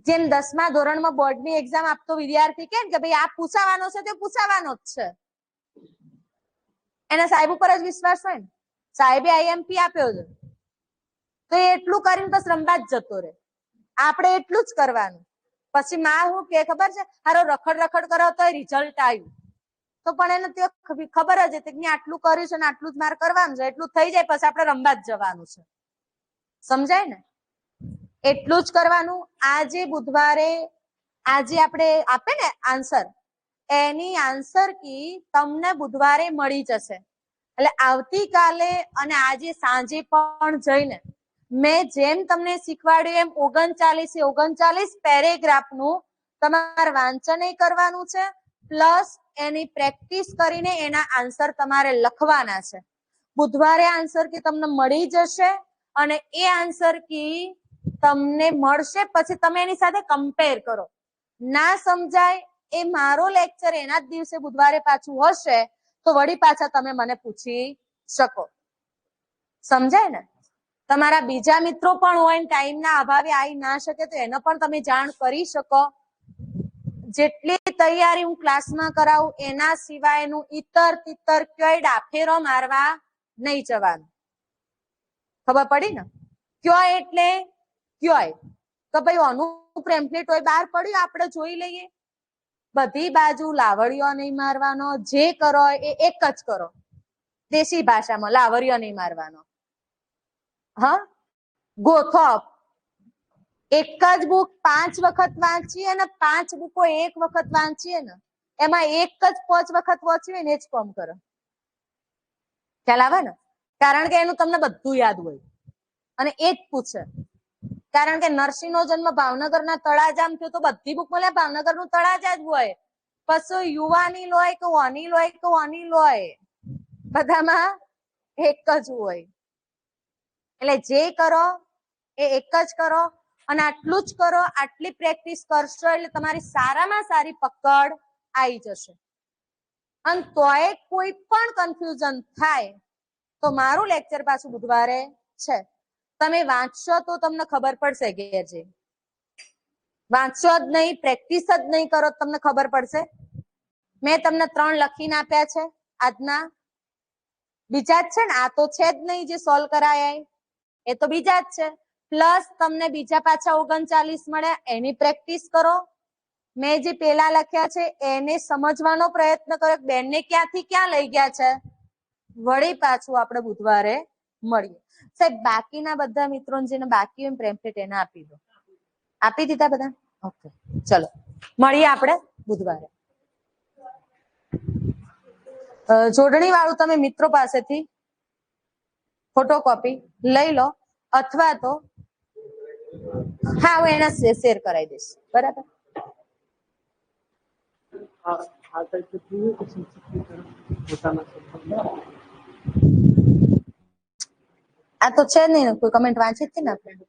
જેમ 10મા ધોરણમાં બોર્ડની એક્ઝામ આપતો વિદ્યાર્થી કે ભાઈ આ પૂછાવાનો છે તે પૂછાવાનો જ છે, એના સાહેબ ઉપર જ વિશ્વાસ હોય ને. સાહેબે આઈએમપી આપ્યો છે તો એટલું કરીને બસ રમવા જ જતો રહે. આપણે એટલું જ કરવાનું. પછી માં હું કે ખબર છે, હારો રખડ રખડ કરો તો રિઝલ્ટ આવ્યું તો પણ એને તે ખબર જ હતી કે આટલું કર્યું છે ને આટલું જ માર કરવાનું છે, એટલું થઈ જાય પછી આપણે રમવા જ જવાનું છે. સમજાય ને? એટલું જ કરવાનું. આજે બુધવારે આજે આપણે આપે ને આન્સર, એની આન્સર કી તમને બુધવારે મળી જશે. એટલે આવતીકાલે અને આજે સાંજે પણ જઈને મેં જેમ તમને શીખવાડ્યું એમ 39 પેરેગ્રાફનું તમારે વાંચન કરવાનું છે, પ્લસ એની પ્રેક્ટિસ કરીને એના આન્સર તમારે લખવાના છે. બુધવારે આન્સર કી તમને મળી જશે અને એ આન્સર કી તમને મળશે પછી તમે એની સાથે કમ્પેર કરો. ના સમજાય એ મારો લેક્ચર એના જ દિવસે બુધવારે પાછું હશે તો વળી પાછા તમે મને પૂછી શકો. સમજાય ને? તમારા બીજા મિત્રો પણ હોય, ટાઈમના અભાવે આવી ના શકે તો એને પણ તમે જાણ કરી શકો. જેટલી તૈયારી હું ક્લાસમાં કરાવું એના સિવાયનું ઈતર તીતર ક્યાંય ડાફેરો મારવા નહીં જવાનું. ખબર પડી ને? ક્યોય એટલે ક્યોય તો ભાઈ આનું પેમ્પલેટ હોય બહાર પડ્યું આપણે જોઈ લઈએ. બધી બાજુ લાવડિયો નહીં મારવાનો. જે કરો એ એક જ કરો. દેશી ભાષામાં લાવડિયો નહીં મારવાનો. હા, ગોથો એક જ બુક 5 વખત વાંચીએ ને 5 બુકો એક વખત વાંચીએ ને એમાં એક જ 5 વખત વાંચીએ ને એ જ કામ કરે. ખ્યાલ આવે ને? કારણ કે એનું તમને બધું યાદ હોય અને એ જ પૂછે. કારણ કે નરસિંહનો જન્મ ભાવનગરના તળાજામ થયો તો બધી બુક મળે ભાવનગરનું તળાજા જ હોય. પછી યુવાની લોય કે વાની લોય કે વાની લોય બધામાં એક જ હોય. એટલે જે કરો એ એક જ કરો અને આટલું જ કરો. આટલી પ્રેક્ટિસ કરશો એટલે તમારી સારામાં સારી પકડ આવી જશે. અને તોય કોઈ પણ કન્ફ્યુઝન થાય તો મારું લેક્ચર પાછું બુધવારે છે. તમે વાંચશો તો તમને ખબર પડશે. ઘેર જઈ વાંચશો જ નહીં, પ્રેક્ટિસ જ નહીં કરો તમને ખબર પડશે. મેં તમને 3 લખીને આપ્યા છે આજના. બીજા જ છે ને, આ તો છે જ નહીં જે સોલ્વ કરાય, એ તો બીજા જ છે. પ્લસ તમને બીજા પાછા 39 મળ્યા, એની પ્રેક્ટિસ કરો. મેં જે પેલા લખ્યા છે એને સમજવાનો પ્રયત્ન કરો. બેનને ક્યાંથી ક્યાં લઈ ગયા છે. વળી પાછું આપણે બુધવારે મળીએ. સાહેબ બાકીના બધા મિત્રોને જેને બાકી હોય પ્રેમ્પલેટ એને આપી દો. આપી દીધા બધા? ઓકે, ચલો મળીએ આપણે બુધવારે. જોડણી વાળું તમે મિત્રો પાસેથી ફોટોકોપી લઈ લો અથવા તો હા હું એના શેર કરાવી દઈશ. બરાબર, આ તો છે જ નહીં ને, કોઈ કમેન્ટ વાંચી જ હતી ને આપણે.